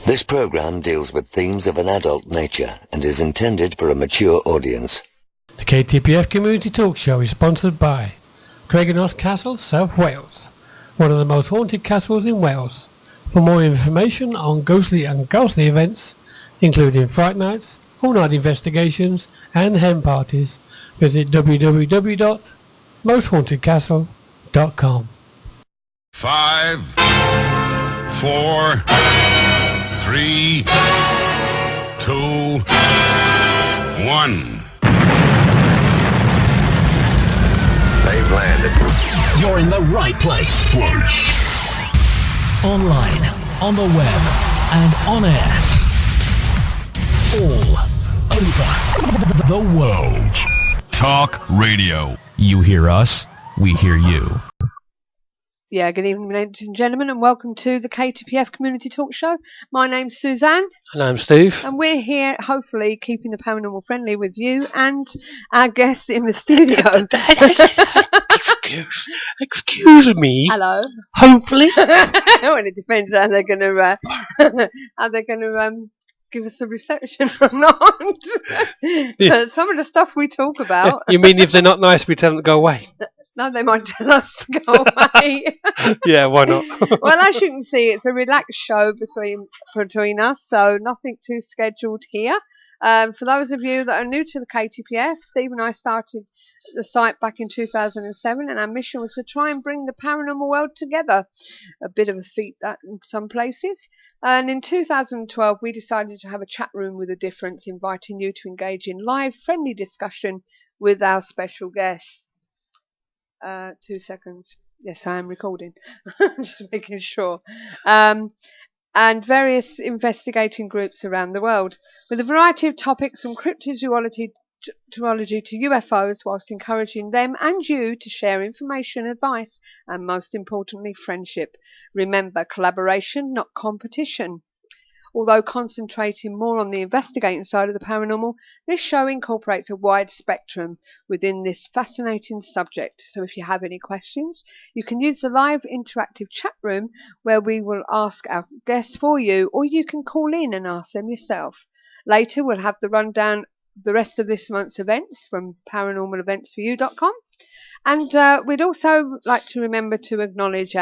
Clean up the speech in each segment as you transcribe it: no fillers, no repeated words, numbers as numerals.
This program deals with themes of an adult nature and is intended for a mature audience. The KTPF Community Talk Show is sponsored by Cregenhos Castle, South Wales, one of the most haunted castles in Wales. For more information on ghostly and ghastly events, including Fright Nights, all-night investigations and hen parties, visit www.mosthauntedcastle.com. 5, 4, 3, 2, 1. They've landed. You're in the right place. Online, on the web, and on air. All over the world. Talk radio. You hear us, we hear you. Yeah, good evening, ladies and gentlemen, and welcome to the KTPF Community Talk Show. My name's Suzanne. And I'm Steve. And we're here, hopefully, keeping the paranormal friendly with you and our guests in the studio. Excuse me. Hello. Hopefully. Well, it depends how they're going to give us a reception or not. Yeah. Some of the stuff we talk about. You mean if they're not nice, we tell them to go away? No, they might tell us to go away. Yeah, why not? Well, as you can see, it's a relaxed show between us, so nothing too scheduled here. For those of you that are new to the KTPF, Steve and I started the site back in 2007, and our mission was to try and bring the paranormal world together. A bit of a feat that in some places. And in 2012, we decided to have a chat room with a difference, inviting you to engage in live, friendly discussion with our special guests. 2 seconds. Yes, I am recording. Just making sure. And various investigating groups around the world with a variety of topics from cryptozoology to UFOs, whilst encouraging them and you to share information, advice, and most importantly, friendship. Remember, collaboration, not competition. Although concentrating more on the investigating side of the paranormal, this show incorporates a wide spectrum within this fascinating subject. So if you have any questions, you can use the live interactive chat room where we will ask our guests for you, or you can call in and ask them yourself. Later, we'll have the rundown of the rest of this month's events from paranormaleventsforyou.com. And we'd also like to remember to acknowledge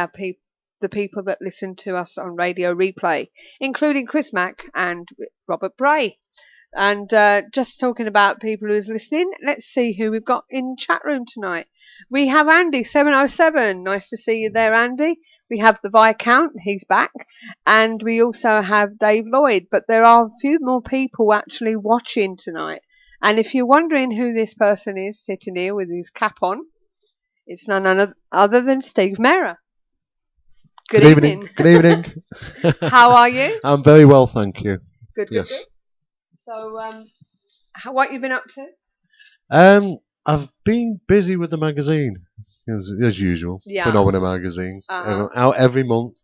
the people that listen to us on radio replay, including Chris Mack and Robert Bray. And just talking about people who's listening, let's see who we've got in chat room tonight. We have Andy 707. Nice to see you there, Andy. We have the Viscount, he's back, and we also have Dave Lloyd. But there are a few more people actually watching tonight. And if you're wondering who this person is sitting here with his cap on, it's none other than Steve Mera. Good evening. Good evening. How are you? I'm very well, thank you. Good. So, what you been up to? I've been busy with the magazine, as usual. Yeah. Phenomena magazine. Uh-huh. Out every month.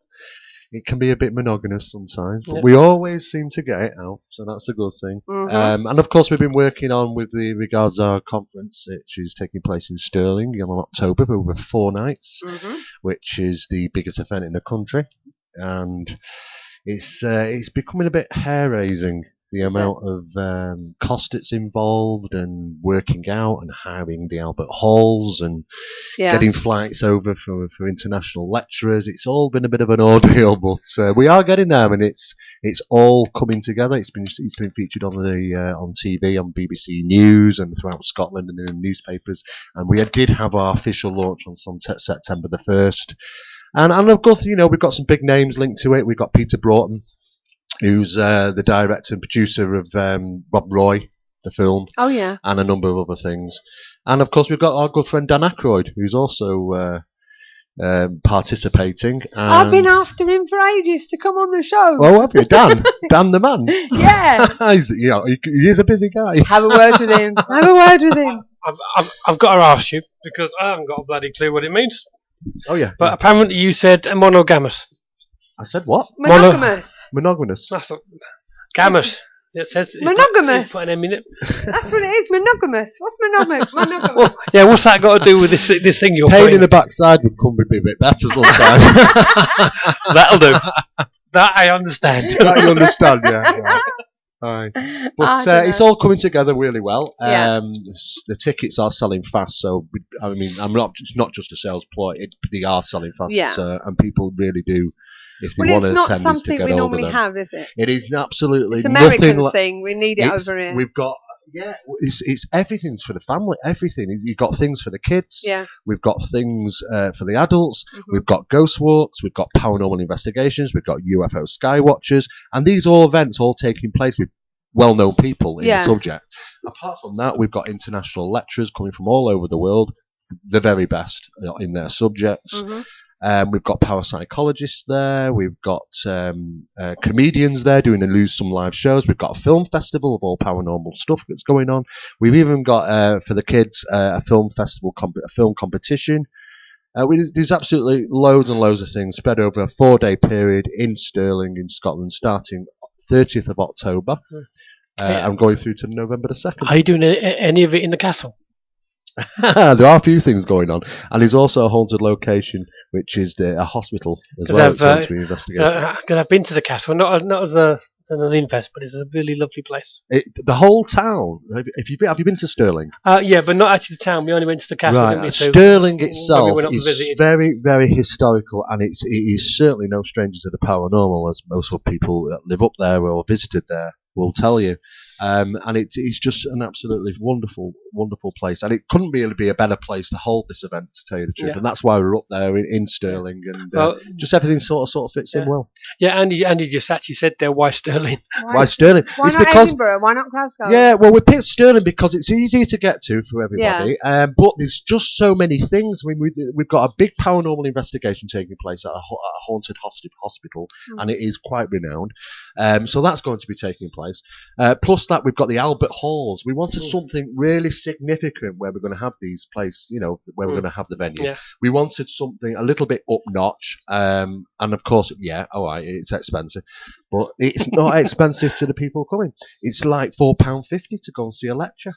It can be a bit monogamous sometimes, but Yeah. we always seem to get it out, so that's a good thing. Mm-hmm. And of course, we've been working on with regards our conference, which is taking place in Stirling in October for over 4 nights, which is the biggest event in the country, and it's becoming a bit hair-raising. The amount of cost it's involved, and working out and hiring the Albert Halls and getting flights over for international lecturers. It's all been a bit of an ordeal, but we are getting there, and it's all coming together. It's been featured on TV, on BBC News, and throughout Scotland and in the newspapers. And we did have our official launch on September the 1st. And of course, we've got some big names linked to it. We've got Peter Broughton, who's the director and producer of Rob Roy, the film. Oh, yeah. And a number of other things. And, of course, we've got our good friend Dan Aykroyd, who's also participating. And I've been after him for ages to come on the show. Well, have you? Dan? Dan the man? Yeah. He is a busy guy. Have a word with him. I've got to ask you, because I haven't got a bloody clue what it means. Oh, yeah. But apparently you said monogamous. I said what? Monogamous. Monogamous. That's what... Gamous. It says Monogamous. Put an M in it. That's what it is. Monogamous. What's monogamous? Well, yeah, what's that got to do with this thing you're Pain putting? in the backside would come a bit better sometimes. That'll do. That I understand. That you understand, yeah. Right. But it's all coming together really well. The tickets are selling fast, so I mean, it's not just a sales ploy. They are selling fast, and people really do. If they want to attend, it's not something we normally have, is it? It is absolutely. It's an American thing. We need it over here. We've got. Yeah, it's everything's for the family. Everything. You've got things for the kids. Yeah. We've got things for the adults. Mm-hmm. We've got ghost walks. We've got paranormal investigations. We've got UFO sky watchers, and these all events all taking place with well-known people in the subject. Apart from that, we've got international lecturers coming from all over the world, the very best in their subjects. Mm-hmm. We've got parapsychologists there. We've got comedians there doing some live shows. We've got a film festival of all paranormal stuff that's going on. We've even got for the kids a film festival, a film competition. There's absolutely loads and loads of things spread over a 4-day period in Stirling, in Scotland, starting 30th of October. I'm going through to November the 2nd. Are you doing any of it in the castle? There are a few things going on, and there's also a haunted location, which is a hospital as well. Because I've been to the castle, not as an invest, but it's a really lovely place. The whole town. Have you been to Stirling? Yeah, but not actually the town. We only went to the castle. Right. Didn't we? Stirling itself is very, very historical, and it is certainly no stranger to the paranormal, as most of people that live up there or visited there will tell you. And it's just an absolutely wonderful, wonderful place. And it couldn't really be a better place to hold this event, to tell you the truth. Yeah. And that's why we're up there in Stirling. And just everything sort of fits in well. Yeah, Andy just actually said there, why Stirling? Why Stirling? Why not Edinburgh? Why not Glasgow? Yeah, well, we picked Stirling because it's easier to get to for everybody. Yeah. But there's just so many things. I mean, we've got a big paranormal investigation taking place at a haunted hospital, and it is quite renowned. So that's going to be taking place. Plus that, we've got the Albert Halls. We wanted something really significant where we're going to have these places, where we're going to have the venue. Yeah. We wanted something a little bit up notch, and of course, all right, it's expensive, but it's not expensive to the people coming. It's like £4.50 to go and see a lecture.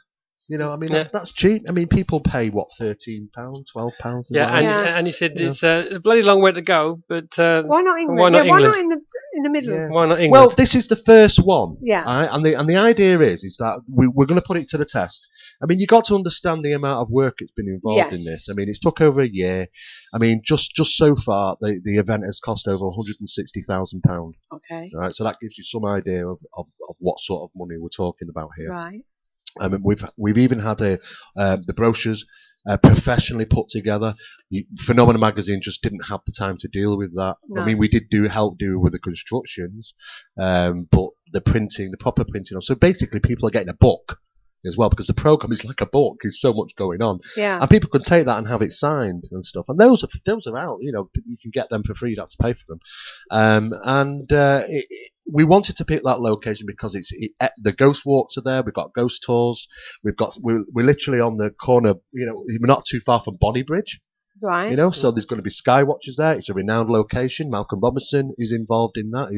That's cheap. I mean, people pay what, £13, £12. And he said it's a bloody long way to go, but why not England? Why not in the middle? Yeah. Why not England? Well, this is the first one. Yeah. Right? And the idea is that we're going to put it to the test. I mean, you got to understand the amount of work that's been involved in this. I mean, it's took over a year. I mean, just so far, the event has cost over £160,000. Okay. Right. So that gives you some idea of what sort of money we're talking about here. Right. I mean, we've even had the brochures professionally put together. Phenomena magazine just didn't have the time to deal with that. No. I mean, we did help with the constructions, but the proper printing. So basically, people are getting a book as well, because the program is like a book. There's so much going on, and people can take that and have it signed and stuff. And those are out. You can get them for free. You don't have to pay for them. We wanted to pick that location because the ghost walks are there. We've got ghost tours. We're literally on the corner. We're not too far from Bonnie Bridge. Right. So there's going to be sky watchers there. It's a renowned location. Malcolm Robinson is involved in that.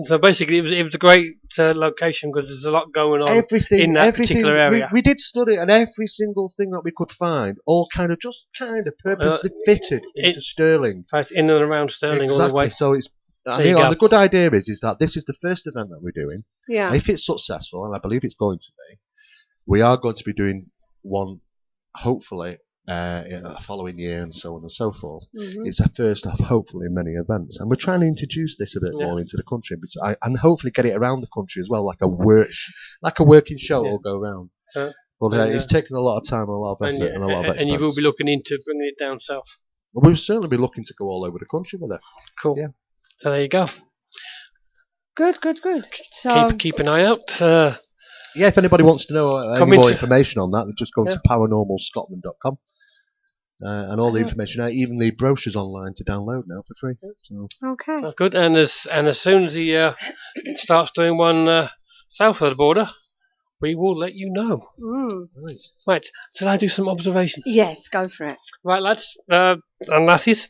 So basically, it was a great location because there's a lot going on in that particular area. We did study, and every single thing that we could find, all kind of purposely fitted into Stirling. In and around Stirling, exactly. All the way. So it's. The good idea is that this is the first event that we're doing. Yeah. If it's successful, and I believe it's going to be, we are going to be doing one, hopefully, in the following year, and so on and so forth. Mm-hmm. It's a first of hopefully many events, and we're trying to introduce this a bit more into the country, and hopefully get it around the country as well, like a working show will go around. But it's taken a lot of time, and a lot of effort, and a lot of expense. And you will be looking into bringing it down south. We'll certainly be looking to go all over the country with it. Cool. Yeah. So there you go. Good. So keep an eye out. If anybody wants to know any more information on that, just go to paranormalscotland.com. And all the information, even the brochures online to download now for free. So. Okay. That's good. And as soon as he starts doing one south of the border, we will let you know. Right. Shall I do some observations? Yes, go for it. Right, lads and lassies.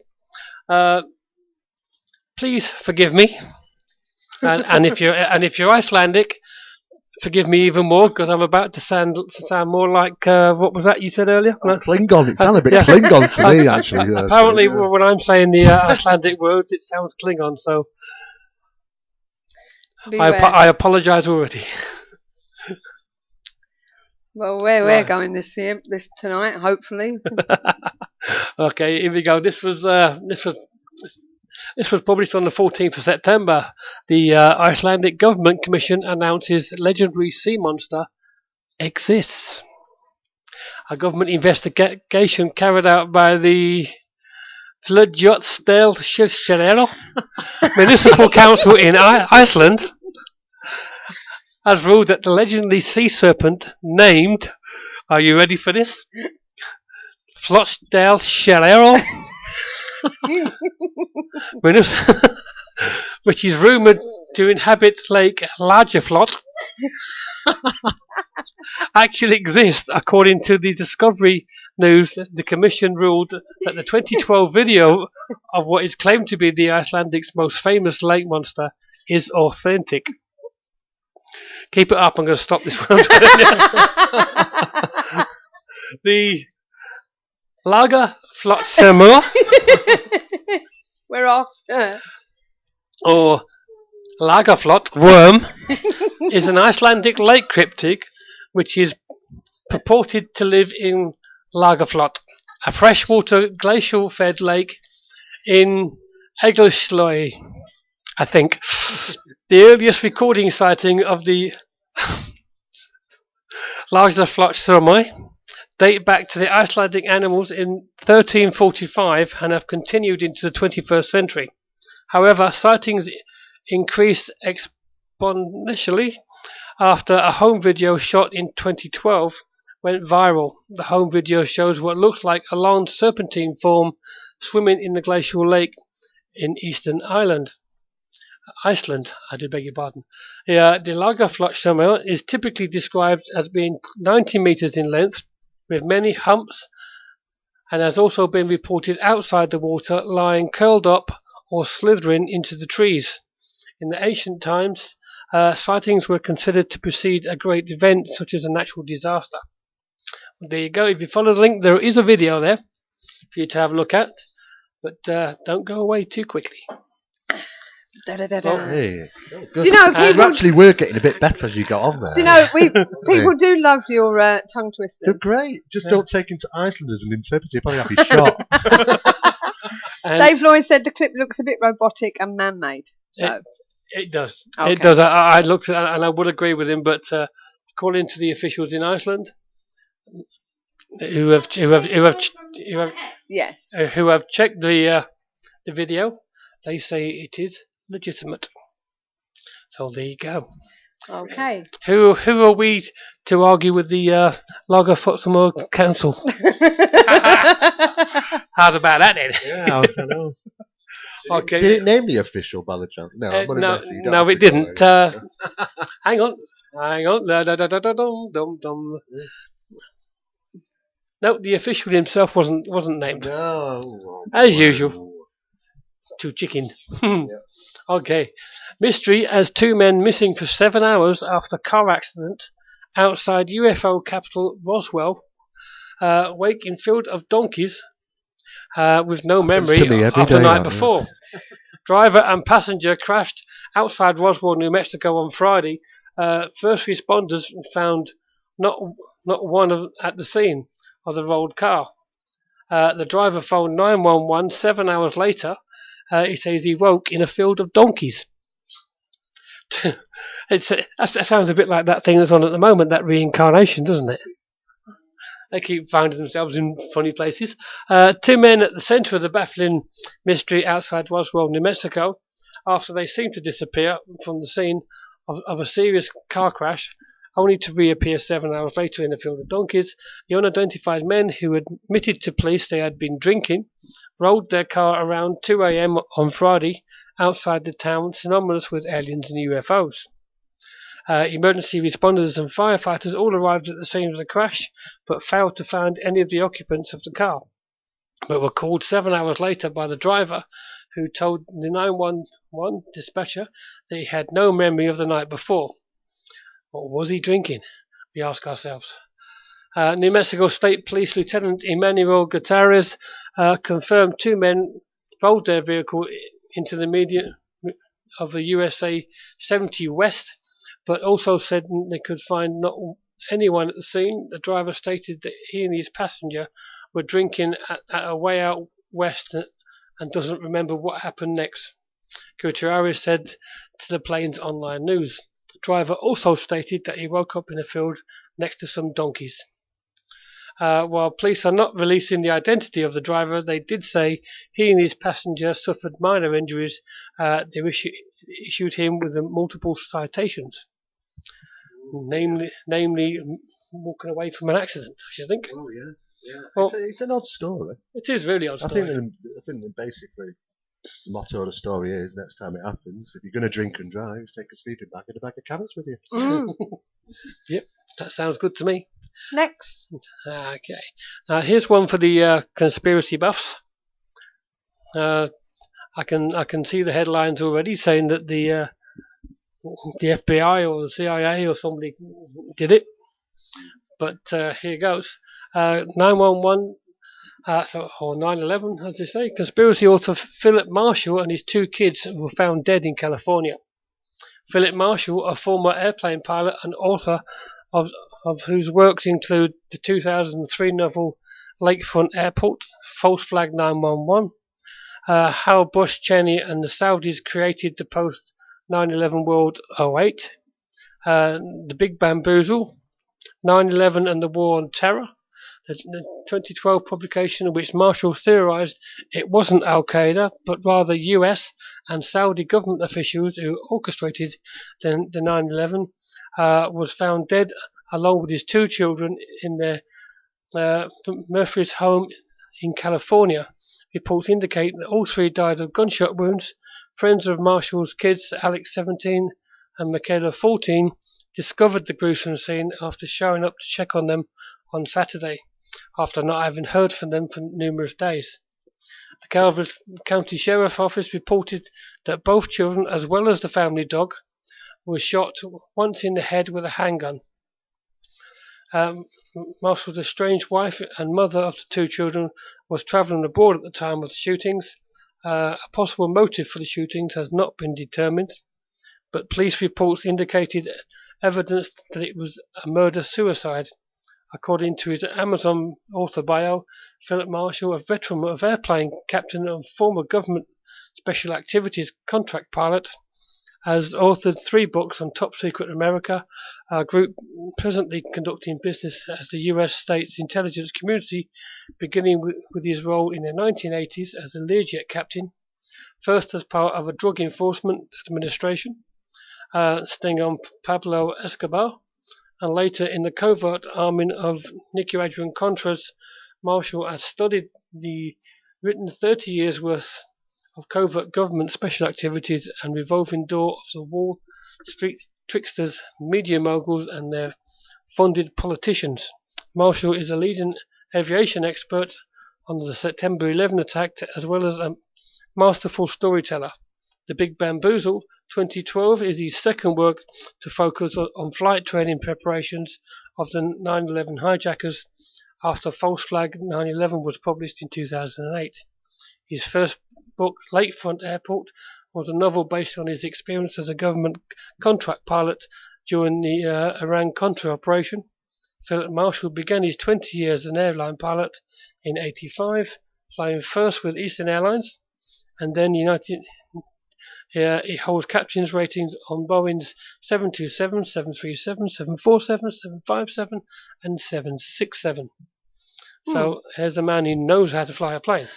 Please forgive me, and if you're Icelandic, forgive me even more, because I'm about to sound more like what was that you said earlier? Klingon. It sounded a bit Klingon to me, actually. Apparently, when I'm saying the Icelandic words, it sounds Klingon. So Beware. I apologise already. Well, we're Right. going this tonight, hopefully. Okay, here we go. This was published on the 14th of September. The Icelandic Government Commission announces legendary sea monster exists. A government investigation carried out by the Fljótsdalshéraði Municipal Council in Iceland has ruled that the legendary sea serpent named, are you ready for this? Fljótsdalshéraði which is rumoured to inhabit Lake Lagerflot, actually exists. According to the Discovery News, the Commission ruled that the 2012 video of what is claimed to be the Icelandic's most famous lake monster is authentic. Keep it up, I'm going to stop this one. The Lagerflotsamur, We're off. or Lagerflot worm, is an Icelandic lake cryptid which is purported to live in Lagerflot, a freshwater glacial-fed lake in Egilsloy, I think. The earliest recording sighting of the Lagerflotsamur date back to the Icelandic animals in 1345 and have continued into the 21st century. However, sightings increased exponentially after a home video shot in 2012 went viral. The home video shows what looks like a long serpentine form swimming in the glacial lake in eastern Iceland. I do beg your pardon. The Lagerflotsamur is typically described as being 90 meters in length, with many humps, and has also been reported outside the water, lying curled up or slithering into the trees. In the ancient times, sightings were considered to precede a great event such as a natural disaster. There you go. If you follow the link, there is a video there for you to have a look at, but don't go away too quickly. Da-da-da-da. Hey, that was good. Do you know, You people, actually were getting a bit better as you got on there. do you know, people do love your tongue twisters. They're great. Just don't take him to Iceland as an interpreter. You'll probably have his shot. Dave Lloyd said the clip looks a bit robotic and man-made. So It does. Okay. It does. I looked at it and I would agree with him, but according to the officials in Iceland, who have checked yes. the video, they say it is legitimate. So there you go. Okay. Who are we to argue with the Lagerflotsamur Council? How's about that then? Yeah, I know. Okay. Did it name the official by the chance? No, I'm gonna no, mess you, you don't no, have it to go didn't. there. Hang on. Dum. No, the official himself wasn't named. No. As usual. Too chicken. Okay. Mystery as two men missing for 7 hours after car accident outside UFO capital Roswell. Wake in field of donkeys with no memory to me every of the day, night that, before. Driver and passenger crashed outside Roswell, New Mexico on Friday. First responders found not one at the scene of the rolled car. The driver phoned 911 7 hours later. He says he woke in a field of donkeys. That sounds a bit like that thing that's on at the moment, that reincarnation, doesn't it? They keep finding themselves in funny places. Two men at the centre of the baffling mystery outside Roswell, New Mexico, after they seemed to disappear from the scene of a serious car crash, only to reappear 7 hours later in a field of donkeys. The unidentified men, who admitted to police they had been drinking, rolled their car around 2 a.m. on Friday outside the town, synonymous with aliens and UFOs. Emergency responders and firefighters all arrived at the scene of the crash, but failed to find any of the occupants of the car, but were called 7 hours later by the driver, who told the 911 dispatcher that he had no memory of the night before. What was he drinking? We ask ourselves. New Mexico State Police Lieutenant Emmanuel Gutierrez confirmed two men rolled their vehicle into the of the USA 70 West, but also said they could find not anyone at the scene. The driver stated that he and his passenger were drinking at a way out west and doesn't remember what happened next, Gutierrez said to the plane's online news. The driver also stated that he woke up in a field next to some donkeys. While police are not releasing the identity of the driver, they did say he and his passenger suffered minor injuries. They issued him with multiple citations, namely walking away from an accident, I should think. Oh, yeah. Yeah. Well, It's an odd story. it is really odd story. I think that basically the motto of the story is next time it happens, if you're going to drink and drive, take a sleeping bag and a bag of carrots with you. Yep, that sounds good to me. Next. Okay. Here's one for the conspiracy buffs. I can see the headlines already saying that the FBI or the CIA or somebody did it. But here goes. 911, or 9/11, as they say. Conspiracy author Philip Marshall and his 2 kids were found dead in California. Philip Marshall, a former airplane pilot and author of whose works include the 2003 novel Lakefront Airport, False Flag 911, How Bush, Cheney and the Saudis Created the Post 9/11 World 08, The Big Bamboozle, 9/11 and the War on Terror, the 2012 publication in which Marshall theorized it wasn't Al-Qaeda, but rather US and Saudi government officials who orchestrated the 9/11, was found dead along with his 2 children in their Murphy's home in California. Reports indicate that all 3 died of gunshot wounds. Friends of Marshall's kids, Alex 17 and Michaela 14, discovered the gruesome scene after showing up to check on them on Saturday, after not having heard from them for numerous days. The Calvert County Sheriff's Office reported that both children, as well as the family dog, were shot once in the head with a handgun. Marshall's estranged wife and mother of the 2 children was travelling abroad at the time of the shootings. A possible motive for the shootings has not been determined, but police reports indicated evidence that it was a murder-suicide. According to his Amazon author bio, Philip Marshall, a veteran of airplane captain and former government special activities contract pilot, has authored 3 books on top secret America, a group presently conducting business as the US state's intelligence community, beginning with his role in the 1980s as a Learjet captain, first as part of a drug enforcement administration, sting on Pablo Escobar, and later in the covert arming of Nicaraguan Contras. Marshall has studied the written 30 years worth of covert government special activities and revolving door of the Wall Street tricksters, media moguls and their funded politicians. Marshall is a leading aviation expert on the September 11 attack, as well as a masterful storyteller. The Big Bamboozle 2012 is his second work to focus on flight training preparations of the 9/11 hijackers, after False Flag 9/11 was published in 2008. His first book, Lakefront Airport, was a novel based on his experience as a government contract pilot during the Iran-Contra operation. Philip Marshall began his 20 years as an airline pilot in '85, flying first with Eastern Airlines, and then he holds captain's ratings on Boeing's 727, 737, 747, 757, and 767. So here's a man who knows how to fly a plane.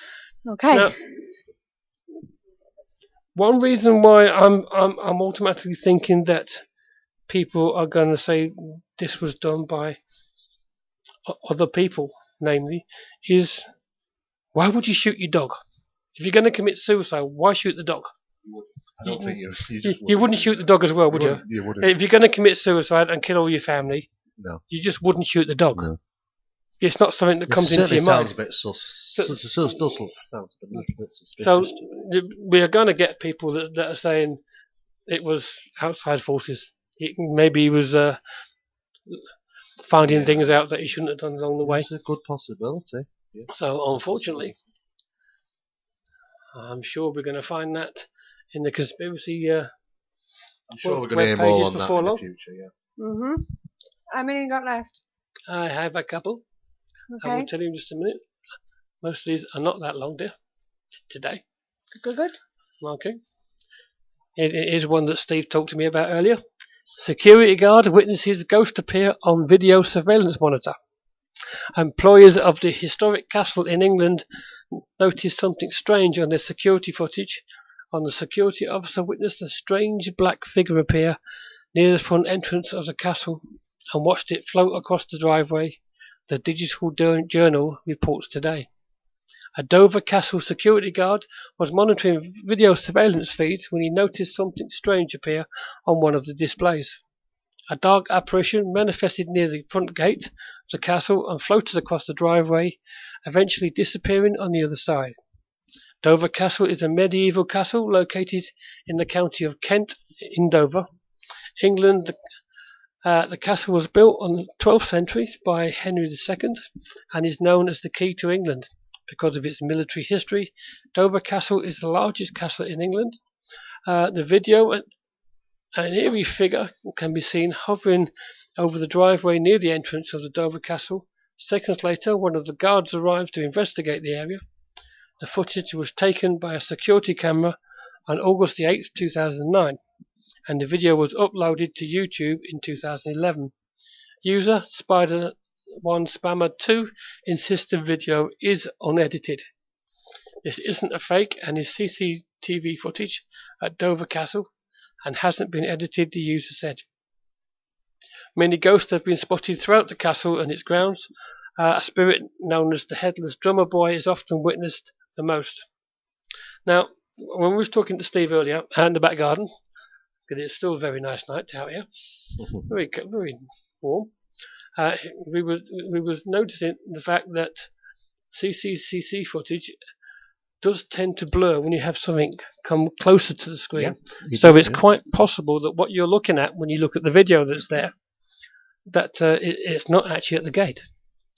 Okay. Now, one reason why I'm automatically thinking that people are going to say this was done by other people, namely, is why would you shoot your dog? If you're going to commit suicide, why shoot the dog? I don't think you wouldn't shoot the dog as well, would you? You wouldn't. If you're going to commit suicide and kill all your family, No. you just wouldn't shoot the dog. No. It's not something that comes into your mind. Sounds a bit sus. Sounds a little bit suspicious. So we are going to get people that are saying it was outside forces. Maybe he was finding things out that he shouldn't have done along the way. It's a good possibility. Yeah. So unfortunately, I'm sure we're going to find that in the conspiracy I'm sure we're web going to hear more pages on that before in the long. future, yeah. Mhm. How many you got left? I have a couple. I will Okay. tell you in just a minute. Most of these are not that long, dear. Today. Good. Okay. It is one that Steve talked to me about earlier. Security guard witnesses ghost appear on video surveillance monitor. Employees of the historic castle in England noticed something strange on their security footage. On the security officer witnessed a strange black figure appear near the front entrance of the castle and watched it float across the driveway. The Digital Journal reports today. A Dover Castle security guard was monitoring video surveillance feeds when he noticed something strange appear on one of the displays. A dark apparition manifested near the front gate of the castle and floated across the driveway, eventually disappearing on the other side. Dover Castle is a medieval castle located in the county of Kent in Dover, England. The castle was built in the 12th century by Henry II and is known as the Key to England because of its military history. Dover Castle is the largest castle in England. The video, an eerie figure can be seen hovering over the driveway near the entrance of the Dover Castle. Seconds later, one of the guards arrived to investigate the area. The footage was taken by a security camera on August 8, 2009, and the video was uploaded to YouTube in 2011. User Spider1Spammer2 insists the video is unedited. This isn't a fake and is CCTV footage at Dover Castle and hasn't been edited, the user said. Many ghosts have been spotted throughout the castle and its grounds. A spirit known as the Headless Drummer Boy is often witnessed the most. Now, when we was talking to Steve earlier out in the back garden, because it's still a very nice night out here, very warm, we was noticing the fact that CCTV footage does tend to blur when you have something come closer to the screen. Yeah, so it's quite possible that what you're looking at when you look at the video that's there, that it's not actually at the gate.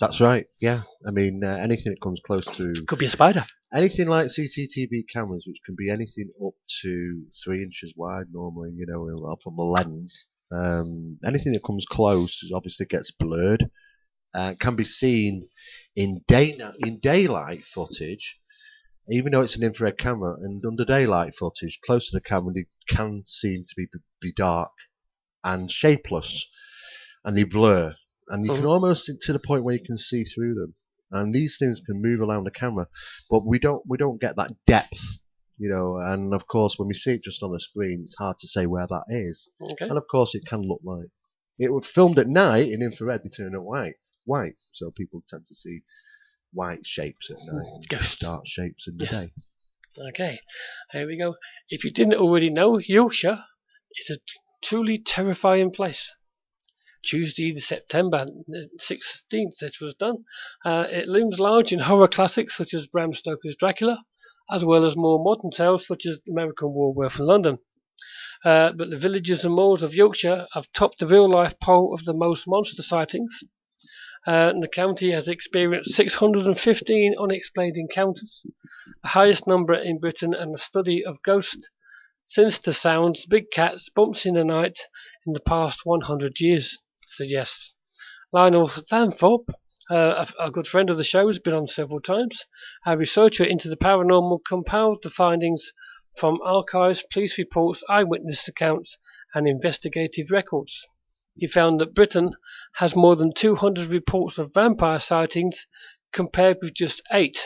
That's right, yeah. I mean, anything that comes close to... Could be a spider. Anything like CCTV cameras, which can be anything up to 3 inches wide normally, you know, from a lens. Anything that comes close obviously gets blurred. Can be seen in daylight footage, even though it's an infrared camera, and under daylight footage, close to the camera, they can seem to be dark and shapeless, and they blur. And you can almost get to the point where you can see through them. And these things can move around the camera, but we don't get that depth, you know. And of course, when we see it just on the screen, it's hard to say where that is. Okay. And of course, it can look like it was filmed at night in infrared. They turn it white, so people tend to see white shapes at night and dark shapes in the day. Okay, here we go. If you didn't already know, Yorkshire is a truly terrifying place. Tuesday, September 16th, this was done. It looms large in horror classics such as Bram Stoker's Dracula, as well as more modern tales such as American Werewolf in London. But the villages and moors of Yorkshire have topped the real-life poll of the most monster sightings. And the county has experienced 615 unexplained encounters, the highest number in Britain, and a study of ghosts, sinister sounds, big cats, bumps in the night in the past 100 years. Suggests. Lionel Thanthorpe, a good friend of the show, has been on several times. A researcher into the paranormal compiled the findings from archives, police reports, eyewitness accounts, and investigative records. He found that Britain has more than 200 reports of vampire sightings, compared with just 8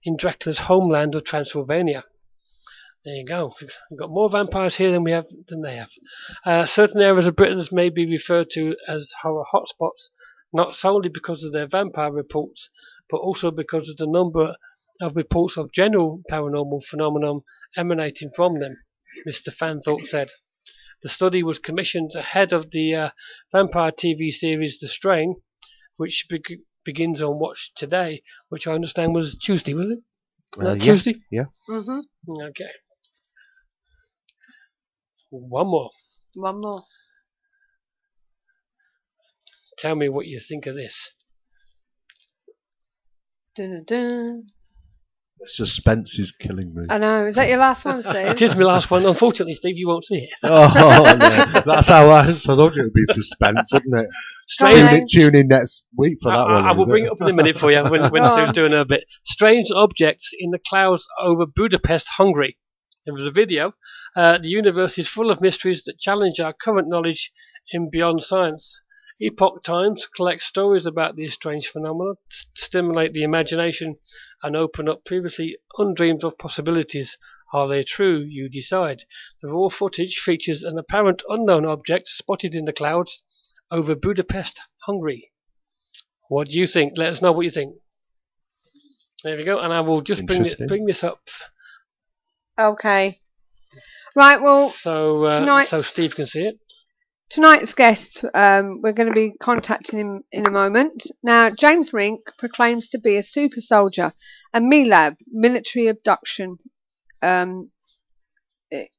in Dracula's homeland of Transylvania. There you go. We've got more vampires here than they have. Certain areas of Britain may be referred to as horror hotspots, not solely because of their vampire reports, but also because of the number of reports of general paranormal phenomenon emanating from them, Mr. Fanthorpe said. The study was commissioned ahead of the vampire TV series The Strain, which begins on Watch Today, which I understand was Tuesday, was it? Tuesday? Yeah. Mm-hmm. Okay. One more. Tell me what you think of this. Dun-dun-dun. Suspense is killing me. I know. Is that your last one, Steve? It is my last one. Unfortunately, Steve, you won't see it. Oh, no. That's how I thought it would be suspense, wouldn't it? Strange. Tune in next week for that one. I will bring it up in a minute for you when Sue's doing her bit. Strange objects in the clouds over Budapest, Hungary. There was a video. The universe is full of mysteries that challenge our current knowledge in beyond science. Epoch Times collects stories about these strange phenomena, stimulate the imagination, and open up previously undreamed of possibilities. Are they true? You decide. The raw footage features an apparent unknown object spotted in the clouds over Budapest, Hungary. What do you think? Let us know what you think. There we go, and I will just bring this up. Okay. Right, well, so Steve can see it. Tonight's guest, we're going to be contacting him in a moment. Now, James Rink proclaims to be a super soldier, a MILAB, military abduction. It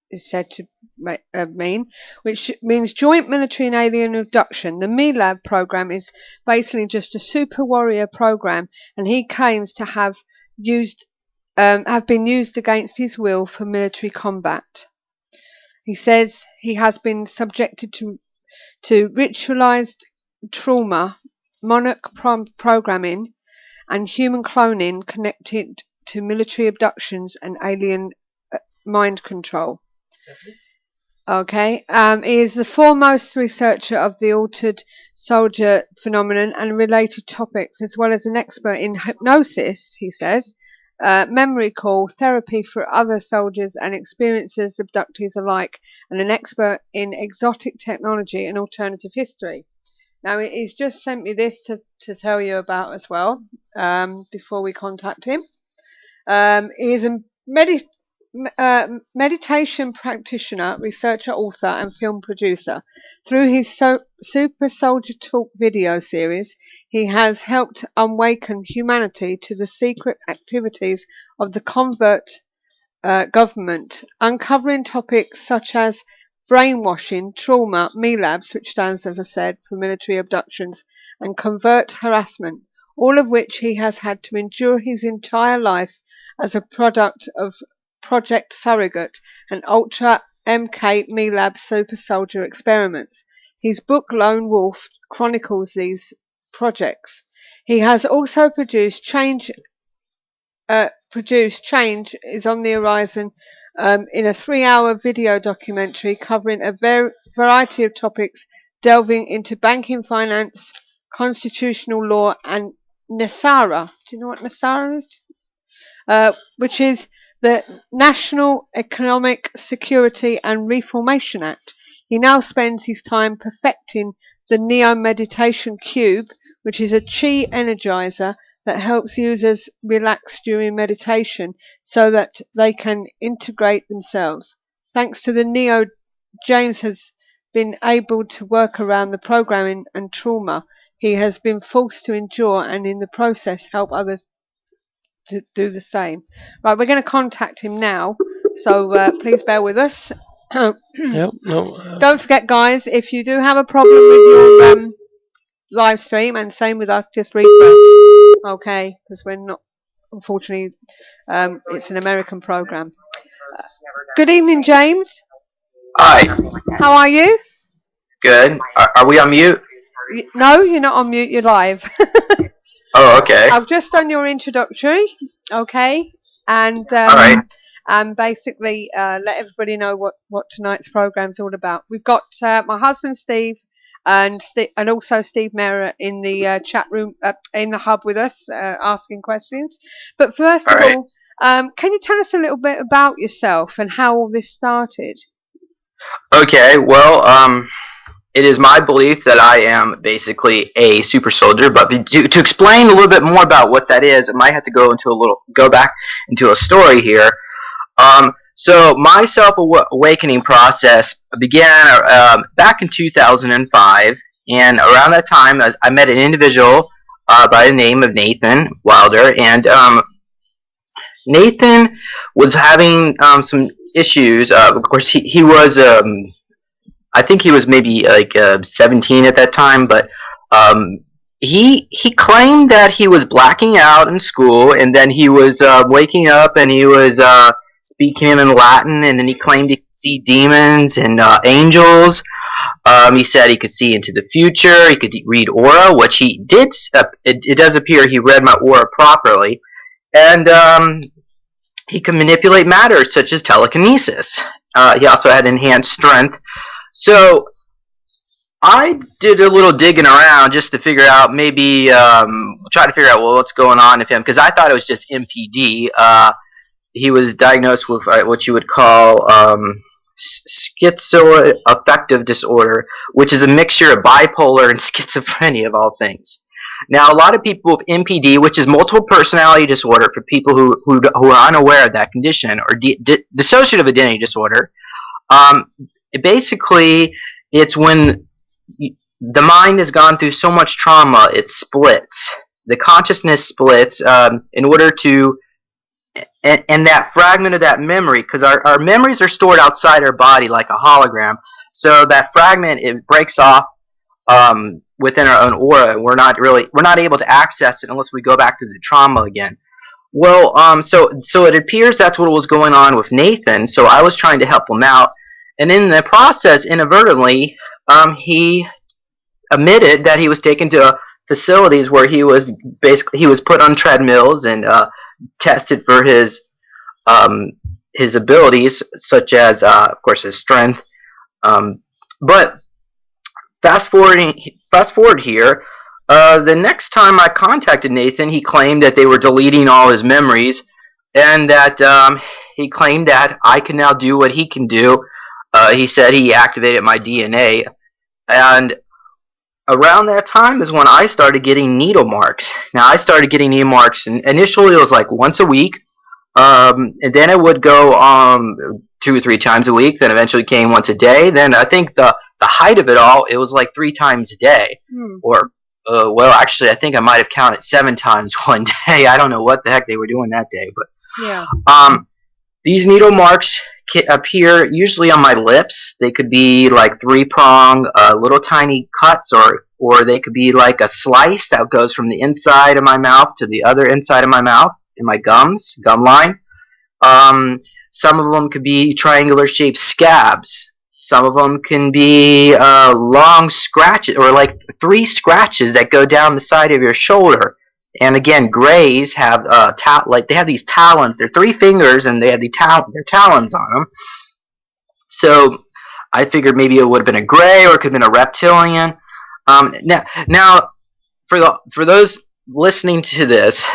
is said to mean, which means joint military and alien abduction. The MILAB program is basically just a super warrior program, and he claims to have been used against his will for military combat. He says he has been subjected to ritualized trauma, monarch programming, and human cloning connected to military abductions and alien mind control. Okay. He is the foremost researcher of the altered soldier phenomenon and related topics, as well as an expert in hypnosis, he says, memory call, therapy for other soldiers and experiencers, abductees alike, and an expert in exotic technology and alternative history. Now, he's just sent me this to tell you about as well, before we contact him. He is a meditation practitioner, researcher, author, and film producer. Through his Super Soldier Talk video series, he has helped awaken humanity to the secret activities of the covert government, uncovering topics such as brainwashing, trauma, MILABs, which stands, as I said, for military abductions, and covert harassment, all of which he has had to endure his entire life as a product of Project Surrogate and Ultra MK MILAB Super Soldier experiments. His book Lone Wolf chronicles these projects. He has also produced Change is on the Horizon in a 3-hour video documentary covering a variety of topics, delving into banking, finance, constitutional law, and NESARA. Do you know what NESARA is? Which is the National Economic Security and Reformation Act. He now spends his time perfecting the Neo Meditation Cube, which is a chi energizer that helps users relax during meditation so that they can integrate themselves. Thanks to the Neo, James has been able to work around the programming and trauma he has been forced to endure, and in the process help others to do the same. Right, we're going to contact him now, so please bear with us. Don't forget, guys, if you do have a problem with your live stream, and same with us, just refresh, okay, because we're not, unfortunately, it's an American program. Good evening, James. Hi. How are you? Good. Are we on mute? No, you're not on mute, you're live. Oh, okay. I've just done your introductory, okay, and all right. And basically let everybody know what tonight's program's all about. We've got my husband Steve and also Steve Mera in the chat room in the hub with us, asking questions. But first of all, can you tell us a little bit about yourself and how all this started? Okay. Well, it is my belief that I am basically a super soldier, but to explain a little bit more about what that is, I might have to go back into a story here. So my self-awakening process began back in 2005, and around that time I met an individual by the name of Nathan Wilder, and Nathan was having some issues. Of course, he was I think he was maybe like 17 at that time, but he claimed that he was blacking out in school, and then he was waking up and he was speaking in Latin, and then he claimed he could see demons and angels. He said he could see into the future. He could read aura, which he did. It does appear he read my aura properly, and he could manipulate matter, such as telekinesis. He also had enhanced strength. So I did a little digging around just to figure out, maybe try to figure out what's going on with him, because I thought it was just MPD. He was diagnosed with what you would call schizoaffective disorder, which is a mixture of bipolar and schizophrenia, of all things. Now, a lot of people with MPD, which is multiple personality disorder for people who are unaware of that condition, or dissociative identity disorder, basically it's when the mind has gone through so much trauma, it splits. The consciousness splits in order to, and that fragment of that memory, because our memories are stored outside our body like a hologram, so that fragment, it breaks off within our own aura. We're not able to access it unless we go back to the trauma again. Well, so it appears that's what was going on with Nathan. So I was trying to help him out, and in the process, inadvertently, he admitted that he was taken to facilities where he was put on treadmills and tested for his abilities, such as of course his strength. But fast forward here. The next time I contacted Nathan, he claimed that they were deleting all his memories, and that he claimed that I can now do what he can do. He said he activated my DNA, and around that time is when I started getting needle marks. Now, I started getting needle marks, and initially it was like once a week, and then it would go 2 or 3 times a week, then eventually came once a day. Then I think the height of it all, it was like 3 times a day. Or, well, actually, I think I might have counted 7 times one day. I don't know what the heck they were doing that day. But yeah. These needle marks appear usually on my lips. They could be like 3-prong, little tiny cuts, or they could be like a slice that goes from the inside of my mouth to the other inside of my mouth, in my gum line. Some of them could be triangular shaped scabs. Some of them can be long scratches, or like 3 scratches that go down the side of your shoulder. And again, grays have they have these talons. They're 3 fingers, and they have their talons on them. So I figured maybe it would have been a gray, or it could have been a reptilian. Now, for those listening to this,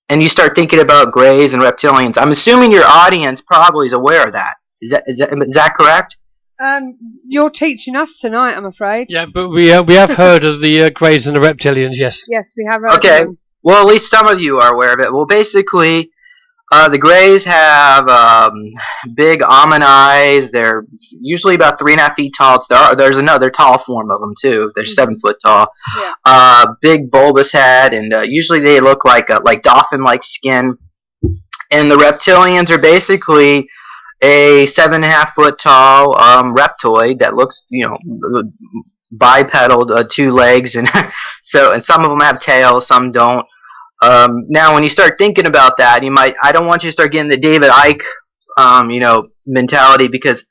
and you start thinking about grays and reptilians, I'm assuming your audience probably is aware of that. Is that correct? You're teaching us tonight, I'm afraid. Yeah, but we have heard of the Greys and the Reptilians, yes. Yes, we have heard Okay, of them. well, at least some of you are aware of it. Well, basically, the Greys have big almond eyes. They're usually about 3.5 feet tall. There's another tall form of them, too. They're 7 foot tall. Yeah. Big bulbous head, and usually they look like dolphin-like skin. And the Reptilians are basically a 7.5 foot tall reptoid that looks, bipedal, 2 legs, and and some of them have tails, some don't. Now, when you start thinking about that, I don't want you to start getting the David Icke, mentality, because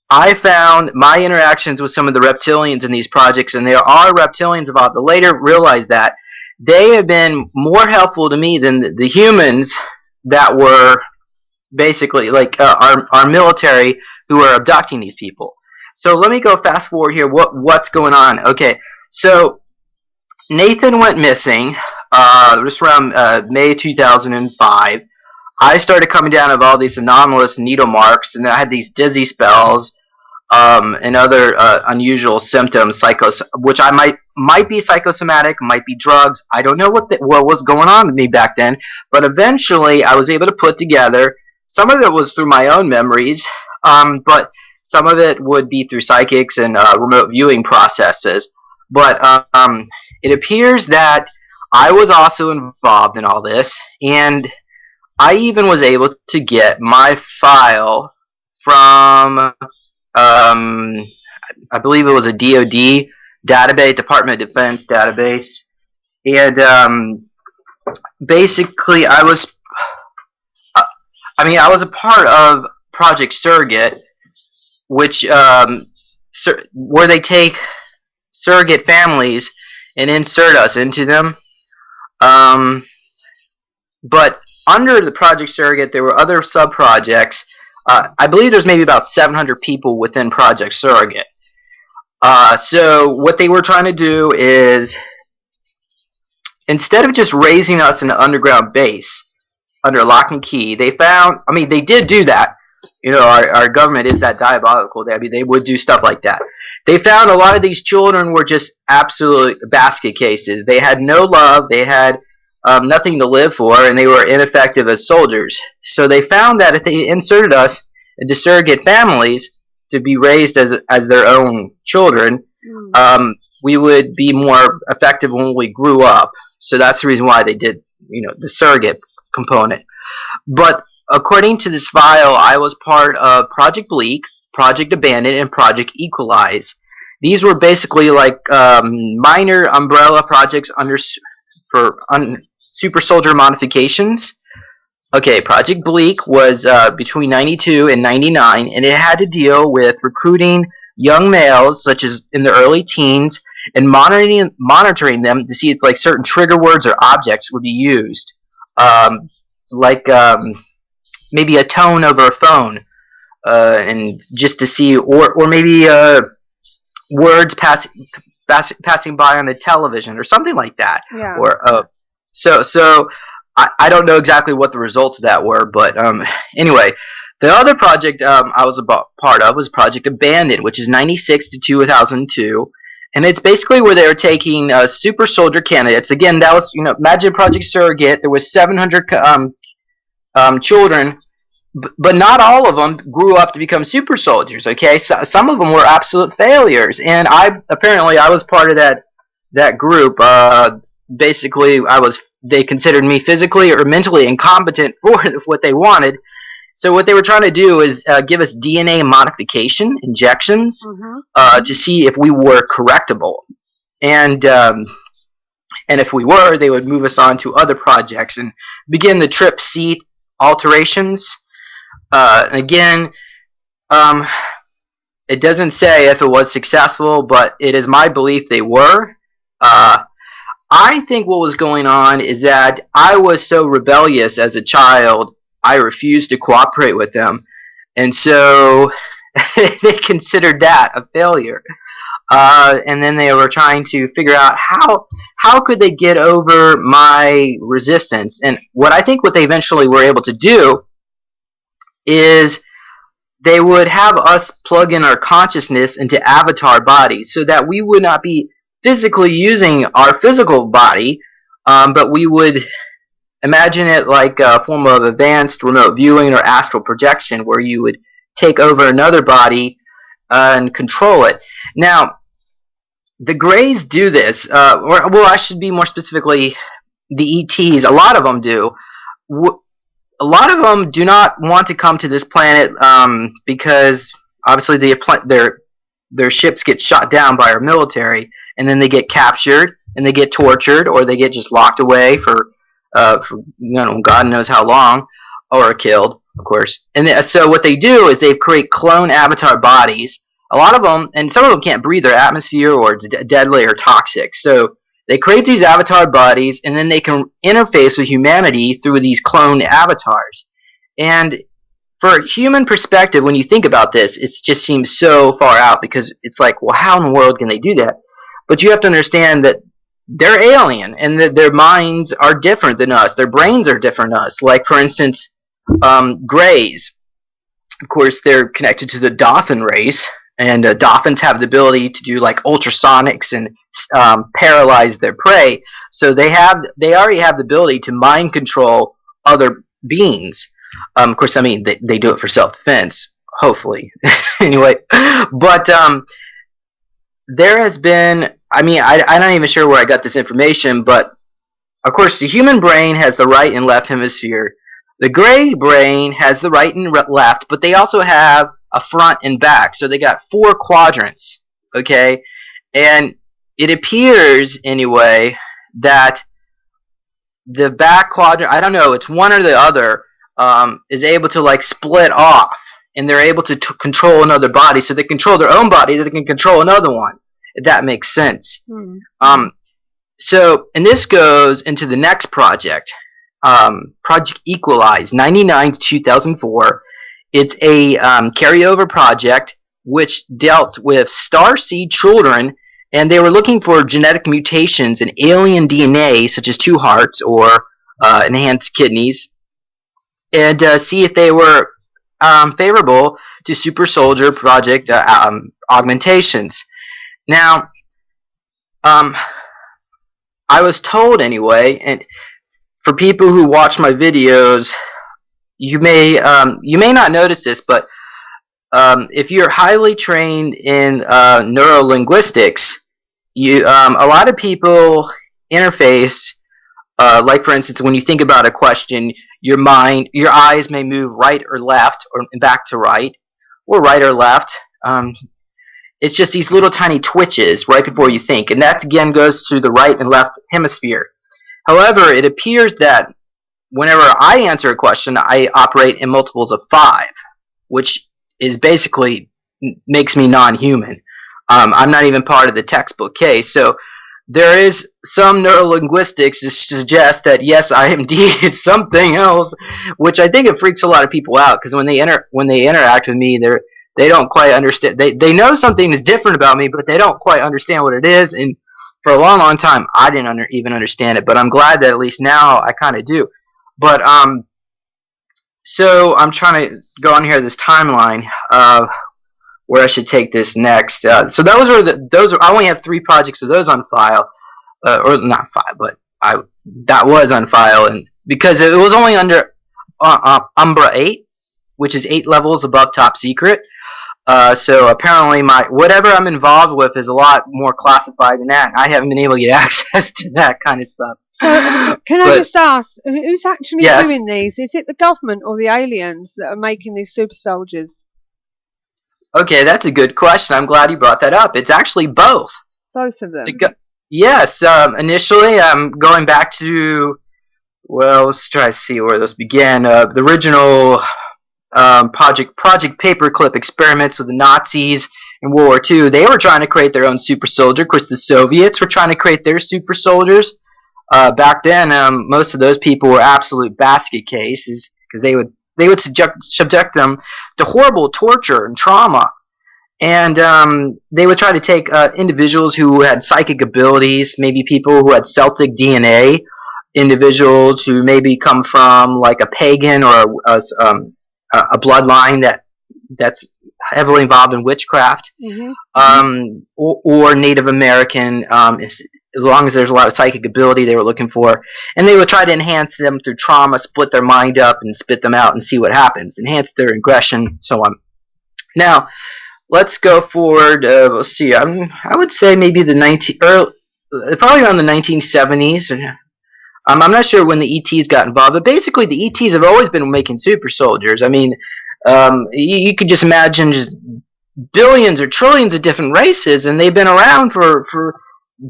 I found my interactions with some of the reptilians in these projects, and there are reptilians involved. I later realized that they have been more helpful to me than the humans that were basically like our military who are abducting these people. So let me go fast forward here. What's going on? Okay, so Nathan went missing just around May 2005. I started coming down with all these anomalous needle marks, and then I had these dizzy spells and other unusual symptoms, which I might be psychosomatic, might be drugs. I don't know what was going on with me back then, but eventually I was able to put together. Some of it was through my own memories, but some of it would be through psychics and remote viewing processes. But it appears that I was also involved in all this, and I even was able to get my file from, I believe it was a DOD database, Department of Defense database, and basically I was a part of Project Surrogate, which where they take surrogate families and insert us into them. But under the Project Surrogate, there were other sub-projects. I believe there's maybe about 700 people within Project Surrogate. So what they were trying to do is, instead of just raising us in an underground base under lock and key, they found, they did do that. You know, our government is that diabolical. They would do stuff like that. They found a lot of these children were just absolute basket cases. They had no love. They had nothing to live for, and they were ineffective as soldiers. So they found that if they inserted us into surrogate families to be raised as their own children, we would be more effective when we grew up. So that's the reason why they did, the surrogate component. But according to this file, I was part of Project Bleak, Project Abandon, and Project Equalize. These were basically like minor umbrella projects for super soldier modifications. Okay, Project Bleak was between 92 and 99, and it had to deal with recruiting young males, such as in the early teens, and monitoring them to see if like certain trigger words or objects would be used, maybe a tone over a phone, and just to see, or maybe words passing by on the television or something like that. Yeah. Or so I don't know exactly what the results of that were, but anyway, the other project I was part of was Project Abandon, which is 96 to 2002. And it's basically where they were taking super soldier candidates. Again, that was, imagine Project Surrogate. There was 700 children, but not all of them grew up to become super soldiers. Okay, so some of them were absolute failures, and I was part of that group. Basically, they considered me physically or mentally incompetent for what they wanted. So what they were trying to do is give us DNA modification injections to see if we were correctable, and if we were, they would move us on to other projects and begin the trip seat alterations. And again, it doesn't say if it was successful, but it is my belief they were. I think what was going on is that I was so rebellious as a child, I refused to cooperate with them, and so they considered that a failure. And then they were trying to figure out how could they get over my resistance. And what they eventually were able to do is they would have us plug in our consciousness into avatar bodies so that we would not be physically using our physical body, but we would imagine it like a form of advanced remote viewing or astral projection, where you would take over another body and control it. Now, the Greys do this, well, I should be more specifically, the ETs. A lot of them do. A lot of them do not want to come to this planet because obviously their ships get shot down by our military, and then they get captured and they get tortured, or they get just locked away for God knows how long, or killed, of course. And so what they do is they create clone avatar bodies. A lot of them, and some of them can't breathe their atmosphere, or it's deadly or toxic. So they create these avatar bodies, and then they can interface with humanity through these clone avatars. And for a human perspective, when you think about this, it just seems so far out, because it's like, well, how in the world can they do that? But you have to understand that they're alien, and that their minds are different than us. Their brains are different than us. Like, for instance, Greys. Of course, they're connected to the dolphin race, and dolphins have the ability to do like ultrasonics and paralyze their prey. So they already have the ability to mind control other beings. Of course, they do it for self-defense, hopefully. Anyway, but there has been, I'm not even sure where I got this information, but of course the human brain has the right and left hemisphere. The Grey brain has the right and left, but they also have a front and back, so they got 4 quadrants, okay? And it appears anyway that the back quadrant, I don't know, it's one or the other, is able to like split off, and they're able to control another body, so they control their own body, they can control another one, if that makes sense. So, and this goes into the next project, Project Equalize, 99 to 2004. It's a carryover project which dealt with starseed children, and they were looking for genetic mutations in alien DNA, such as 2 hearts or enhanced kidneys, and see if they were favorable to super soldier project augmentations. Now, I was told anyway, and for people who watch my videos, you may not notice this, but if you're highly trained in neurolinguistics, a lot of people interface. Like for instance, when you think about a question, your eyes may move right or left, or back to right, or right or left. It's just these little tiny twitches right before you think, and that again goes to the right and left hemisphere. However, it appears that whenever I answer a question, I operate in multiples of 5, which is basically makes me non-human. I'm not even part of the textbook case, so there is some neurolinguistics to suggest that yes, I am indeed something else, which I think it freaks a lot of people out, because when they interact with me, they don't quite understand. They know something is different about me, but they don't quite understand what it is. And for a long, long time, I didn't even understand it. But I'm glad that at least now I kind of do. But so I'm trying to go on here this timeline of where I should take this next. So those are I only have 3 projects of those on file, or not file, but that was on file, and because it was only under Umbra 8, which is 8 levels above top secret. So apparently whatever I'm involved with is a lot more classified than that. I haven't been able to get access to that kind of stuff. So can I just ask, who's actually doing these? Is it the government or the aliens that are making these super soldiers? Okay, that's a good question. I'm glad you brought that up. It's actually both. Both of them? Yes. Initially, going back to, well, let's try to see where this began. The original Project Paperclip experiments with the Nazis in World War II. They were trying to create their own super soldier. Of course, the Soviets were trying to create their super soldiers. Back then, most of those people were absolute basket cases, because they would subject them to horrible torture and trauma. And they would try to take individuals who had psychic abilities, maybe people who had Celtic DNA, individuals who maybe come from like a pagan or a bloodline that's heavily involved in witchcraft, or Native American, as long as there's a lot of psychic ability they were looking for. And they would try to enhance them through trauma, split their mind up and spit them out and see what happens, enhance their aggression, so on. Now, let's go forward. Let's see. I would say maybe probably around the 1970s. I'm not sure when the ETs got involved, but basically the ETs have always been making super soldiers. I mean, you could just imagine just billions or trillions of different races, and they've been around for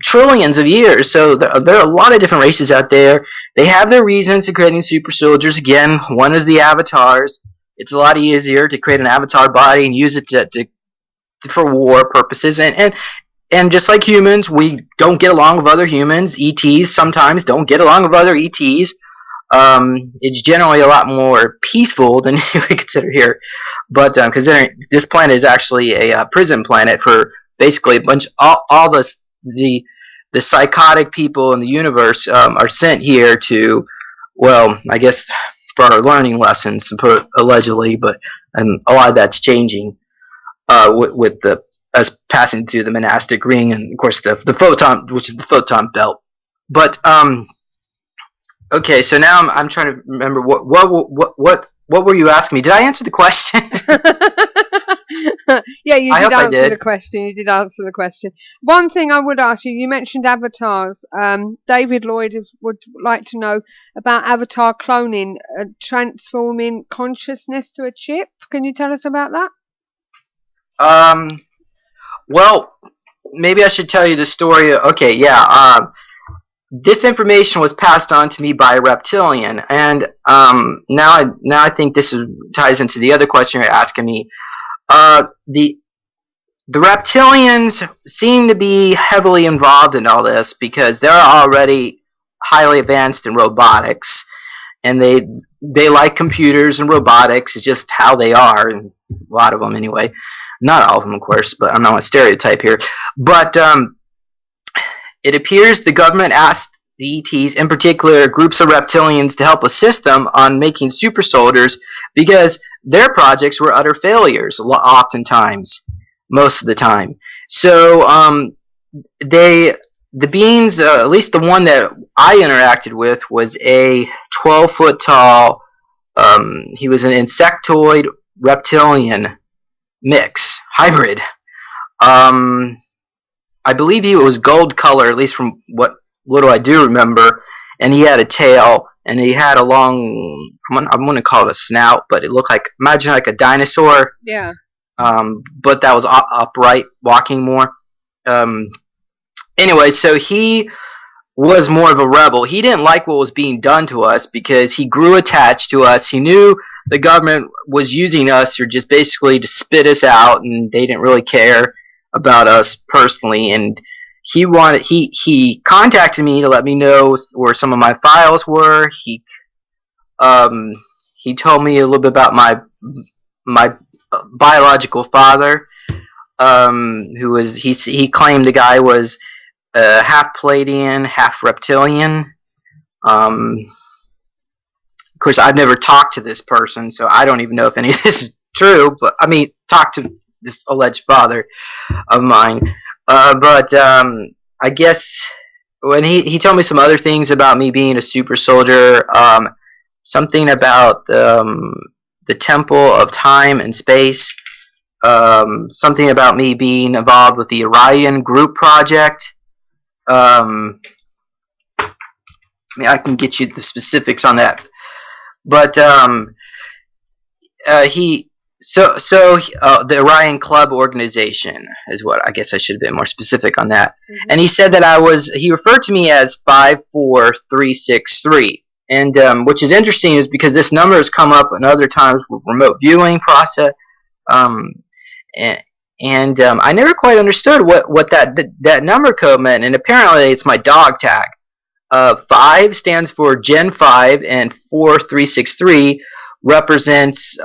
trillions of years. So there are a lot of different races out there. They have their reasons for creating super soldiers. Again, one is the avatars. It's a lot easier to create an avatar body and use it for war purposes. And just like humans, we don't get along with other humans. ETs sometimes don't get along with other ETs. It's generally a lot more peaceful than you would consider here. But considering this planet is actually a prison planet for basically a bunch, all the psychotic people in the universe are sent here to, well, I guess for our learning lessons, allegedly, but a lot of that's changing with us passing through the monastic ring, and of course the photon, which is the photon belt. But okay, so now I'm trying to remember what were you asking me? Did I answer the question? Yeah, you did answer the question. You did answer the question. One thing I would ask you, you mentioned avatars. David Lloyd would like to know about avatar cloning, transforming consciousness to a chip. Can you tell us about that? Well, maybe I should tell you the story. Okay, yeah. This information was passed on to me by a reptilian, and now I think this ties into the other question you're asking me. The reptilians seem to be heavily involved in all this because they're already highly advanced in robotics, and they like computers and robotics. It's just how they are, and a lot of them anyway. Not all of them, of course, but I'm not a stereotype here. But it appears the government asked the ETs, in particular groups of reptilians, to help assist them on making super soldiers because their projects were utter failures, oftentimes, most of the time. So the beings, at least the one that I interacted with, was a 12-foot tall. He was an insectoid reptilian mix hybrid. I believe he was gold color, at least from what little I do remember, and he had a tail, and he had a long, I'm going to call it a snout, but it looked like, imagine like a dinosaur. Yeah. But that was upright, walking more. Anyway, so he was more of a rebel. He didn't like what was being done to us because he grew attached to us. He knew the government was using us or just basically to spit us out, and they didn't really care about us personally. And he contacted me to let me know where some of my files were. He told me a little bit about my biological father, who was he claimed the guy was half Palladian, half reptilian. Of course, I've never talked to this person, so I don't even know if any of this is true. But I mean, talked to this alleged father of mine. But I guess when he told me some other things about me being a super soldier, something about the Temple of Time and Space, something about me being involved with the Orion Group project. I mean, I can get you the specifics on that, but the Orion Club organization is what I guess I should have been more specific on that. Mm-hmm. And he said that he referred to me as 54363, and which is interesting is because this number has come up in other times with remote viewing process, and I never quite understood what that number code meant, and apparently it's my dog tag. 5 stands for Gen 5, and 4363 represents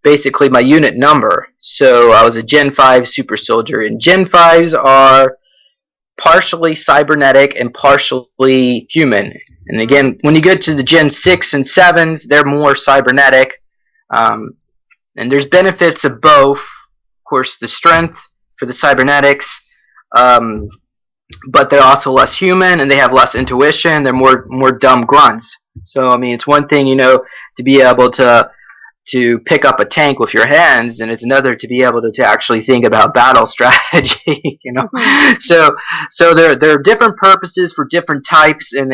basically my unit number. So I was a Gen 5 super soldier, and Gen 5s are partially cybernetic and partially human. And again, when you get to the Gen 6 and 7s, they're more cybernetic. And there's benefits of both. Of course, the strength for the cybernetics, but they're also less human, and they have less intuition. They're more dumb grunts. So I mean, it's one thing, to be able to pick up a tank with your hands, and it's another to be able to actually think about battle strategy. So there are different purposes for different types, and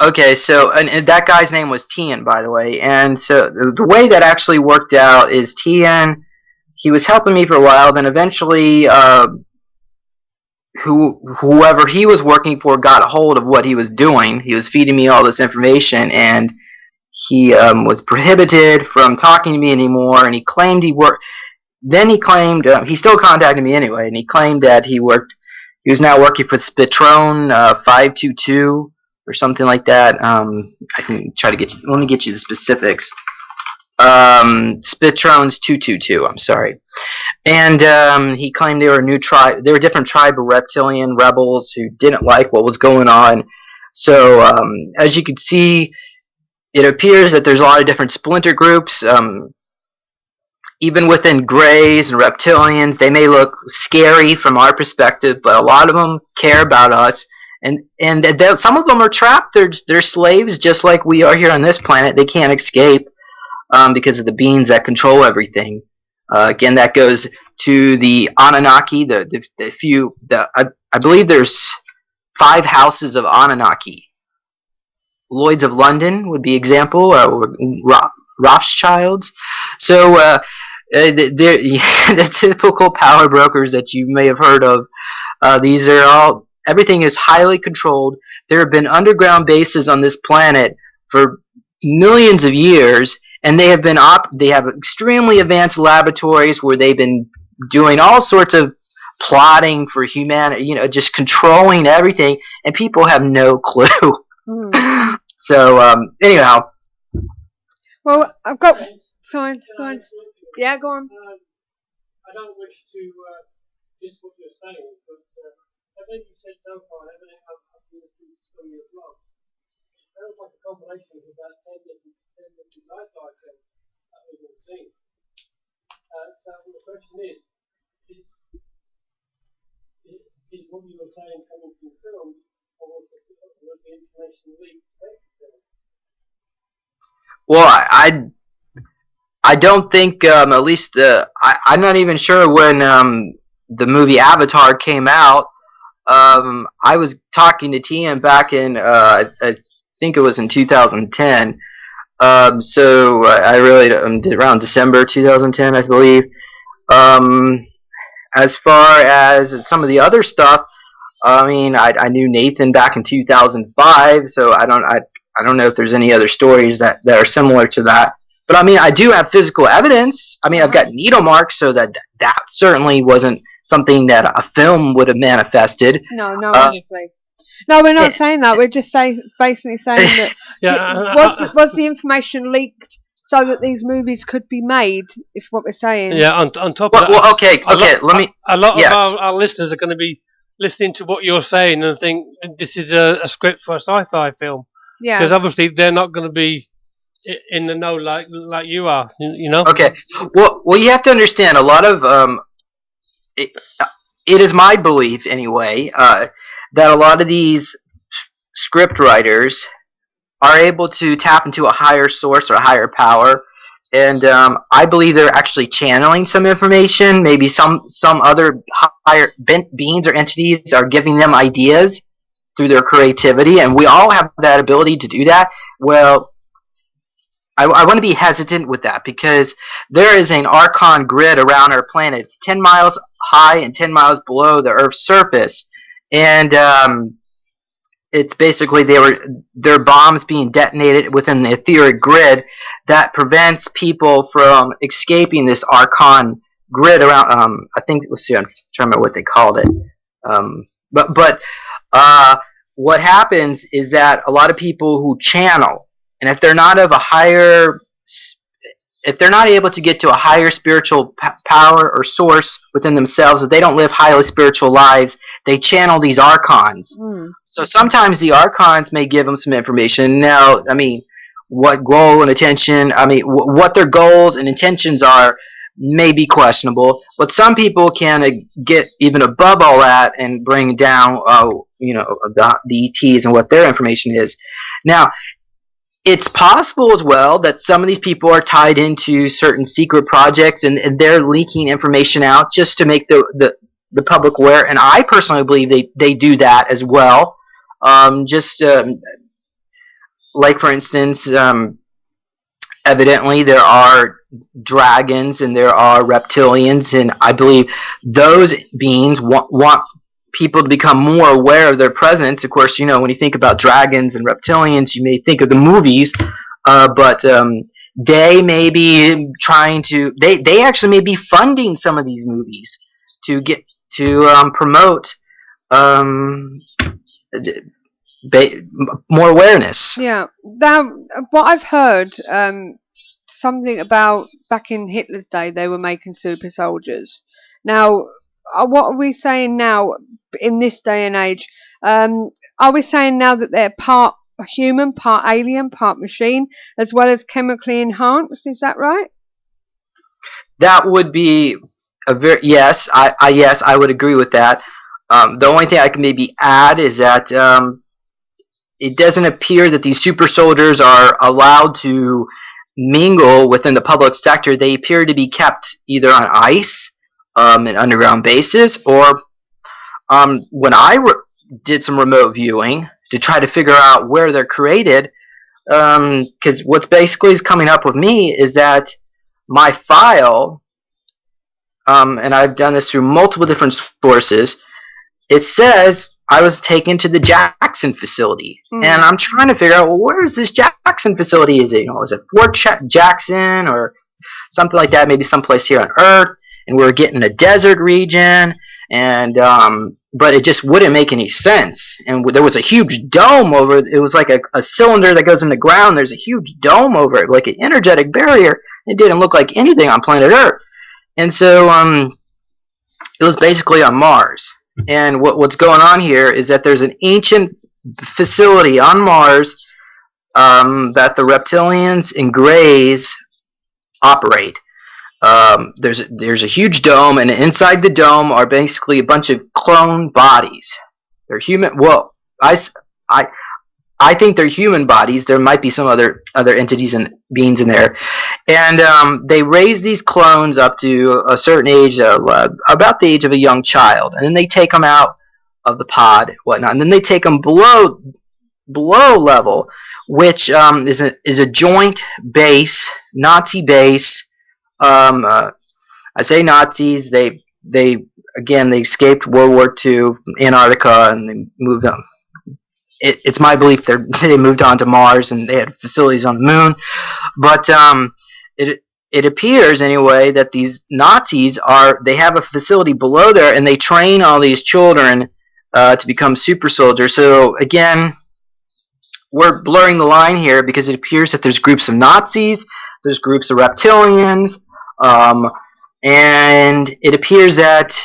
okay, so and that guy's name was Tian, by the way. And so the way that actually worked out is Tian, he was helping me for a while, then eventually whoever he was working for got a hold of what he was doing. He was feeding me all this information, and he was prohibited from talking to me anymore, and he claimed he still contacted me anyway, and he claimed that he was now working for Spitron 522 or something like that. I can try to let me get you the specifics. Spitrons 222, I'm sorry. And he claimed they were a new tribe. They were a different tribe of reptilian rebels who didn't like what was going on. So as you can see, it appears that there's a lot of different splinter groups. Even within Greys and Reptilians, they may look scary from our perspective, but a lot of them care about us. And some of them are trapped. They're slaves, just like we are here on this planet. They can't escape because of the beings that control everything. Again, that goes to the Anunnaki. I believe there's 5 houses of Anunnaki. Lloyds of London would be example, or Rothschilds. So the typical power brokers that you may have heard of. These are all. Everything is highly controlled. There have been underground bases on this planet for millions of years, and they have extremely advanced laboratories where they've been doing all sorts of plotting for humanity, just controlling everything, and people have no clue. So, anyhow. Well, I've got. Sorry, go on. Yeah, go on. I don't wish to diss what you're saying, but I think you said so far, everything I've understood the story as well. It sounds like a combination of about 10 different sci-fi films that we've all seen. So the question is what you were saying coming from the films, or was the information leaked to make the film? Well, I don't think, at least I'm not even sure when the movie Avatar came out. I was talking to TM back in, I think it was in 2010. So I really did around December 2010, I believe. As far as some of the other stuff, I mean, I knew Nathan back in 2005, so I don't know if there's any other stories that are similar to that. But I mean, I do have physical evidence. I mean, I've got needle marks, so that certainly wasn't something that a film would have manifested. No, obviously. No, we're not saying that. We're just basically saying that was the information leaked so that these movies could be made, if what we're saying. Yeah, on top of that. Well, okay, let me... A lot of our listeners are going to be listening to what you're saying and think this is a script for a sci-fi film. Yeah. Because obviously they're not going to be in the know like you are, Okay. Well, you have to understand a lot of it is my belief anyway that a lot of these script writers are able to tap into a higher source or a higher power, and I believe they're actually channeling some information. Maybe some other higher beings or entities are giving them ideas through their creativity, and we all have that ability to do that. Well, I want to be hesitant with that because there is an Archon grid around our planet. It's 10 miles high and 10 miles below the Earth's surface, and it's basically there are bombs being detonated within the etheric grid that prevents people from escaping this Archon grid around. I think I'm trying to remember what they called it. But what happens is that a lot of people who channel, and if they're not able to get to a higher spiritual power or source within themselves, if they don't live highly spiritual lives, they channel these archons. So sometimes the archons may give them some information. Now, I mean, what goal and intention, what their goals and intentions are may be questionable, but some people can get even above all that and bring down, the ETs and what their information is. Now, it's possible as well that some of these people are tied into certain secret projects and they're leaking information out just to make the public aware. And I personally believe they do that as well. Like, for instance, evidently there are dragons and there are reptilians, and I believe those beings want people to become more aware of their presence. Of course, when you think about dragons and reptilians, you may think of the movies, but they may be trying to. They actually may be funding some of these movies to get to promote more awareness. Yeah, what I've heard, something about back in Hitler's day, they were making super soldiers. Now, what are we saying now in this day and age? Are we saying now that they're part human, part alien, part machine, as well as chemically enhanced? Is that right? That would be yes. I would agree with that. The only thing I can maybe add is that it doesn't appear that these super soldiers are allowed to mingle within the public sector. They appear to be kept either on ice in underground bases, or when I did some remote viewing to try to figure out where they're created, because what's basically is coming up with me is that my file and I've done this through multiple different sources, it says I was taken to the Jackson facility. And I'm trying to figure out, well, where is this Jackson facility? Is it, is it Fort Jackson or something like that, maybe someplace here on Earth? And we were getting a desert region, and but it just wouldn't make any sense. And there was a huge dome over it. It was like a cylinder that goes in the ground. There's a huge dome over it, like an energetic barrier. It didn't look like anything on planet Earth. And so it was basically on Mars. And what's going on here is that there's an ancient facility on Mars that the reptilians and Greys operate. There's a huge dome, and inside the dome are basically a bunch of clone bodies. They're human. Well, I think they're human bodies. There might be some other entities and beings in there, and they raise these clones up to a certain age, about the age of a young child, and then they take them out of the pod, and whatnot, and then they take them below level, which is a joint base, Nazi base. I say Nazis. They escaped World War II, Antarctica, and they moved on. It's my belief they moved on to Mars and they had facilities on the moon. But it appears anyway that these Nazis they have a facility below there, and they train all these children to become super soldiers. So again, we're blurring the line here because it appears that there's groups of Nazis, there's groups of reptilians, and it appears that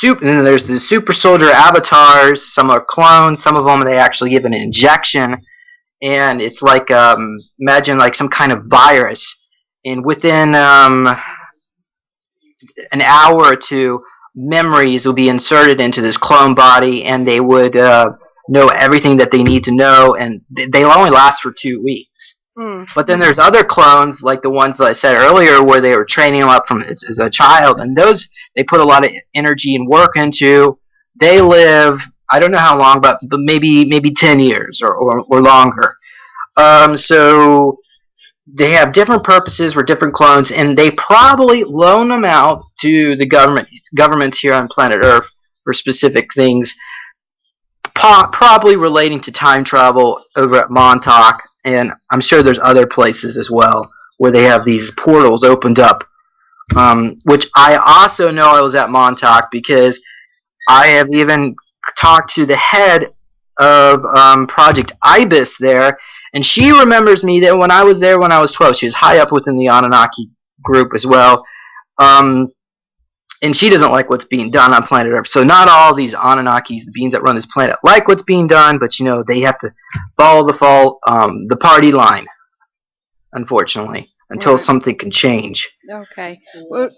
and there's the super soldier avatars. Some are clones, some of them they actually give an injection, and it's like imagine like some kind of virus, and within an hour or two, memories will be inserted into this clone body, and they would know everything that they need to know, and they'll only last for 2 weeks. But then there's other clones, like the ones that I said earlier, where they were training them up from as a child, and those they put a lot of energy and work into. They live, I don't know how long, but maybe 10 years or longer. So they have different purposes for different clones, and they probably loan them out to the governments here on planet Earth for specific things, probably relating to time travel over at Montauk. And I'm sure there's other places as well where they have these portals opened up, which I also know I was at Montauk because I have even talked to the head of Project Ibis there, and she remembers me that when I was there when I was 12. She was high up within the Anunnaki group as well, and she doesn't like what's being done on planet Earth. So not all these Anunnakis, the beings that run this planet, like what's being done, but they have to follow the party line, unfortunately, until something can change. Okay. Well,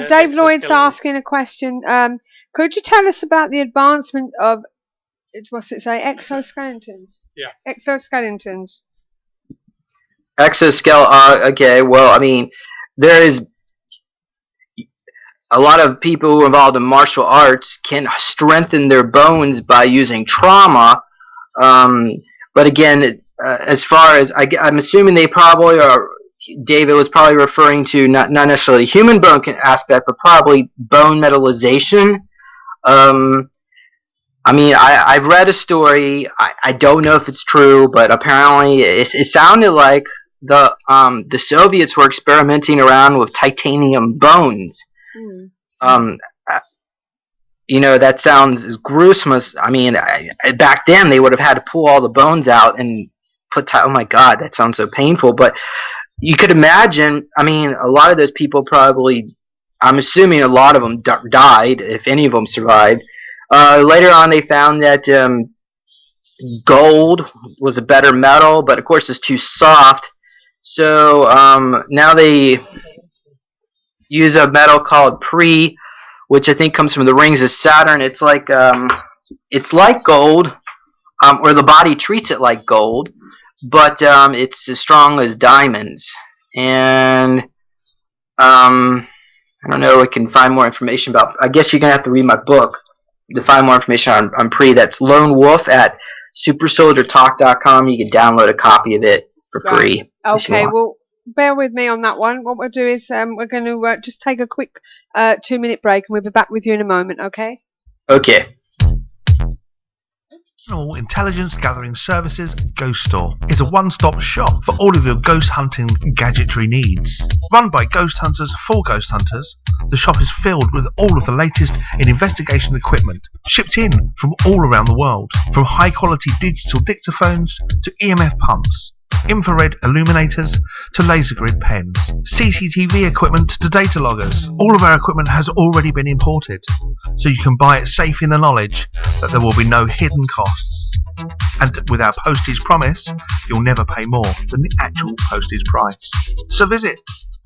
Dave Lloyd's asking a question. Could you tell us about the advancement of, what's it say, exoskeletons? Yeah. Exoskeletons. Okay, well, I mean, there is a lot of people who are involved in martial arts can strengthen their bones by using trauma. But again, as far as I'm assuming they probably are, David was probably referring to not necessarily human bone aspect, but probably bone metallization. I mean, I've read a story. I don't know if it's true, but apparently it sounded like the Soviets were experimenting around with titanium bones. That sounds as gruesome as, I mean, back then they would have had to pull all the bones out and oh my God, that sounds so painful. But you could imagine, I mean, a lot of those people probably, I'm assuming a lot of them died, if any of them survived. Later on they found that gold was a better metal, but of course it's too soft. So now they use a metal called Pre, which I think comes from the rings of Saturn. It's like gold, or the body treats it like gold, but it's as strong as diamonds. And I don't know. I can find more information about. I guess you're gonna have to read my book to find more information on Pre. That's Lone Wolf at supersoldiertalk.com. You can download a copy of it for free. Okay. Well, bear with me on that one. What we'll do is we're going to just take a quick 2-minute break, and we'll be back with you in a moment, okay? Okay. Paranormal Intelligence Gathering Services Ghost Store is a one-stop shop for all of your ghost hunting gadgetry needs. Run by ghost hunters for ghost hunters, the shop is filled with all of the latest in investigation equipment, shipped in from all around the world, from high-quality digital dictaphones to EMF pumps, infrared illuminators to laser grid pens, CCTV equipment to data loggers. All of our equipment has already been imported, so you can buy it safe in the knowledge that there will be no hidden costs. And with our postage promise, you'll never pay more than the actual postage price. So visit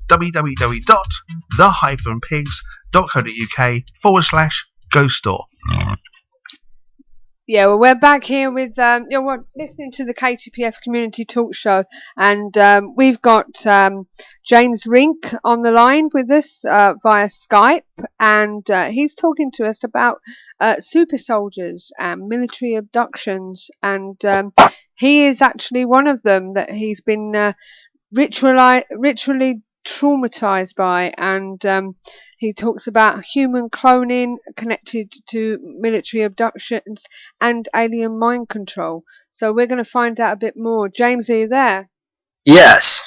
www.the-pigs.co.uk/ghost store. Yeah, well, we're back here with we're listening to the KTPF Community Talk Show, and we've got James Rink on the line with us via Skype, and he's talking to us about super soldiers and military abductions, and he is actually one of them that he's been ritually traumatized by, and he talks about human cloning connected to military abductions and alien mind control. So we're going to find out a bit more. James, are you there? Yes.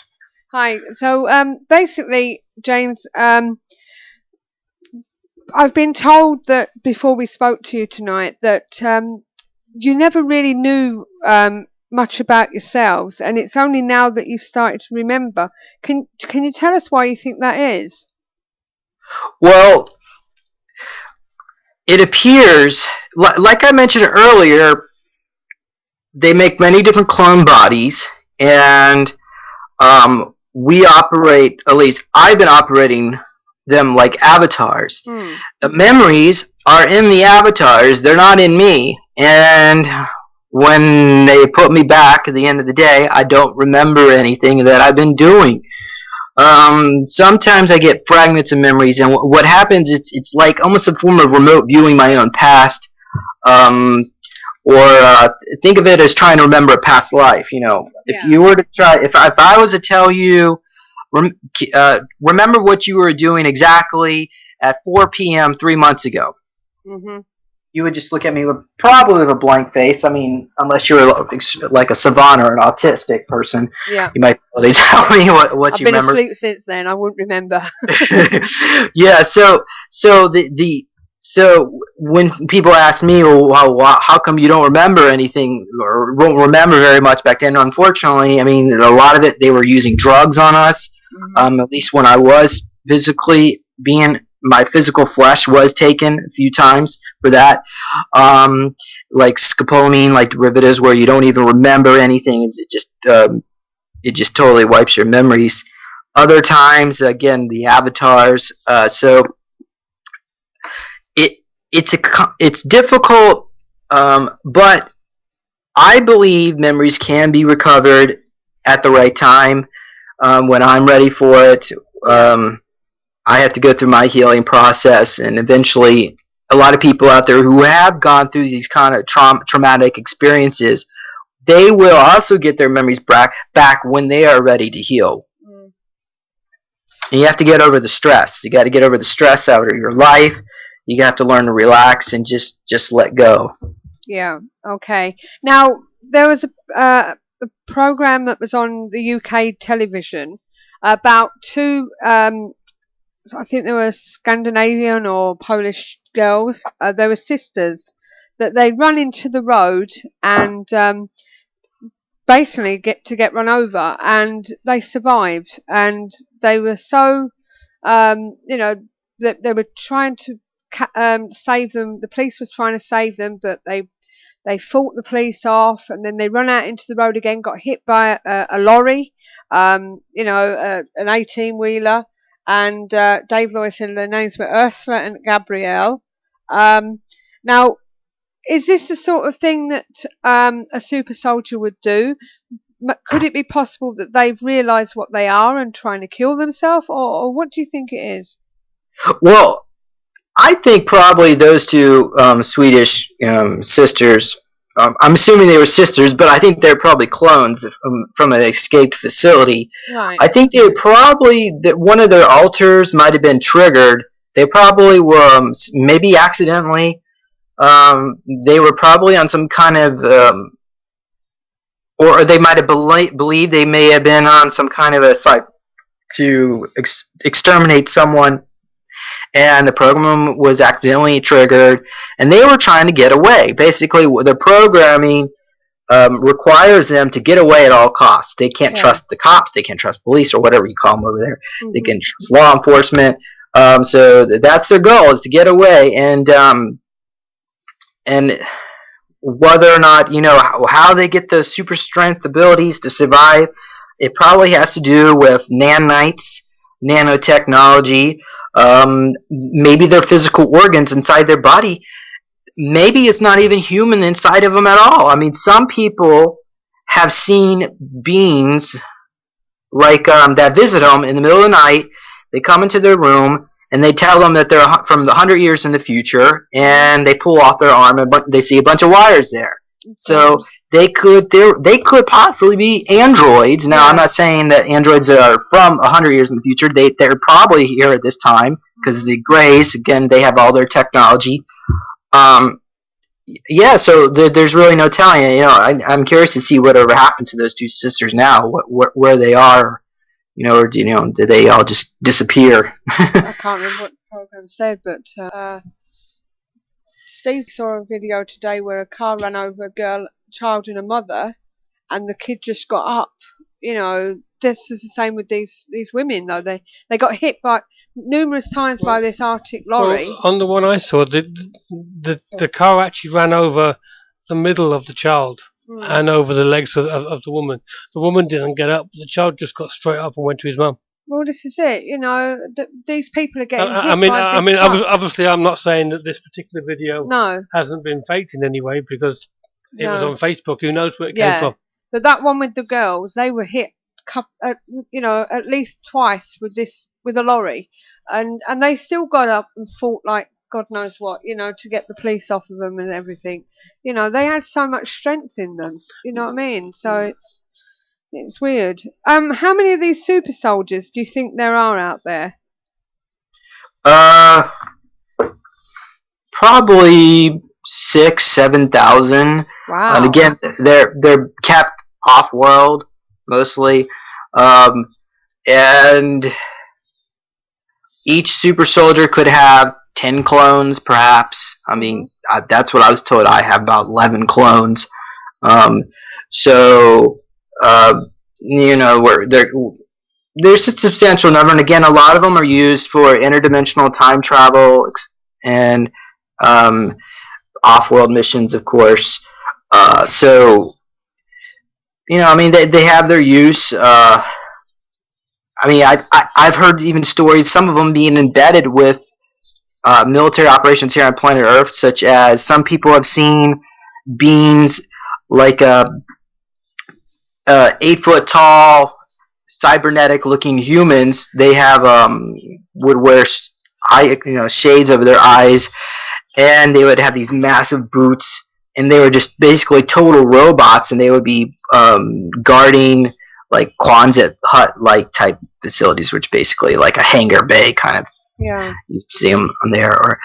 Hi. So basically, James, I've been told that before we spoke to you tonight that you never really knew much about yourselves, and it's only now that you've started to remember. Can you tell us why you think that is? Well, it appears, like I mentioned earlier, they make many different clone bodies, and we operate, at least I've been operating them like avatars. The memories are in the avatars, they're not in me, and when they put me back at the end of the day, I don't remember anything that I've been doing. Sometimes I get fragments of memories, and what happens, it's like almost a form of remote viewing my own past, or think of it as trying to remember a past life. If you were to try, if I was to tell you, remember what you were doing exactly at 4 p.m. 3 months ago. Mm-hmm. You would just look at me probably with a blank face. I mean, unless you're like a savant or an autistic person, you might be able to tell me what you remember. I've been asleep since then. I wouldn't remember. Yeah. So when people ask me, well, how come you don't remember anything or won't remember very much back then? Unfortunately, I mean, a lot of it, they were using drugs on us. At least when I was physically my physical flesh was taken a few times for that. Like scopolamine, like derivatives where you don't even remember anything. It just totally wipes your memories. Other times, again, the avatars. So it's difficult, but I believe memories can be recovered at the right time. When I'm ready for it, I have to go through my healing process, and eventually a lot of people out there who have gone through these kind of traumatic experiences, they will also get their memories back when they are ready to heal. And you have to get over the stress. You got to get over the stress out of your life. You have to learn to relax and just let go. Yeah. Okay. Now, there was a program that was on the UK television about two, I think they were Scandinavian or Polish girls. They were sisters, that they run into the road and basically get run over, and they survived. And they were so, that they were trying to save them. The police was trying to save them, but they fought the police off, and then they run out into the road again, got hit by a lorry, an 18-wheeler, and Dave Lloyd said their names were Ursula and Gabrielle. Now, is this the sort of thing that a super soldier would do? Could it be possible that they've realised what they are and trying to kill themselves, or what do you think it is? Well, I think probably those two Swedish sisters I'm assuming they were sisters, but I think they're probably clones from an escaped facility. Right. I think they probably that one of their alters might have been triggered. They probably were maybe accidentally. They were probably on some kind of, or they might have believed they may have been on some kind of a site to exterminate someone, and the program was accidentally triggered, and they were trying to get away. Basically, the programming requires them to get away at all costs. They can't trust the cops, they can't trust police, or whatever you call them over there. They can trust law enforcement. So that's their goal, is to get away, and whether or not, how they get the super strength abilities to survive, it probably has to do with nanites, nanotechnology, maybe their physical organs inside their body. Maybe it's not even human inside of them at all. I mean, some people have seen beings like that visit them in the middle of the night. They come into their room and they tell them that they're from the 100 years in the future, and they pull off their arm and they see a bunch of wires there. So they could possibly be androids. Now, I'm not saying that androids are from 100 years in the future. They're probably here at this time because the Greys, again, they have all their technology. So there's really no telling. I'm curious to see whatever happened to those two sisters now, where they are, or did they all just disappear? I can't remember what the program said, but Steve saw a video today where a car ran over a child and a mother, and the kid just got up. This is the same with these women, though. They got hit by numerous times by this Arctic lorry. Well, on the one I saw, the car actually ran over the middle of the child and over the legs of the woman. The woman didn't get up. The child just got straight up and went to his mum. Well, this is it. These people are getting hit by big trucks. Obviously, I'm not saying that this particular video hasn't been faked in any way, because it was on Facebook. Who knows where it came from? But that one with the girls, they were hit, at least twice with a lorry, and they still got up and fought like God knows what, to get the police off of them and everything. They had so much strength in them. You know what I mean? So it's weird. How many of these super soldiers do you think there are out there? Probably 6,000-7,000. Wow. And again, they're kept off world mostly, and each super soldier could have 10 clones, perhaps. I mean, that's what I was told. I have about 11 clones. Where there's a substantial number, and again, a lot of them are used for interdimensional time travel and off-world missions, of course. They have their use. I've heard even stories, some of them being embedded with military operations here on planet Earth, such as some people have seen beings like 8-foot tall, cybernetic-looking humans. They have would wear shades over their eyes, and they would have these massive boots, and they were just basically total robots, and they would be guarding like Quonset hut-like type facilities, which basically like a hangar bay kind of. Yeah. You'd see them on there, or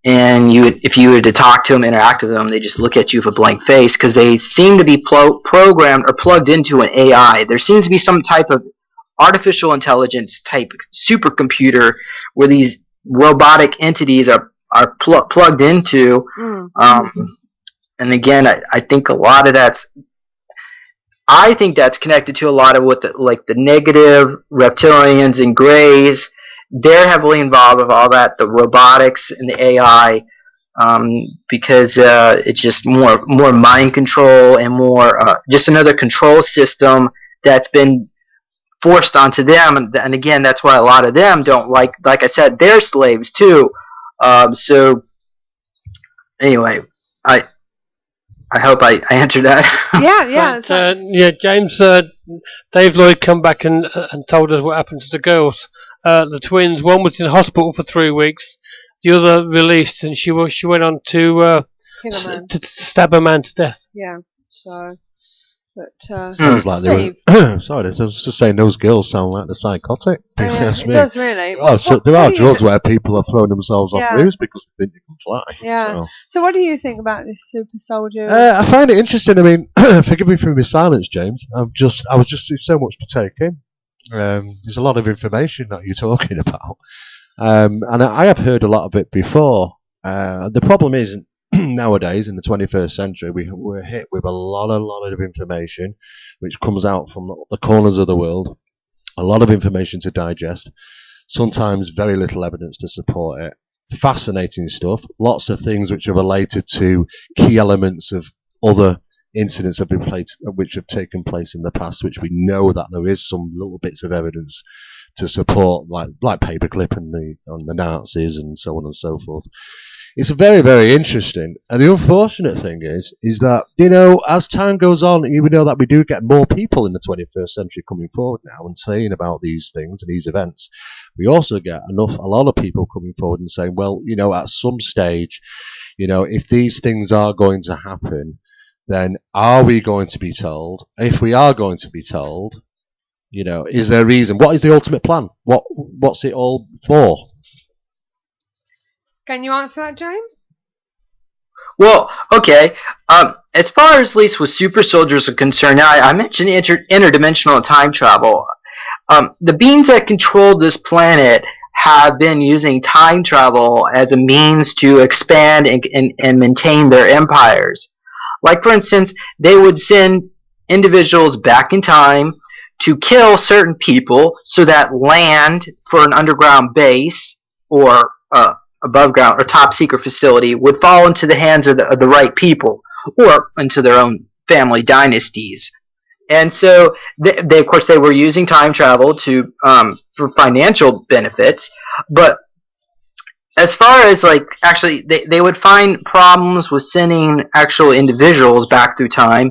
and if you were to talk to them, interact with them, they just look at you with a blank face, because they seem to be programmed or plugged into an AI. There seems to be some type of artificial intelligence type supercomputer where these robotic entities are plugged into. And again, I think a lot of that's connected to a lot of what the negative reptilians and Greys. They're heavily involved with all that, the robotics and the AI, because it's just more mind control and more just another control system that's been forced onto them. And again, that's why a lot of them don't like I said, they're slaves too. So anyway, I hope I answered that. Yeah. James, Dave Lloyd come back and told us what happened to the girls. The twins. One was in hospital for 3 weeks. The other released, and she went on to kill a man. To stab a man to death. Yeah. So, but Sounds like Steve. they were. Sorry, I was just saying those girls sound like they're psychotic. It does really. Oh, so there are drugs where people are throwing themselves off roofs because they think they can fly. Yeah. So what do you think about this super soldier? I find it interesting. I mean, forgive me for my silence, James. I was just there's so much to take in. There's a lot of information that you're talking about, and I have heard a lot of it before. The problem is nowadays in the 21st century, we're hit with a lot of information, which comes out from the corners of the world. A lot of information to digest. Sometimes very little evidence to support it. Fascinating stuff. Lots of things which are related to key elements of other incidents which have taken place in the past, which we know that there is some little bits of evidence to support, like paperclip and the Nazis and so on and so forth. It's very, very interesting. And the unfortunate thing is that, as time goes on, we know that we do get more people in the 21st century coming forward now and saying about these things and these events. We also get a lot of people coming forward and saying, well, at some stage, if these things are going to happen, then are we going to be told? If we are going to be told, is there a reason? What is the ultimate plan? What's it all for? Can you answer that, James? Well, okay. As far as at least with super soldiers are concerned, now I mentioned interdimensional time travel. The beings that control this planet have been using time travel as a means to expand and maintain their empires. Like, for instance, they would send individuals back in time to kill certain people so that land for an underground base or above ground or top secret facility would fall into the hands of the right people or into their own family dynasties. And so they of course they were using time travel to for financial benefits, but as far as actually they would find problems with sending actual individuals back through time.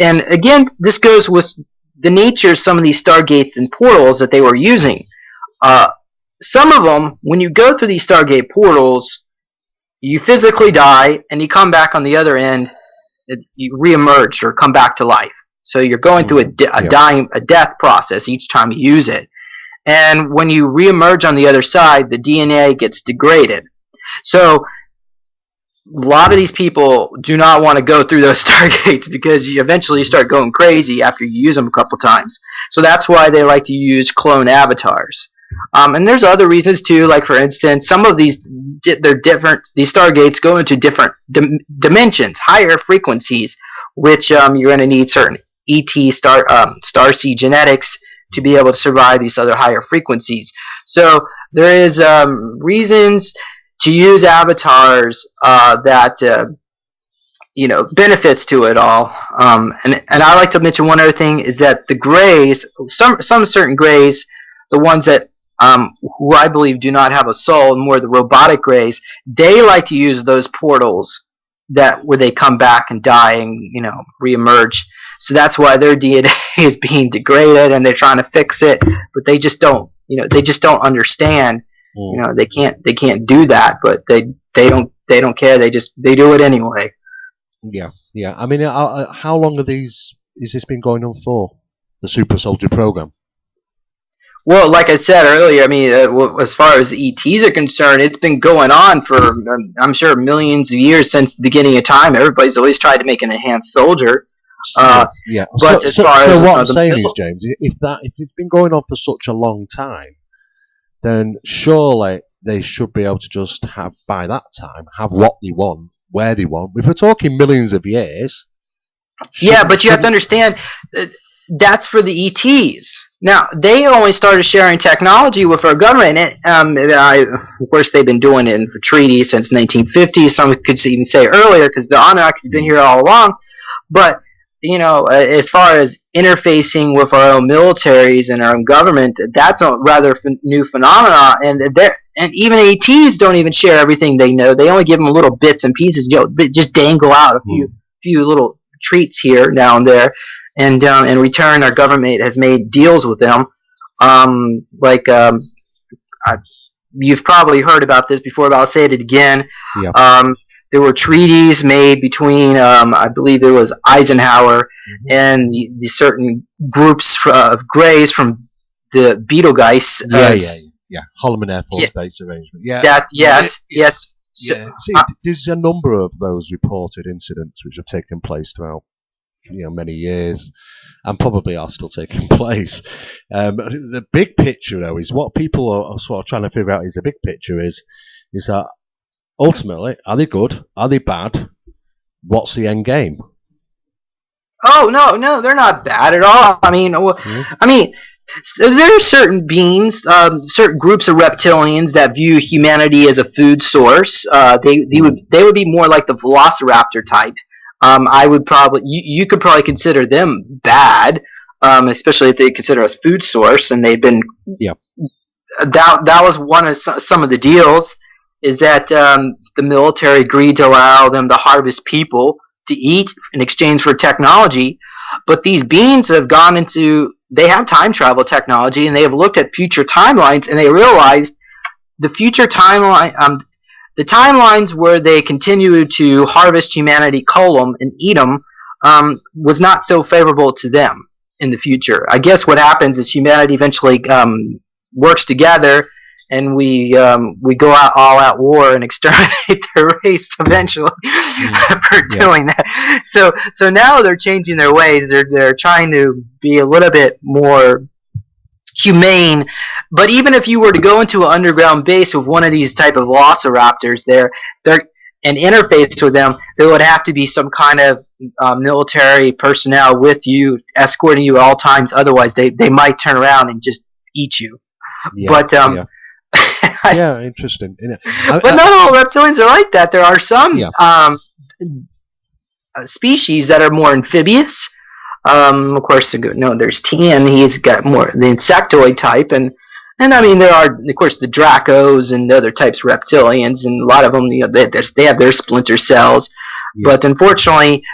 And again, this goes with the nature of some of these stargates and portals that they were using. Some of them, when you go through these Stargate portals, you physically die, and you come back on the other end, you reemerge or come back to life. So you're going through a death process each time you use it. And when you reemerge on the other side, the DNA gets degraded. So a lot of these people do not want to go through those Stargates because you eventually start going crazy after you use them a couple times. So that's why they like to use clone avatars. And there's other reasons too, like for instance, some of these they're different. These stargates go into different dimensions, higher frequencies, which you're going to need certain ET starseed genetics to be able to survive these other higher frequencies. So there is reasons to use avatars that benefits to it all. And I like to mention one other thing is that the Greys, some certain Greys, the ones that who I believe do not have a soul, more the robotic Greys, they like to use those portals where they come back and die and reemerge. So that's why their DNA is being degraded, and they're trying to fix it, but they just don't understand. They can't do that, but they don't care. They do it anyway. Yeah. I mean, how long is this been going on for? The Super Soldier program. Well, like I said earlier, I mean, as far as the ETs are concerned, it's been going on for, I'm sure, millions of years since the beginning of time. Everybody's always tried to make an enhanced soldier. Yeah. But so what I'm saying is, James, if it's been going on for such a long time, then surely they should be able to just have, by that time, have what they want, where they want. If we're talking millions of years. Yeah, but you have to understand, that's for the ETs. Now, they only started sharing technology with our government. Of course, they've been doing it for treaties since 1950. Some could even say earlier, because the Anunnaki has been here all along. But, as far as interfacing with our own militaries and our own government, that's a rather new phenomena. And even ATs don't even share everything they know. They only give them little bits and pieces. They just dangle out a few little treats here, now and there. And in return, our government has made deals with them. You've probably heard about this before, but I'll say it again. Yeah. there were treaties made between, I believe it was Eisenhower and the certain groups of Greys from the Betelgeuse. Holloman Air Force Base arrangement. Yeah. Yes. Yeah. See, there's a number of those reported incidents which have taken place throughout, many years, and probably are still taking place. The big picture, though, is what people are sort of trying to figure out. Is the big picture is that ultimately, are they good? Are they bad? What's the end game? Oh no, they're not bad at all. I mean, there are certain beings, certain groups of reptilians that view humanity as a food source. They would be more like the Velociraptor type. I would probably you could probably consider them bad, especially if they consider us food source, and they've been. Yeah. That was one of some of the deals, is that the military agreed to allow them to harvest people to eat in exchange for technology, but these beings have gone into. They have time travel technology, and they have looked at future timelines, and they realized the future timeline, the timelines where they continue to harvest humanity, cull them, and eat them, was not so favorable to them in the future. I guess what happens is humanity eventually works together, and we go out all out war and exterminate their race eventually for doing that. So now they're changing their ways. They're trying to be a little bit more humane. But even if you were to go into an underground base with one of these type of velociraptors, they're an interface with them, there would have to be some kind of military personnel with you, escorting you at all times. Otherwise, they might turn around and just eat you. Interesting. But not all reptilians are like that. There are some species that are more amphibious. Of course, there's Tien. He's got more the insectoid type, and I mean there are of course the Dracos and other types of reptilians, and a lot of them they have their splinter cells. Yeah. But unfortunately,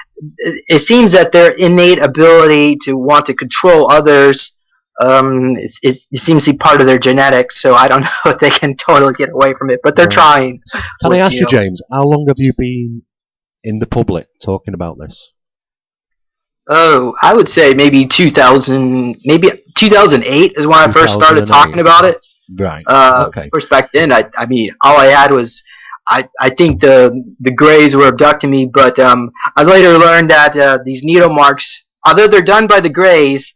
it seems that their innate ability to want to control others. It seems to be part of their genetics, so I don't know if they can totally get away from it, but they're trying. Can I ask you, James, how long have you been in the public talking about this? Oh, I would say maybe 2008 is when I first started talking about it. Right. Okay. Of course, back then, I mean, all I had was, I think the Greys were abducting me, but I later learned that these needle marks, although they're done by the Greys,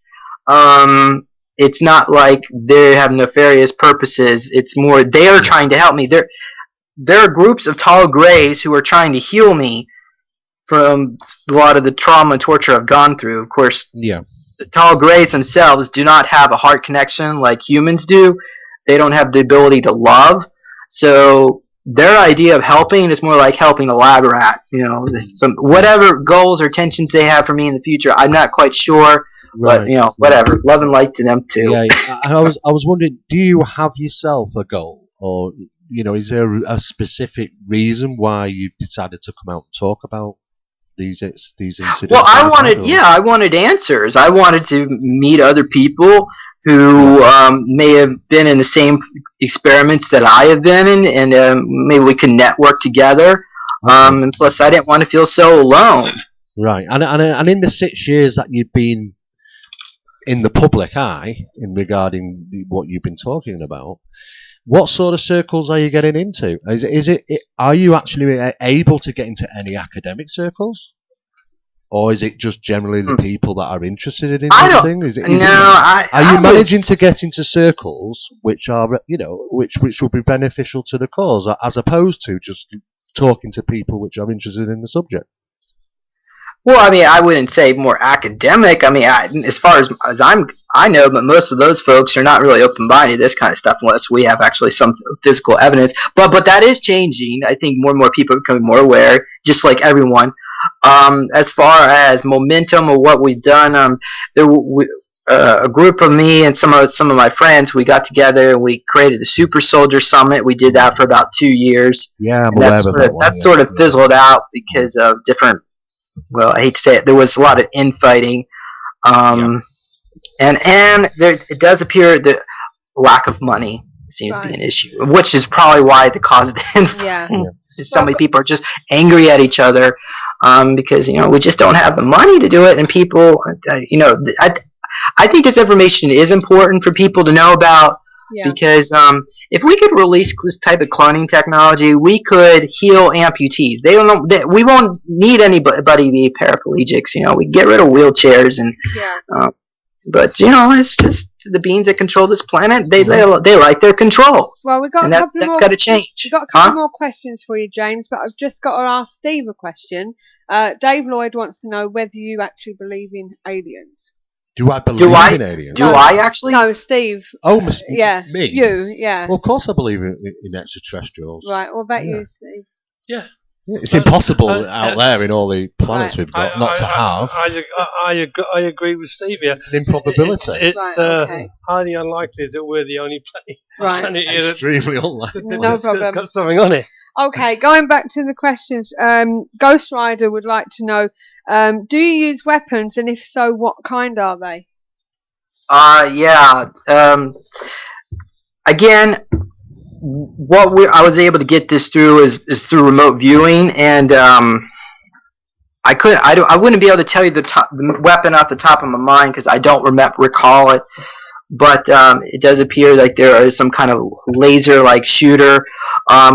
it's not like they have nefarious purposes. It's more they are trying to help me. There are groups of tall Greys who are trying to heal me from a lot of the trauma and torture I've gone through. Of course, the tall Greys themselves do not have a heart connection like humans do. They don't have the ability to love. So their idea of helping is more like helping a lab rat. Some whatever goals or tensions they have for me in the future, I'm not quite sure. But whatever. Love and light to them too. Yeah, I was wondering, do you have yourself a goal, or is there a specific reason why you decided to come out and talk about these incidents? Well, I wanted answers. I wanted to meet other people who may have been in the same experiments that I have been in, and maybe we can network together. Okay. And plus, I didn't want to feel so alone. Right, and in the 6 years that you've been in the public eye, in regarding what you've been talking about, what sort of circles are you getting into? Are you actually able to get into any academic circles, or is it just generally the people that are interested in anything? Are you managing to get into circles which are which will be beneficial to the cause, as opposed to just talking to people which are interested in the subject? Well, I mean, I wouldn't say more academic. I mean, as far as I know, but most of those folks are not really open-minded to this kind of stuff unless we have actually some physical evidence. But that is changing. I think more and more people are becoming more aware, just like everyone. As far as momentum or what we've done, a group of me and some of my friends, we got together and we created the Super Soldier Summit. We did that for about 2 years. Yeah, that sort of fizzled out because of different. Well, I hate to say it, there was a lot of infighting, and it does appear the lack of money. seems to be an issue, which is probably why the cause of the so many people are just angry at each other because we just don't have the money to do it, and people, I think this information is important for people to know about. Yeah. Because if we could release this type of cloning technology, we could heal amputees. We won't need anybody to be paraplegics. We get rid of wheelchairs and. But it's just the beings that control this planet. They like their control. Well, we've got that's got to change. We've got a couple more questions for you, James. But I've just got to ask Steve a question. Dave Lloyd wants to know whether you actually believe in aliens. Do I believe in aliens? Do I actually? No, Steve. Oh, me? You, yeah. Well, of course I believe in extraterrestrials. Right, what about you, Steve? Yeah. It's impossible out there in all the planets we've got not to have. I agree with Steve here. It's an improbability. It's highly unlikely that we're the only planet here extremely unlikely. No problem. That's got something on it. Okay, going back to the questions, Ghost Rider would like to know, do you use weapons, and if so, what kind are they? Again, I was able to get this through is through remote viewing, and I wouldn't be able to tell you the weapon off the top of my mind because I don't recall it. But it does appear like there is some kind of laser-like shooter.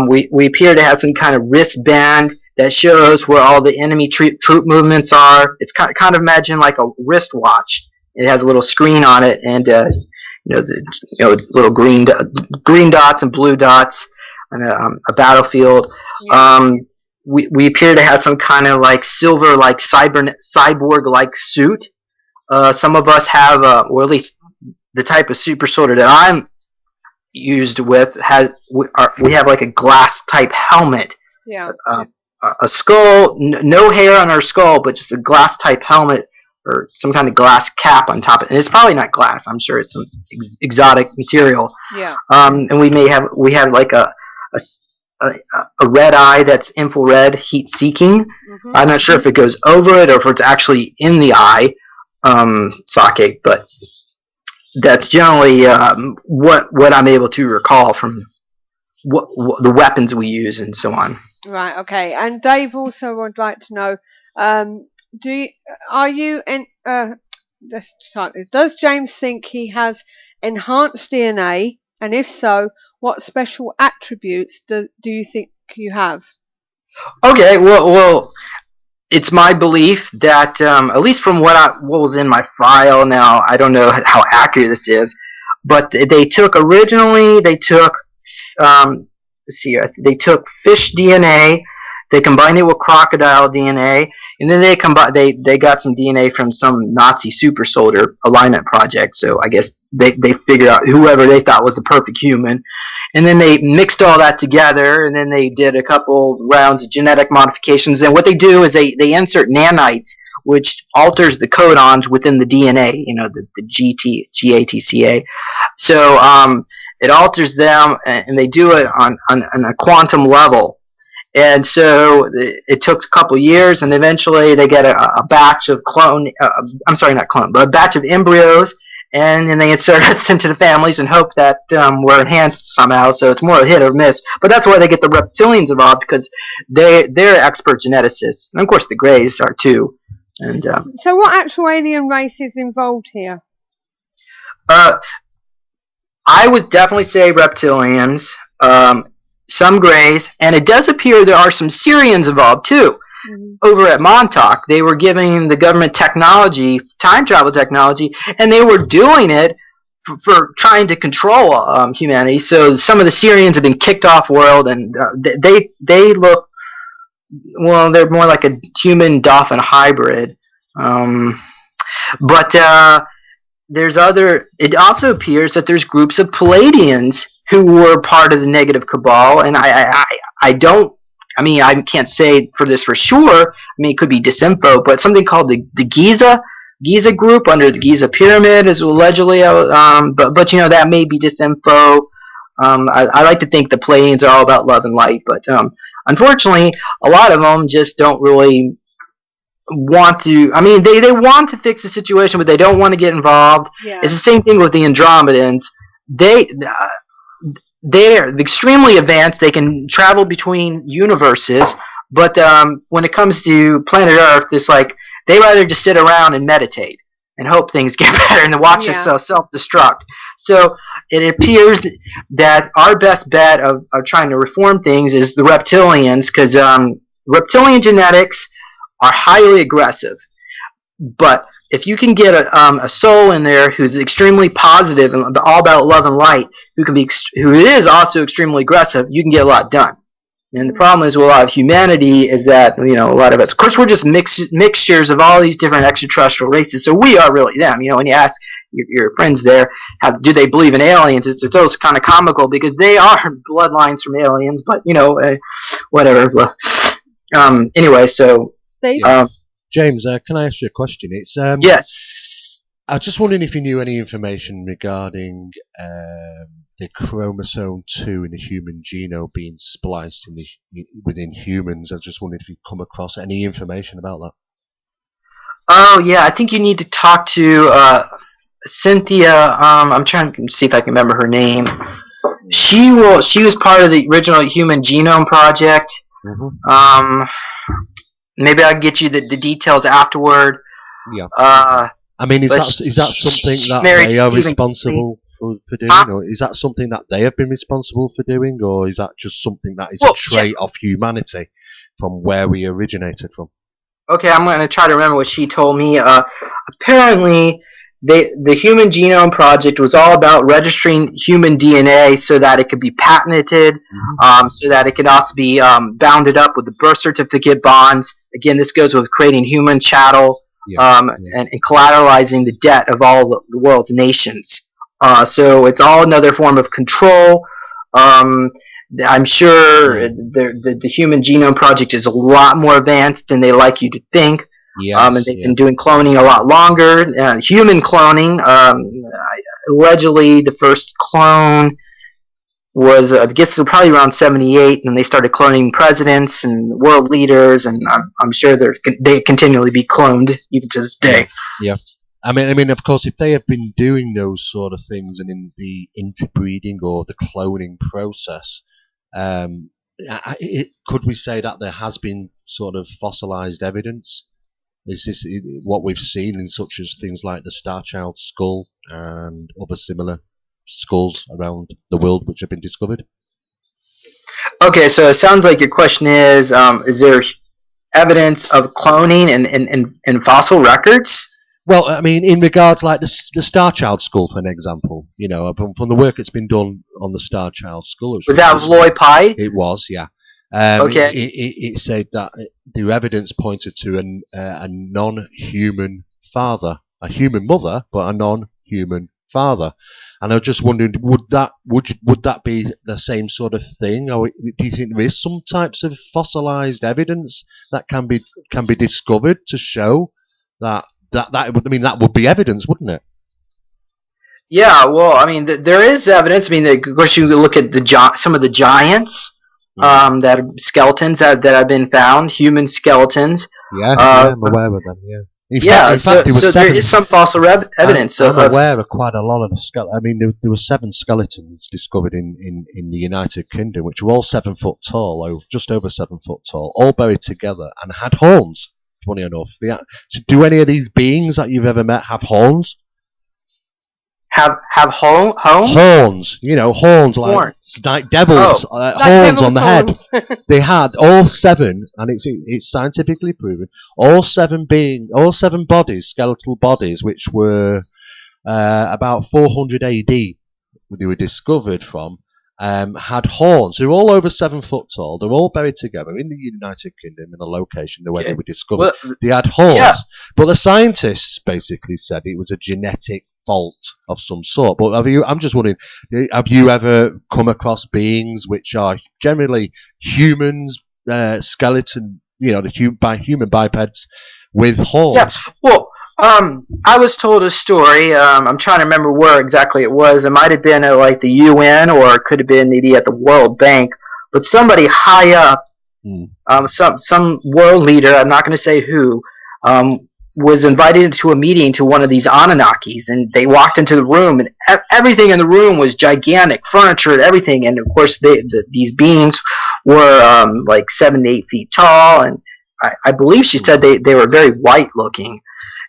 We appear to have some kind of wristband that shows where all the enemy troop movements are. It's kind of imagine like a wristwatch. It has a little screen on it, and little green dots and blue dots, and a battlefield. Yeah. We appear to have some kind of like silver, like cyborg-like suit. Some of us have, or at least the type of super soldier that I'm used with we have like a glass type helmet. Yeah. A skull, no hair on our skull, but just a glass type helmet or some kind of glass cap on top of it. And it's probably not glass. I'm sure it's some exotic material. Yeah. And we have like a red eye that's infrared heat seeking. Mm-hmm. I'm not sure if it goes over it or if it's actually in the eye socket, but that's generally what I'm able to recall from what the weapons we use and so on. Right. Okay. And Dave also would like to know: does James think he has enhanced DNA, and if so, what special attributes do you think you have? Okay. Well. It's my belief that, at least from what was in my file now, I don't know how accurate this is, but they took fish DNA, they combined it with crocodile DNA, and then they got some DNA from some Nazi super soldier alignment project. So I guess they figured out whoever they thought was the perfect human. And then they mixed all that together, and then they did a couple rounds of genetic modifications. And what they do is they insert nanites, which alters the codons within the DNA, the GATCA. So it alters them, and they do it on a quantum level. And so it took a couple years, and eventually they get a batch of a batch of embryos. And then they insert us into the families and hope that we're enhanced somehow. So it's more a hit or miss. But that's why they get the reptilians involved, because they're expert geneticists. And of course the Greys are too. And so what actual alien race is involved here? I would definitely say reptilians, some Greys, and it does appear there are some Syrians involved too. Mm-hmm. Over at Montauk, they were giving the government technology, time travel technology, and they were doing it for trying to control humanity. So some of the Syrians have been kicked off world, and they look, well, they're more like a human dolphin hybrid. But it also appears that there's groups of Palladians who were part of the negative cabal, and I can't say for this for sure. It could be disinfo, but something called the Giza group under the Giza pyramid is allegedly, but that may be disinfo. I like to think the Pleiadians are all about love and light, but unfortunately, a lot of them just don't really want to. They want to fix the situation, but they don't want to get involved. Yeah. It's the same thing with the Andromedans. they're extremely advanced. They can travel between universes, but when it comes to planet Earth, it's like they rather just sit around and meditate and hope things get better and watch us self-destruct. So it appears that our best bet of trying to reform things is the reptilians, because reptilian genetics are highly aggressive. But if you can get a soul in there who's extremely positive and all about love and light, who is also extremely aggressive, you can get a lot done. And the problem is with a lot of humanity is that, a lot of us, of course, we're just mixtures of all these different extraterrestrial races. So we are really them. When you ask your friends there, do they believe in aliens? It's always kind of comical because they are bloodlines from aliens. But whatever. Anyway, so Steve? James, can I ask you a question? It's yes. I was just wondering if you knew any information regarding the chromosome 2 in the human genome being spliced within humans. I was just wondering if you've come across any information about that. Oh, yeah, I think you need to talk to Cynthia. I'm trying to see if I can remember her name. She was part of the original Human Genome Project. Mm-hmm. Maybe I'll get you the details afterward. Yeah. I mean, is that something that they are responsible for doing, or is that something that they have been responsible for doing, or is that just something that is a trait of humanity from where we originated from? Okay, I'm going to try to remember what she told me. Apparently, the Human Genome Project was all about registering human DNA so that it could be patented, so that it could also be bounded up with the birth certificate bonds. Again, this goes with creating human chattel. And collateralizing the debt of all the world's nations. So it's all another form of control. I'm sure the Human Genome Project is a lot more advanced than they like you to think. And they've been doing cloning a lot longer. Human cloning, allegedly the first clone was gets to probably around 78, and they started cloning presidents and world leaders, and I'm sure they continually be cloned even to this day. Yeah, I mean, of course, if they have been doing those sort of things and in the interbreeding or the cloning process, could we say that there has been sort of fossilized evidence? Is this what we've seen in such as things like the Star Child skull and other similar skulls around the world which have been discovered? Okay, so it sounds like your question is there evidence of cloning in fossil records? Well, I mean, in regards like the Star Child skull, for an example, from the work that's been done on the Star Child skull. Was that Lloyd Pye? It was, yeah. Okay. It said that the evidence pointed to a non-human father, a human mother, but a non-human father. And I was just wondering, would that be the same sort of thing, or do you think there is some types of fossilized evidence that can be discovered to show that would be evidence, wouldn't it? Yeah, well, I mean, there is evidence. I mean, of course, you look at some of the giants that are skeletons that have been found, human skeletons. Yeah, I'm aware of them. Yeah. In fact, there is some fossil evidence. I'm aware of quite a lot of the skeletons. I mean, there were 7 skeletons discovered in the United Kingdom, which were all 7 foot tall, just over 7 foot tall, all buried together, and had horns. Funny enough, do any of these beings that you've ever met have horns? Have horns? Horns, horns like devils, horns on the head. They had all 7, and it's scientifically proven. All 7 bodies, skeletal bodies, which were about 400 AD, they were discovered from. Had horns. They're all over 7 foot tall. They're all buried together in the United Kingdom in a location where they were discovered. Well, they had horns, but the scientists basically said it was a genetic fault of some sort. But I'm just wondering, have you ever come across beings which are generally humans, skeleton, human bipeds with horns? Yeah. Well, I was told a story. I'm trying to remember where exactly it was. It might have been at like the UN, or it could have been maybe at the World Bank. But somebody high up, some world leader, I'm not going to say who, was invited to a meeting to one of these Anunnakis, and they walked into the room, and everything in the room was gigantic, furniture and everything. And of course, these beings were like 7 to 8 feet tall, and I believe she said they were very white looking.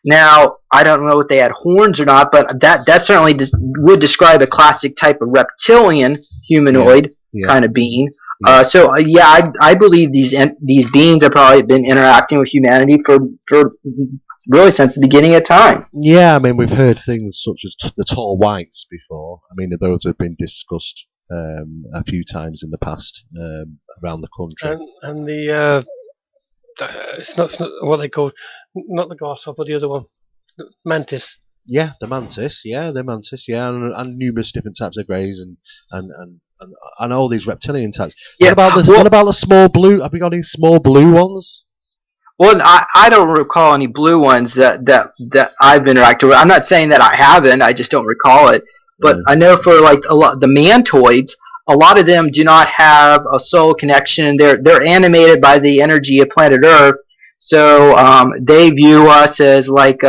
Now, I don't know if they had horns or not, but that certainly would describe a classic type of reptilian humanoid kind of being. I believe these beings have probably been interacting with humanity for really since the beginning of time. Yeah, I mean, we've heard things such as the tall whites before. I mean, those have been discussed a few times in the past around the country. And the it's not what they call, not the grasshopper, the other one, mantis. Yeah, the mantis. Yeah, and numerous different types of greys and all these reptilian types. Yeah. What about the small blue? Have we got any small blue ones? Well, I don't recall any blue ones that I've interacted with. I'm not saying that I haven't. I just don't recall it. But I know for like a lot the mantoids, a lot of them do not have a soul connection. They're animated by the energy of planet Earth, so they view us as like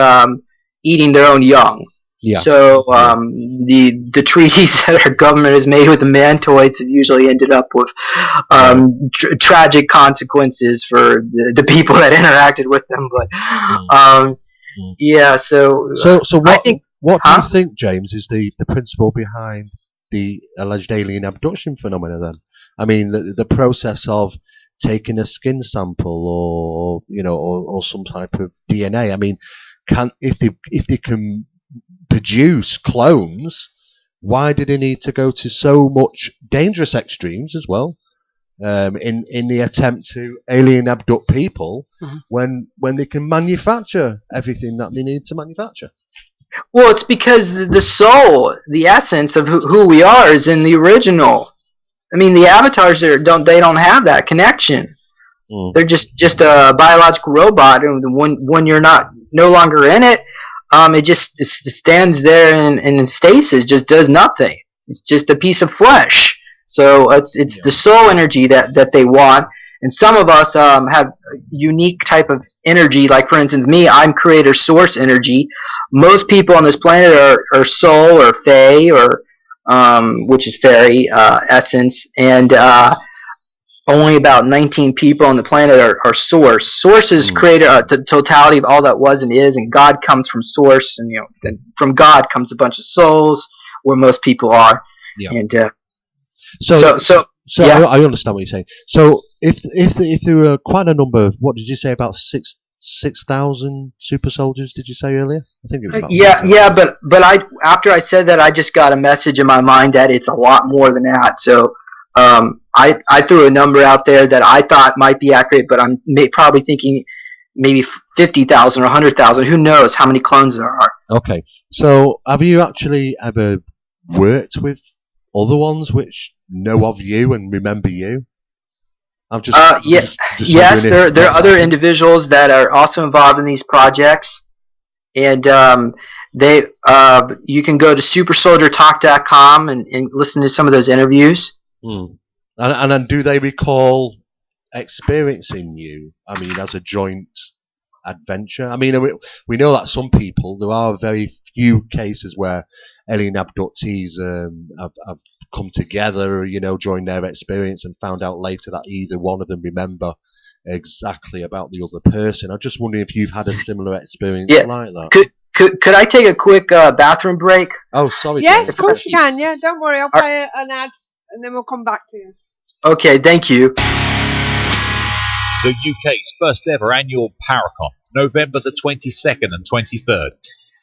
eating their own young. Yeah. So the treaties that our government has made with the mantoids have usually ended up with tragic consequences for the people that interacted with them. But yeah, so what do you think, James, is the principle behind the alleged alien abduction phenomena? Then, I mean, the process of taking a skin sample or some type of DNA. I mean, if they can produce clones, why did they need to go to so much dangerous extremes as well in the attempt to alien abduct people when they can manufacture everything that they need to manufacture? Well, it's because the soul, the essence of who we are, is in the original. I mean, the avatars don't have that connection. They're just a biological robot, and when you're no longer in it, it just stands there in stasis, just does nothing. It's just a piece of flesh. So it's the soul energy that they want. And some of us have unique type of energy. Like, for instance, me, I'm creator source energy. Most people on this planet are soul or fae, or which is fairy essence, and only about 19 people on the planet are source. Source is creator, the totality of all that was and is, and God comes from source, and then from God comes a bunch of souls, where most people are. Yeah. And So yeah. I understand what you're saying. So if there were quite a number of, what did you say, about 6,000 super soldiers? Did you say earlier? I think it was about but after I said that, I just got a message in my mind that it's a lot more than that. So I threw a number out there that I thought might be accurate, but I'm probably thinking maybe 50,000 or 100,000. Who knows how many clones there are? Okay. So have you actually ever worked with other ones which know of you and remember you? Yes, there are other individuals that are also involved in these projects, and you can go to supersoldiertalk.com and listen to some of those interviews. And do they recall experiencing you? I mean, as a joint adventure. I mean, we know that some people, there are very few cases where alien abductees have come together, during their experience, and found out later that either one of them remember exactly about the other person. I'm just wondering if you've had a similar experience like that. Could I take a quick bathroom break? Oh, sorry. Yes, of course you can. Yeah, don't worry. I'll play an ad, and then we'll come back to you. Okay, thank you. The UK's first ever annual Paracon, November the 22nd and 23rd.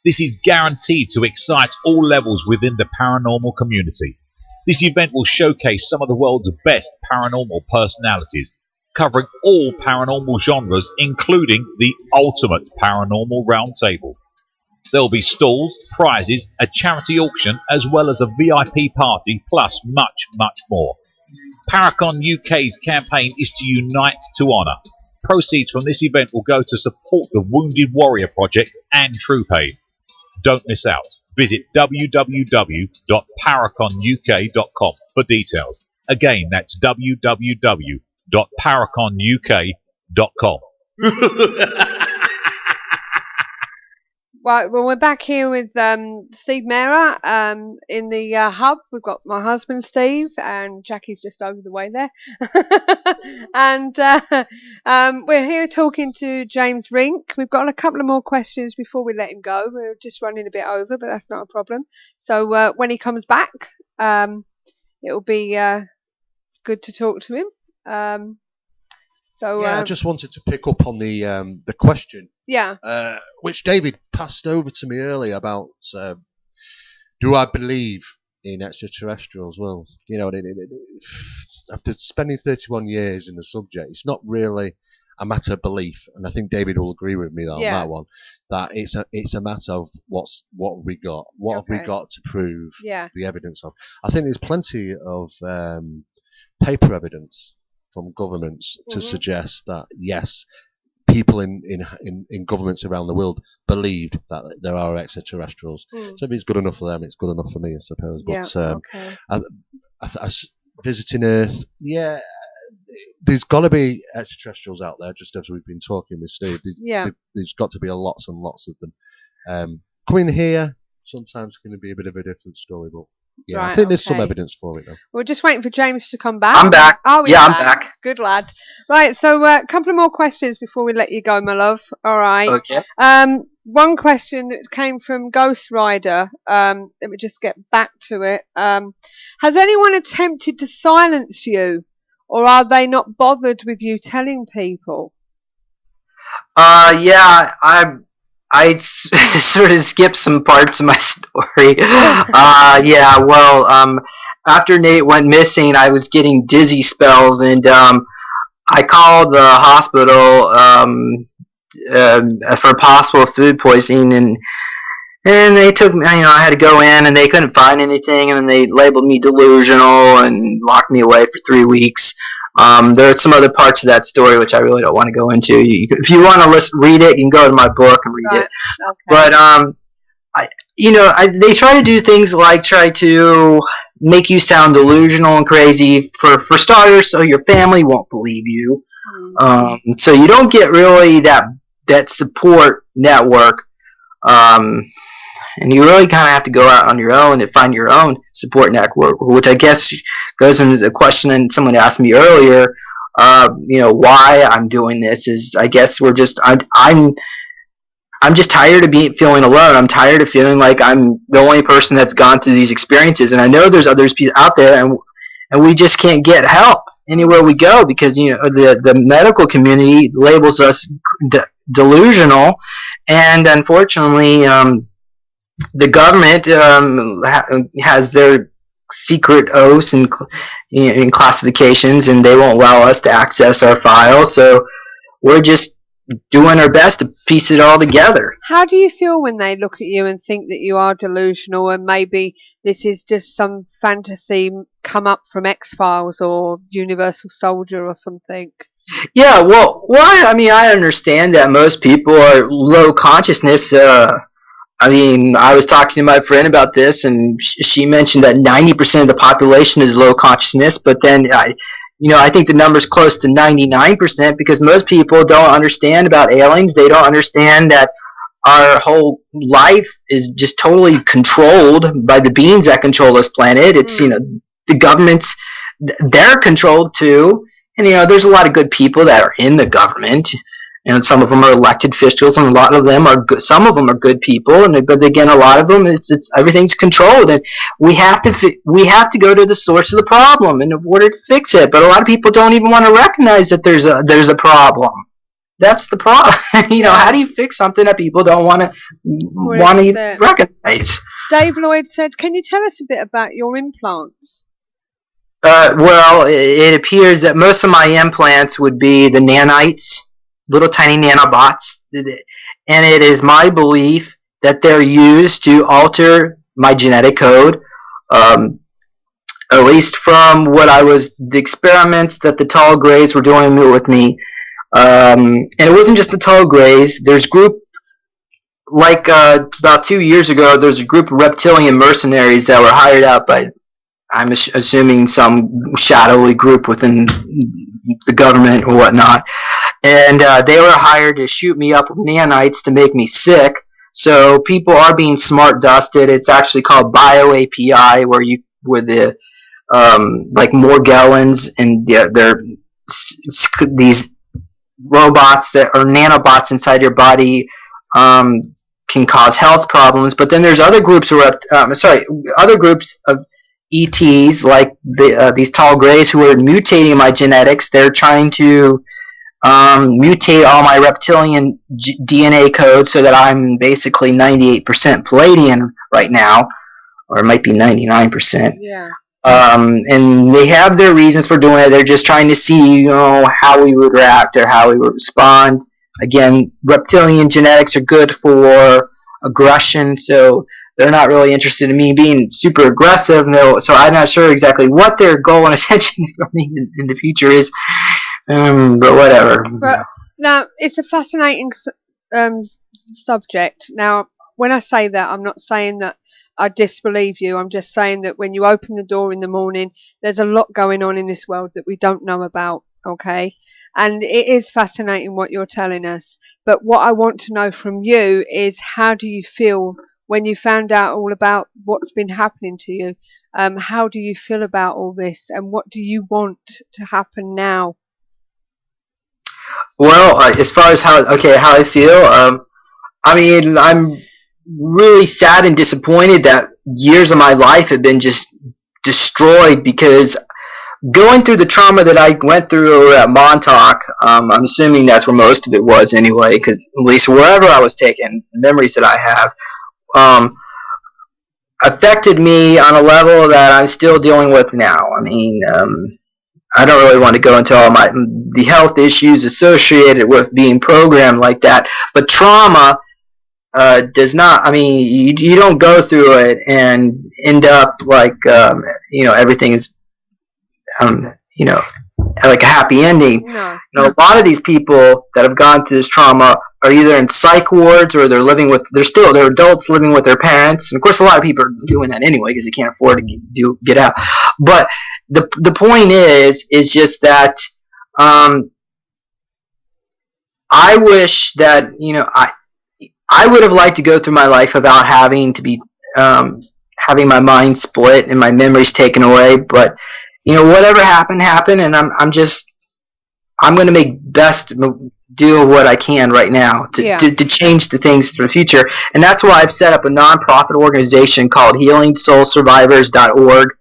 This is guaranteed to excite all levels within the paranormal community. This event will showcase some of the world's best paranormal personalities, covering all paranormal genres, including the ultimate paranormal roundtable. There will be stalls, prizes, a charity auction, as well as a VIP party, plus much, much more. Paracon UK's campaign is to unite to honour. Proceeds from this event will go to support the Wounded Warrior Project and TruePaid. Don't miss out. Visit www.paraconuk.com for details. Again, that's www.paraconuk.com. Right, well, we're back here with Steve Mera in the hub. We've got my husband, Steve, and Jackie's just over the way there. And we're here talking to James Rink. We've got a couple of more questions before we let him go. We're just running a bit over, but that's not a problem. So when he comes back, it'll be good to talk to him. I just wanted to pick up on the question. Yeah. Which David passed over to me earlier about do I believe in extraterrestrials? Well, you know, after spending 31 years in the subject, it's not really a matter of belief, and I think David will agree with me on that one. That it's a matter of what have we got, have we got to prove the evidence of. I think there's plenty of paper evidence from governments to suggest that yes, people in governments around the world believed that there are extraterrestrials. So if it's good enough for them, it's good enough for me, I suppose. But I visiting Earth, there's got to be extraterrestrials out there, just as we've been talking with Steve. There's got to be lots and lots of them. Coming here, sometimes going to be a bit of a different story, but I think there's some evidence for it, though. We're just waiting for James to come back. I'm back. Oh, I'm back. Good lad. Right, so a couple of more questions before we let you go, my love. All right. Okay. One question that came from Ghost Rider. Let me just get back to it. Has anyone attempted to silence you, or are they not bothered with you telling people? I sort of skipped some parts of my story. After Nate went missing, I was getting dizzy spells, and I called the hospital for possible food poisoning, and they took me. I had to go in, and they couldn't find anything, and then they labeled me delusional and locked me away for 3 weeks. There are some other parts of that story which I really don't want to go into. If you want to read it, you can go to my book and read it. Okay. But they try to do things like try to make you sound delusional and crazy for starters, so your family won't believe you. So you don't get really that support network. And you really kind of have to go out on your own and find your own support network, which I guess goes into the question and someone asked me earlier, why I'm doing this is I guess I'm just tired of feeling alone. I'm tired of feeling like I'm the only person that's gone through these experiences, and I know there's others out there, and we just can't get help anywhere we go because the medical community labels us delusional, and unfortunately the government has their secret oaths and classifications, and they won't allow us to access our files. So we're just doing our best to piece it all together. How do you feel when they look at you and think that you are delusional, and maybe this is just some fantasy come up from X-Files or Universal Soldier or something? Yeah, I understand that most people are low consciousness. I was talking to my friend about this, and she mentioned that 90% of the population is low consciousness, but then I think the number's close to 99% because most people don't understand about aliens. They don't understand that our whole life is just totally controlled by the beings that control this planet. It's, the governments, they're controlled too. And, there's a lot of good people that are in the government. And some of them are elected officials, and a lot of them are good. Some of them are good people, but again, a lot of them, it's everything's controlled, and we have to go to the source of the problem in order to fix it. But a lot of people don't even want to recognize that there's a problem. That's the problem. How do you fix something that people don't want to recognize? Dave Lloyd said, "Can you tell us a bit about your implants?" It appears that most of my implants would be the nanites. Little tiny nanobots, and it is my belief that they're used to alter my genetic code, at least from the experiments that the tall grays were doing with me, and it wasn't just the tall grays. There's a group, about 2 years ago, there's a group of reptilian mercenaries that were hired out by, I'm assuming, some shadowy group within the government or whatnot, and they were hired to shoot me up with nanites to make me sick So people are being smart dusted. It's actually called Bio API, where the like Morgellons and they're these robots that are nanobots inside your body can cause health problems. But then there's other groups other groups of ETs like these tall grays who are mutating my genetics. They're trying to mutate all my reptilian DNA code so that I'm basically 98% Palladian right now, or it might be 99%. Yeah. And they have their reasons for doing it. They're just trying to see, how we would react or how we would respond. Again, reptilian genetics are good for aggression, so they're not really interested in me being super aggressive. No, so I'm not sure exactly what their goal and intention for me in the future is. But whatever. But now it's a fascinating subject. Now, when I say that, I'm not saying that I disbelieve you. I'm just saying that when you open the door in the morning, there's a lot going on in this world that we don't know about. Okay, and it is fascinating what you're telling us. But what I want to know from you is, how do you feel when you found out all about what's been happening to you? How do you feel about all this, and what do you want to happen now? Well, as far as how I feel, I mean, I'm really sad and disappointed that years of my life have been just destroyed because going through the trauma that I went through over at Montauk, I'm assuming that's where most of it was anyway, because at least wherever I was taken, the memories that I have, affected me on a level that I'm still dealing with now. I mean, I don't really want to go into all the health issues associated with being programmed like that, but trauma does not. I mean, you don't go through it and end up like everything is like a happy ending. No. A lot of these people that have gone through this trauma are either in psych wards or they're adults living with their parents. And of course, a lot of people are doing that anyway because they can't afford to get out. But the point is just that I wish that I would have liked to go through my life without having to be having my mind split and my memories taken away. But whatever happened, and I'm going to make best do what I can right now to change the things for the future. And that's why I've set up a nonprofit organization called HealingSoulSurvivors.org.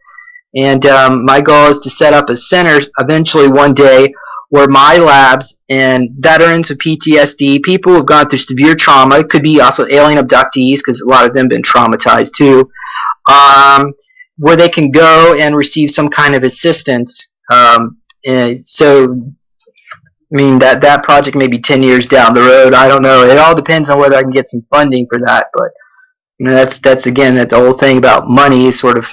And my goal is to set up a center eventually one day where MILABs and veterans of PTSD, people who have gone through severe trauma, it could be also alien abductees because a lot of them have been traumatized too, where they can go and receive some kind of assistance. So, I mean, that project may be 10 years down the road. I don't know. It all depends on whether I can get some funding for that. But, that's again, that the whole thing about money sort of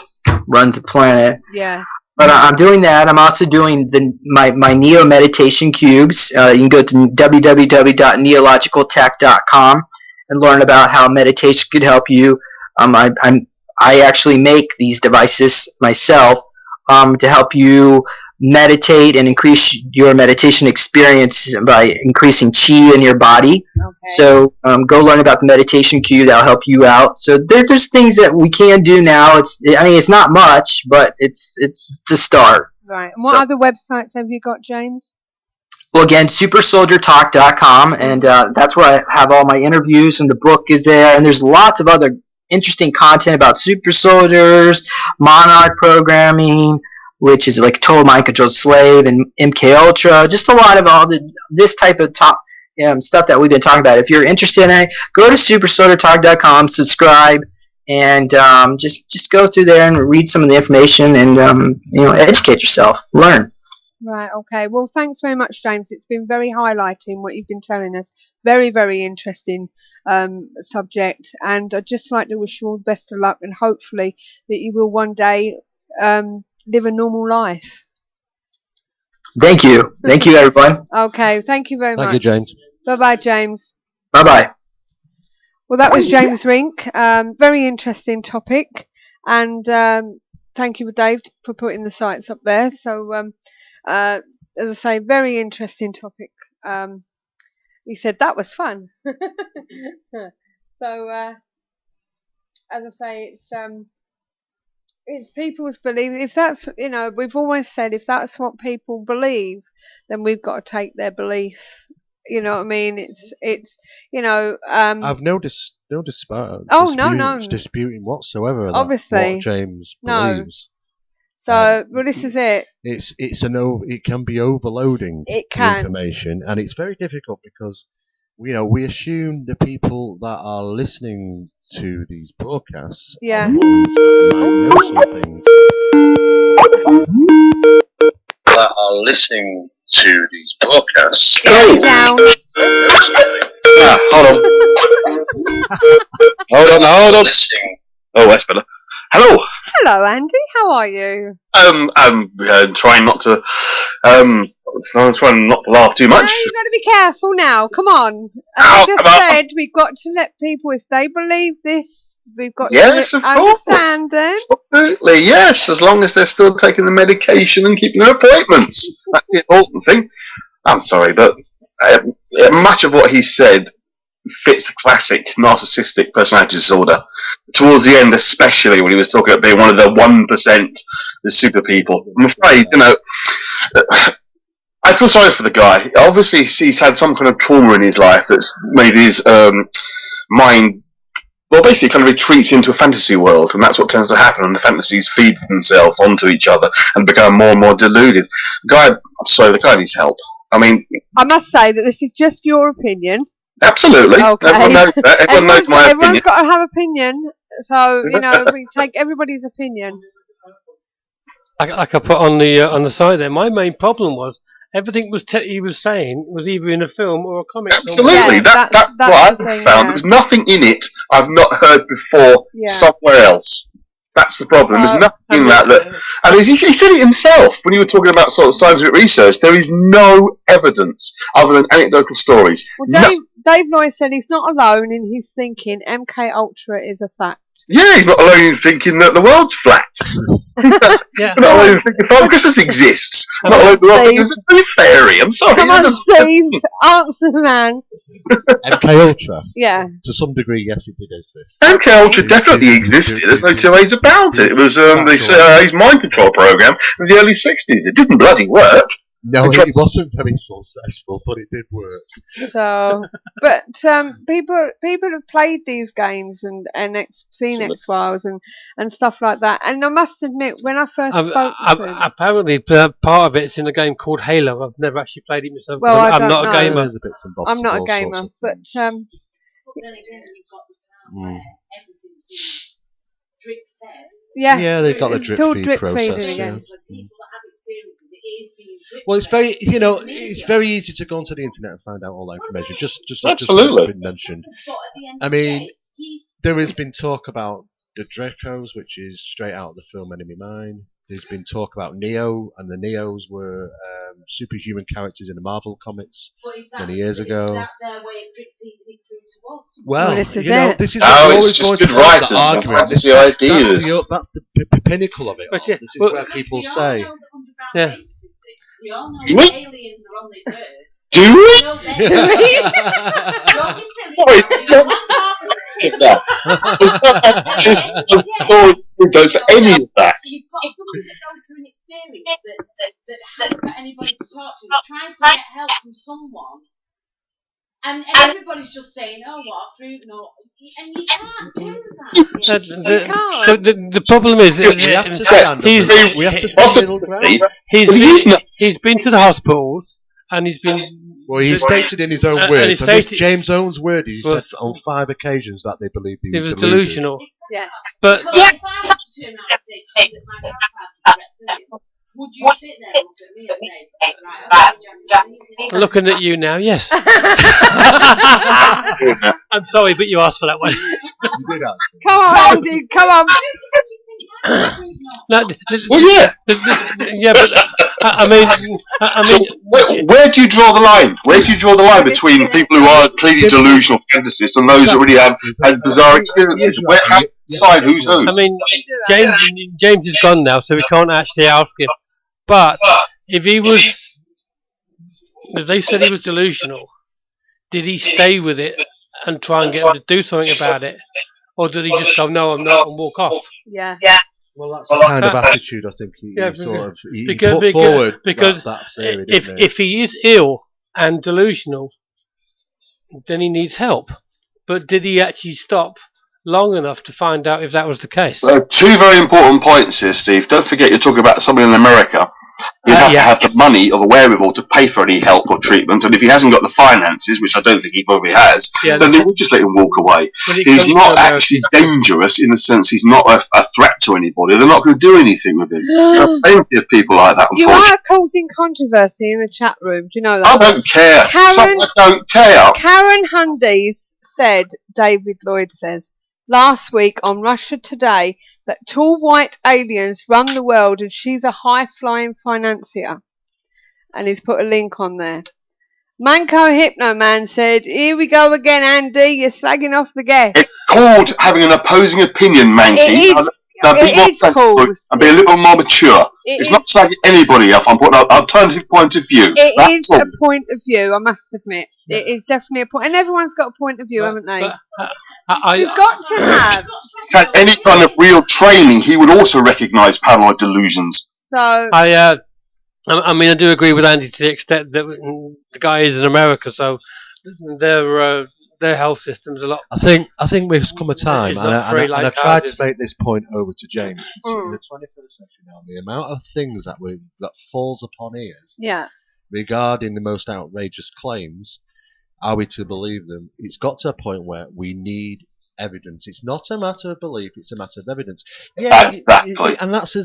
runs the planet. Yeah. But I'm doing that. I'm also doing my Neo Meditation Cubes. You can go to www.neologicaltech.com and learn about how meditation could help you. I actually make these devices myself to help you meditate and increase your meditation experience by increasing chi in your body. Okay. So go learn about the meditation cube. That'll help you out. So there's things that we can do now. It's not much, but it's to start. Right. And what other websites have you got, James? Well, again, supersoldiertalk.com, and that's where I have all my interviews, and the book is there, and there's lots of other interesting content about super soldiers, monarch programming, which is like Total Mind Controlled Slave, and MK Ultra, just a lot of this type of stuff that we've been talking about. If you're interested in it, go to supersoldiertalk.com, subscribe, and just go through there and read some of the information and educate yourself, learn. Right, okay. Well, thanks very much, James. It's been very highlighting what you've been telling us. Very, very interesting subject. And I'd just like to wish you all the best of luck, and hopefully that you will one day live a normal life. Thank you. Thank you, everyone. Okay, thank you very much. Thank you, James. Bye-bye, James. Bye-bye. Well, that was James Rink. Very interesting topic. And thank you, Dave, for putting the sites up there. So, as I say, very interesting topic. He said that was fun. So, as I say, it's people's belief. If that's, we've always said if that's what people believe, then we've got to take their belief. You know what I mean? It's I've no disputing whatsoever obviously what James no. believes. So, well, this is it. It can be overloading It the can. information, and it's very difficult because we assume the people that are listening to these broadcasts Yeah. are the ones that might know some things. That are listening to these broadcasts. Get down. Hold on. Oh, that's better. Hello. Hello, Andy. How are you? I'm trying not to. I'm trying not to laugh too much. No, you've got to be careful now. Come on. I just said we've got to let people, if they believe this, we've got to understand them. Absolutely, yes. As long as they're still taking the medication and keeping their appointments. That's the important thing. I'm sorry, but much of what he said fits the classic narcissistic personality disorder. Towards the end, especially when he was talking about being one of the 1%, the super people. I'm afraid, I feel sorry for the guy. Obviously, he's had some kind of trauma in his life that's made his mind, well, basically kind of retreats into a fantasy world, and that's what tends to happen when the fantasies feed themselves onto each other and become more and more deluded. The guy needs help. I mean, I must say that this is just your opinion. Absolutely. Okay. Everyone knows that. Everyone knows my opinion. Everyone's got to have opinion, so we take everybody's opinion. I could put on the side there. My main problem was everything he was saying was either in a film or a comic. Absolutely, that's what I found. Yeah. There was nothing in it I've not heard before somewhere else. That's the problem. There's nothing in that. And he said it himself when you were talking about sort of scientific research. There is no evidence other than anecdotal stories. Well, Dave Noyes said he's not alone in his thinking MK Ultra is a fact. Yeah, he's not alone in thinking that the world's flat. Yeah. Not alone in thinking Father Christmas exists. Not alone in the world thinking it's a tooth fairy. I'm sorry. Come on, Steve. Answer, man. MK Ultra. Yeah. To some degree, yes, it did exist. MK Ultra definitely existed. There's no two ways about it. It was his mind control program in the early 60s. It didn't bloody work. No, it wasn't very successful, but it did work. So, but people have played these games and seen X-Files and stuff like that. And I must admit, when I first spoke to him, apparently part of it's in a game called Halo. I've never actually played it myself. Well, I'm not a gamer. I'm not a gamer, but then again, you've got the fact where everything's been drip fed. Yes, yeah, they've got the drip all feed drip process. feeding again. People that have experiences, it is being drip Well, it's very, it's very easy to go onto the internet and find out all that information. Just absolutely. Just been mentioned. I mean, there has been talk about the Dracos, which is straight out of the film Enemy Mine. There's been talk about Neo, and the Neos were superhuman characters in the Marvel comics many years ago. Is that their way of drip feeding it through to us? Well, this is this is it's just good writers and fantasy ideas. That's the pinnacle of it. All. This is where people say, Yeah. We all know Do we? that aliens are on this earth. Do we? Don't for any of that. You've got somebody that goes through an experience that hasn't got anybody to talk to, that tries to get help from someone, and everybody's just saying, "Oh, what a fruit nut," and you can't do that. The problem is he's been to the hospitals and he's been. Well, he stated in his own words, and it's James' own word, he said on 5 occasions that they believed he was delusional. Yes. But if I was to turn around and say to you that my grandfather was reptilian, would you sit there and look at me and say, right, okay, Jack, looking at you now, yes. I'm sorry, but you asked for that one. Come on, Andy, come on. No, Yeah, but I mean, so where do you draw the line? Where do you draw the line between people who are clearly delusional fantasists and those that really have had bizarre experiences? Where how do you decide who's who? I mean, James is gone now, so we can't actually ask him. But if they said he was delusional, did he stay with it and try and get them to do something about it? Or did he just go, no, I'm not, and walk off? Yeah. Well, that's the kind of attitude I think he put forward. Because that theory, if he is ill and delusional, then he needs help. But did he actually stop long enough to find out if that was the case? Two very important points here, Steve. Don't forget you're talking about someone in America. He'd have to have the money or the wherewithal to pay for any help or treatment, and if he hasn't got the finances, which I don't think he probably has, then they would just let him walk away. He's not actually dangerous in the sense he's not a threat to anybody. They're not going to do anything with him. There are plenty of people like that. You are causing controversy in the chat room. Do you know that? I don't care. I don't care. Karen Hundies said, David Lloyd says, last week on Russia Today that tall white aliens run the world and she's a high-flying financier. And he's put a link on there. Manco Hypno Man said, here we go again, Andy, you're slagging off the guest. It's called having an opposing opinion, Manky. It is called. And be a little more mature. It's not slagging anybody off. I'm putting an alternative point of view. It is a point of view, I must admit. It is definitely a point. And everyone's got a point of view, haven't they? You've got to have. If he's had any kind of real training, he would also recognise paranoid delusions. So I mean, I do agree with Andy to the extent that the guy is in America, so their health system's a lot. I think there's come a time, and I tried to make this point over to James. In the 21st century now, the amount of things that falls upon ears regarding the most outrageous claims, are we to believe them? It's got to a point where we need evidence. It's not a matter of belief; it's a matter of evidence. Yeah, exactly. And that's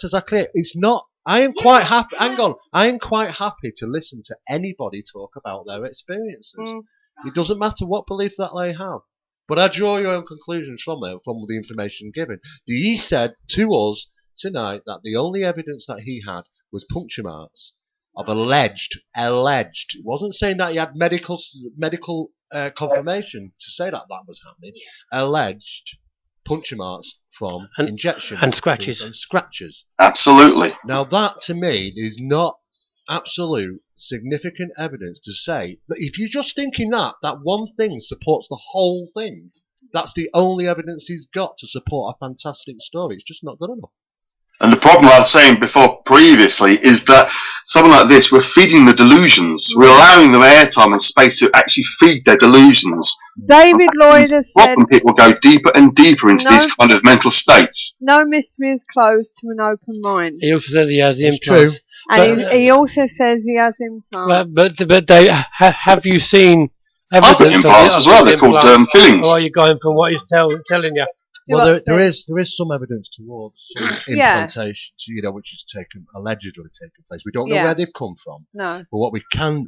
exactly it. It's not. I am quite happy. Hang on. I am quite happy to listen to anybody talk about their experiences. It doesn't matter what belief that they have. But I draw your own conclusions from it, from the information given. He said to us tonight that the only evidence that he had was puncture marks of alleged. It wasn't saying that he had medical confirmation to say that was happening. Alleged puncture marks from injection and scratches. Absolutely. Now that to me is not absolute significant evidence to say that if you're just thinking that one thing supports the whole thing, that's the only evidence he's got to support a fantastic story. It's just not good enough. And the problem I was saying before previously is that someone like this, we're feeding the delusions. We're allowing them airtime and space to actually feed their delusions. David Lloyd has said people go deeper and deeper into these kind of mental states. No mystery is closed to an open mind. He also said he has the implants. And he also says he has implants. But they, have you seen evidence? I've got implants as well. They're called fillings. Or are you going from what he's telling you? Well, there is some evidence towards some implantations, which is allegedly taken place. We don't know where they've come from. No. But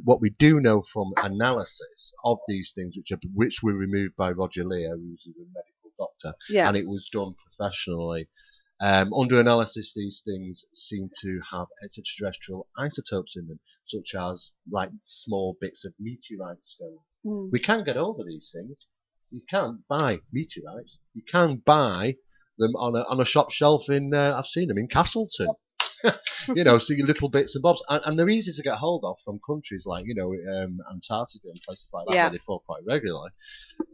what we do know from analysis of these things, which were removed by Roger Lear, who's a medical doctor, and it was done professionally. Under analysis, these things seem to have extraterrestrial isotopes in them, such as like small bits of meteorite stone. We can get over these things. You can't buy meteorites. You can buy them on a shop shelf in. I've seen them in Castleton. So your little bits and bobs, and they're easy to get hold of from countries like Antarctica and places like that where they fall quite regularly.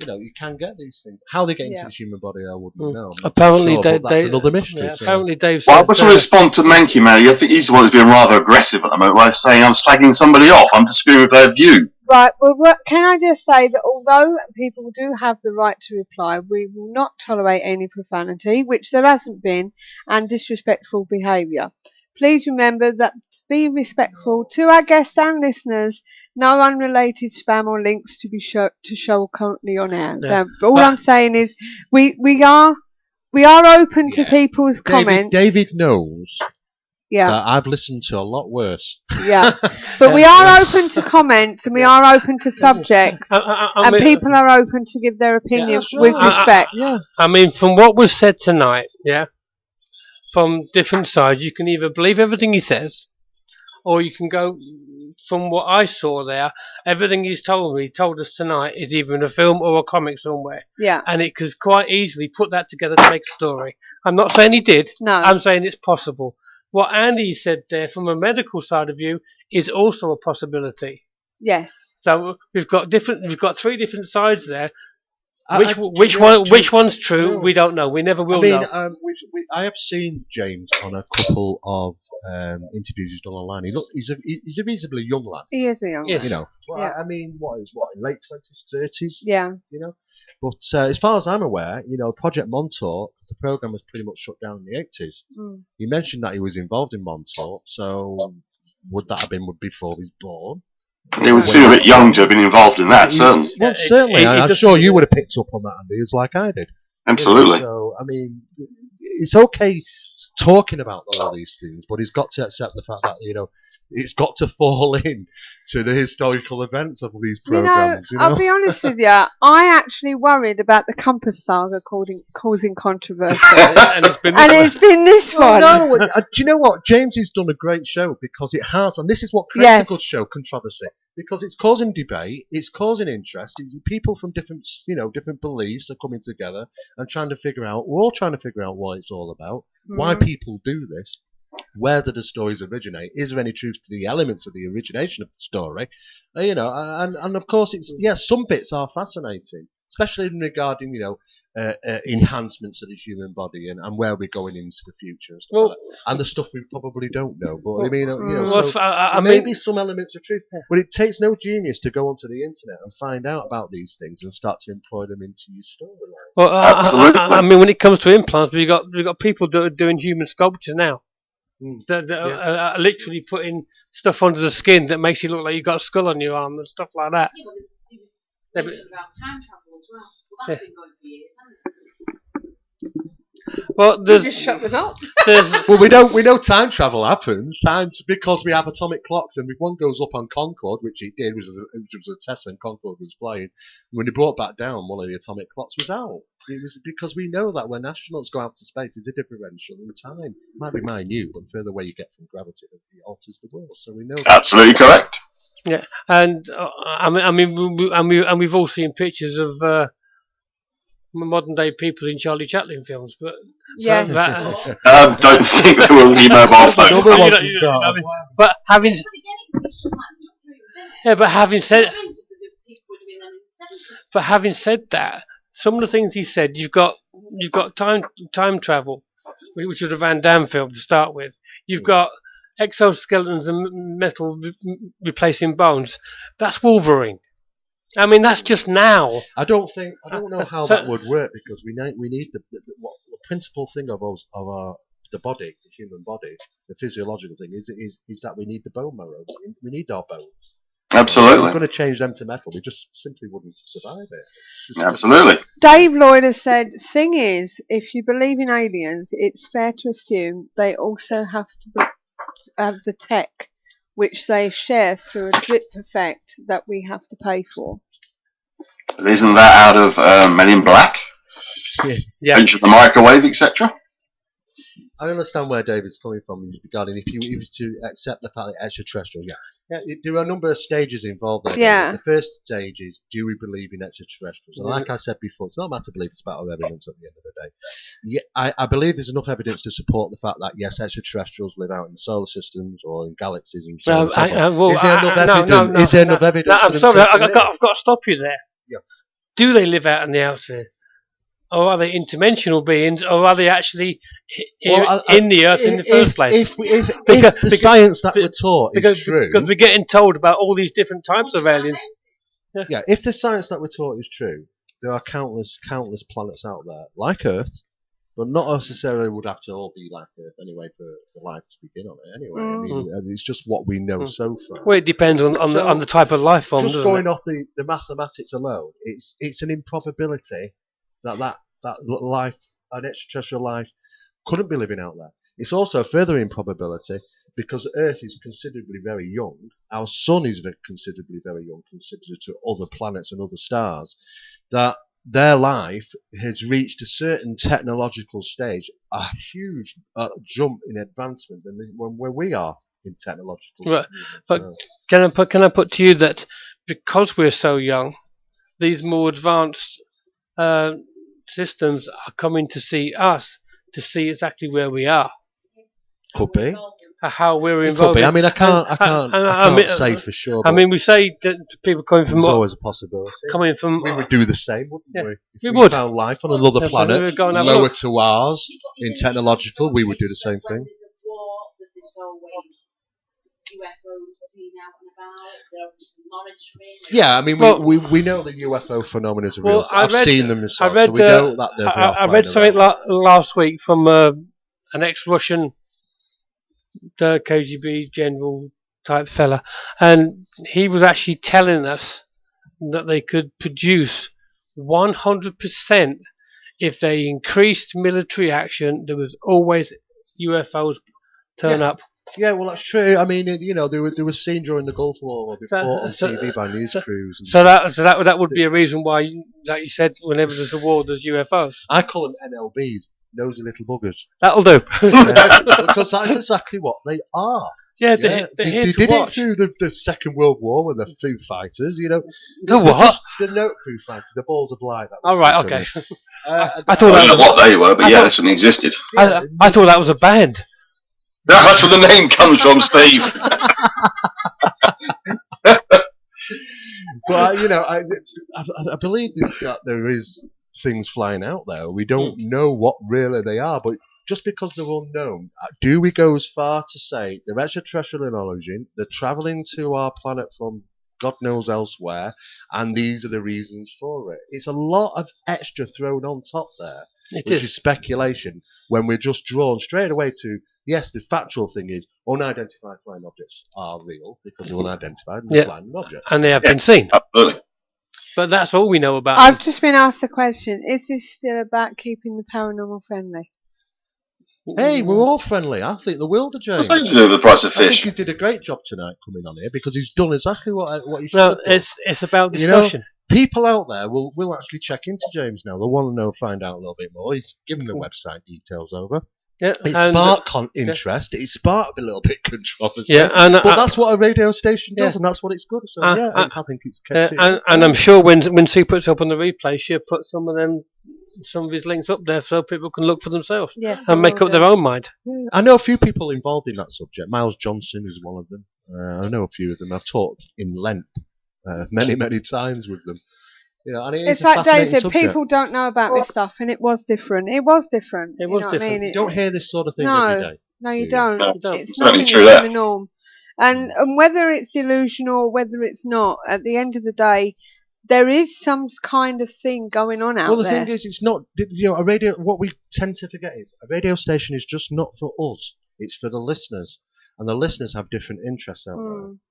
You can get these things. How they get into the human body, I wouldn't know. Apparently, that's another mystery. Apparently, Dave. Well, I want to respond to Manky Mary. I think he's the one who's being rather aggressive at the moment by saying I'm slagging somebody off. I'm disagreeing with their view. Right, well, can I just say that although people do have the right to reply, we will not tolerate any profanity, which there hasn't been, and disrespectful behaviour. Please remember that to be respectful to our guests and listeners, no unrelated spam or links to show currently on air. All I'm saying is we are open to people's comments. David knows. Yeah, I've listened to a lot worse. Yeah, but we are open to comments and we are open to subjects, and people are open to give their opinion with respect. I mean, from what was said tonight, from different sides, you can either believe everything he says, or you can go from what I saw there. Everything he told us tonight, is either in a film or a comic somewhere. Yeah, and it could quite easily put that together to make a story. I'm not saying he did. No, I'm saying it's possible. What Andy said there, from a medical side of view, is also a possibility. Yes. So we've got three different sides there. Which one's true? No. We don't know. We never will I mean, know. I have seen James on a couple of interviews he's done online. He's a reasonably young lad. He is a young Yes. You know, Yeah. I mean, what in late 20s, 30s? Yeah. You know, but as far as I'm aware, you know, Project Montauk, the program was pretty much shut down in the 80s. Mm. He mentioned that he was involved in Montauk, so would that have been before he was born? They would seem a bit young to have been involved in that, certainly. Well, certainly. I'm sure you would have picked up on that, Andy, as like I did. Absolutely. So, I mean, it's okay talking about all these things, but he's got to accept the fact that, you know, it's got to fall in to the historical events of these programs. I'll be honest with you. I actually worried about the Compass saga causing controversy, and it's been this one. No, do you know what? James has done a great show because it has, and this is what creates a good show: controversy. Because it's causing debate, it's causing interest. It's people from different beliefs are coming together and trying to figure out. We're all trying to figure out what it's all about, why people do this. Where do the stories originate? Is there any truth to the elements of the origination of the story? You know, and of course, some bits are fascinating, especially regarding enhancements of the human body and where we're going into the future and stuff like that. And the stuff we probably don't know. But I mean, maybe some elements of truth. But it takes no genius to go onto the internet and find out about these things and start to employ them into your storyline. Well, I mean, when it comes to implants, we've got people doing human sculpture now. That are literally putting stuff under the skin that makes you look like you've got a skull on your arm and stuff like that. Yeah, but it was about time travel as well. Well, that's been going for years, hasn't it? Well, just shut them up. Well, we know time travel happens. Because we have atomic clocks, and if one goes up on Concorde, which it did, which was a test when Concorde was flying, when they brought back down, one of the atomic clocks was out. It was because we know that when astronauts go out to space, there's a differential in time. It might be minute, but the further away you get from gravity, it alters the world. So we know. Absolutely correct. Yeah, and we've all seen pictures of modern day people in Charlie Chaplin films, but yes. I don't think there will be mobile phones. But having said that, some of the things he said, you've got time travel, which was a Van Damme film to start with. You've got exoskeletons and metal replacing bones. That's Wolverine. I mean, that's just now. I don't know how that would work because we need the principal thing of the body, the human body, the physiological thing is that we need the bone marrow. We need our bones. Absolutely. If we're going to change them to metal, we just simply wouldn't survive it. Absolutely. Dave Lloyd has said, thing is, if you believe in aliens, it's fair to assume they also have to have the tech which they share through a drip effect that we have to pay for. Isn't that out of Men in Black? Yeah. Venture the microwave, etc.? I understand where David's coming from regarding if you were to accept the fact that extraterrestrial, there are a number of stages involved there. Yeah. The first stage is, do we believe in extraterrestrials? And like I said before, it's not a matter of belief, it's about our evidence at the end of the day. Yeah, I believe there's enough evidence to support the fact that, yes, extraterrestrials live out in solar systems or in galaxies and so on. Is there enough evidence? No, I'm sorry, I've got to stop you there. Yeah. Do they live out in the outer? Or are they interdimensional beings, or are they actually in the Earth in the first place? If the science that we're taught is true... Because we're getting told about all these different types of aliens. Yeah, if the science that we're taught is true, there are countless planets out there, like Earth, but not necessarily would have to all be like Earth anyway for life to begin on it anyway. I mean, it's just what we know so far. Well, it depends on the type of life form, just going off the mathematics alone, it's an improbability that life, an extraterrestrial life, couldn't be living out there. It's also a further improbability because Earth is considerably very young. Our sun is considerably very young, considered to other planets and other stars. That their life has reached a certain technological stage, a huge jump in advancement than where we are in technological. Right, but can I put to you that because we're so young, these more advanced systems are coming to see us to see exactly where we are. Could be. How we're It involved. could be. I mean, I can't say for sure. I mean, we say that people coming from... There's always a possibility. We would do the same, wouldn't we? If we found life on another planet, lower to ours, in technological, we would do the same thing. UFOs seen out and about, they're obviously monitoring. Yeah, I mean, we know that UFO phenomena is real. I've seen them myself, so we know that I read something last week from an ex-Russian KGB general type fella, and he was actually telling us that they could produce 100% if they increased military action. There was always UFOs turn up. Yeah, well, that's true. I mean, they were seen during the Gulf War before on TV by news crews. So that would be a reason why, like you said, whenever there's a war, there's UFOs. I call them NLBs, nosy little buggers. That'll do. Because that's exactly what they are. Yeah, they're here to did watch. it through the Second World War with the Foo Fighters, The what? The note Foo Fighters, the Balls of Light. Oh, right, okay. I thought that was what they were, but yeah, that's what existed. I thought that was a band. That's where the name comes from, Steve. But I believe that there is things flying out there. We don't know what really they are, but just because they're unknown, do we go as far to say they're extraterrestrial in origin, they're travelling to our planet from God knows elsewhere, and these are the reasons for it? It's a lot of extra thrown on top there, which is speculation, when we're just drawn straight away to, yes, the factual thing is unidentified flying objects are real because they're unidentified and they're flying objects. And they have been seen. Absolutely. But that's all we know about I've just been asked the question, is this still about keeping the paranormal friendly? Hey, we're all friendly. I think the world of James. What's that to do with the price of fish? I think he did a great job tonight coming on here because he's done exactly what he should No, have done. it's about discussion. People out there will actually check into James now. They'll want to find out a little bit more. He's given the website details over. Yeah, it sparked interest. It sparked a little bit controversy. Yeah, but that's what a radio station does, and that's what it's good. So I think it's kept and I'm sure when Sue puts up on the replay, she'll put some of his links up there so people can look for themselves and make up their own mind. I know a few people involved in that subject. Miles Johnson is one of them. I know a few of them. I've talked in length many times with them. And it's like Dave said, people don't know about this stuff, and it was different. It was different. It was different. I mean? You don't hear this sort of thing every day. No, you don't. No, it's nothing true that's the norm. And whether it's delusional or whether it's not, at the end of the day, there is some kind of thing going on out there. Well, the thing is, it's not. A radio. What we tend to forget is a radio station is just not for us. It's for the listeners. And the listeners have different interests out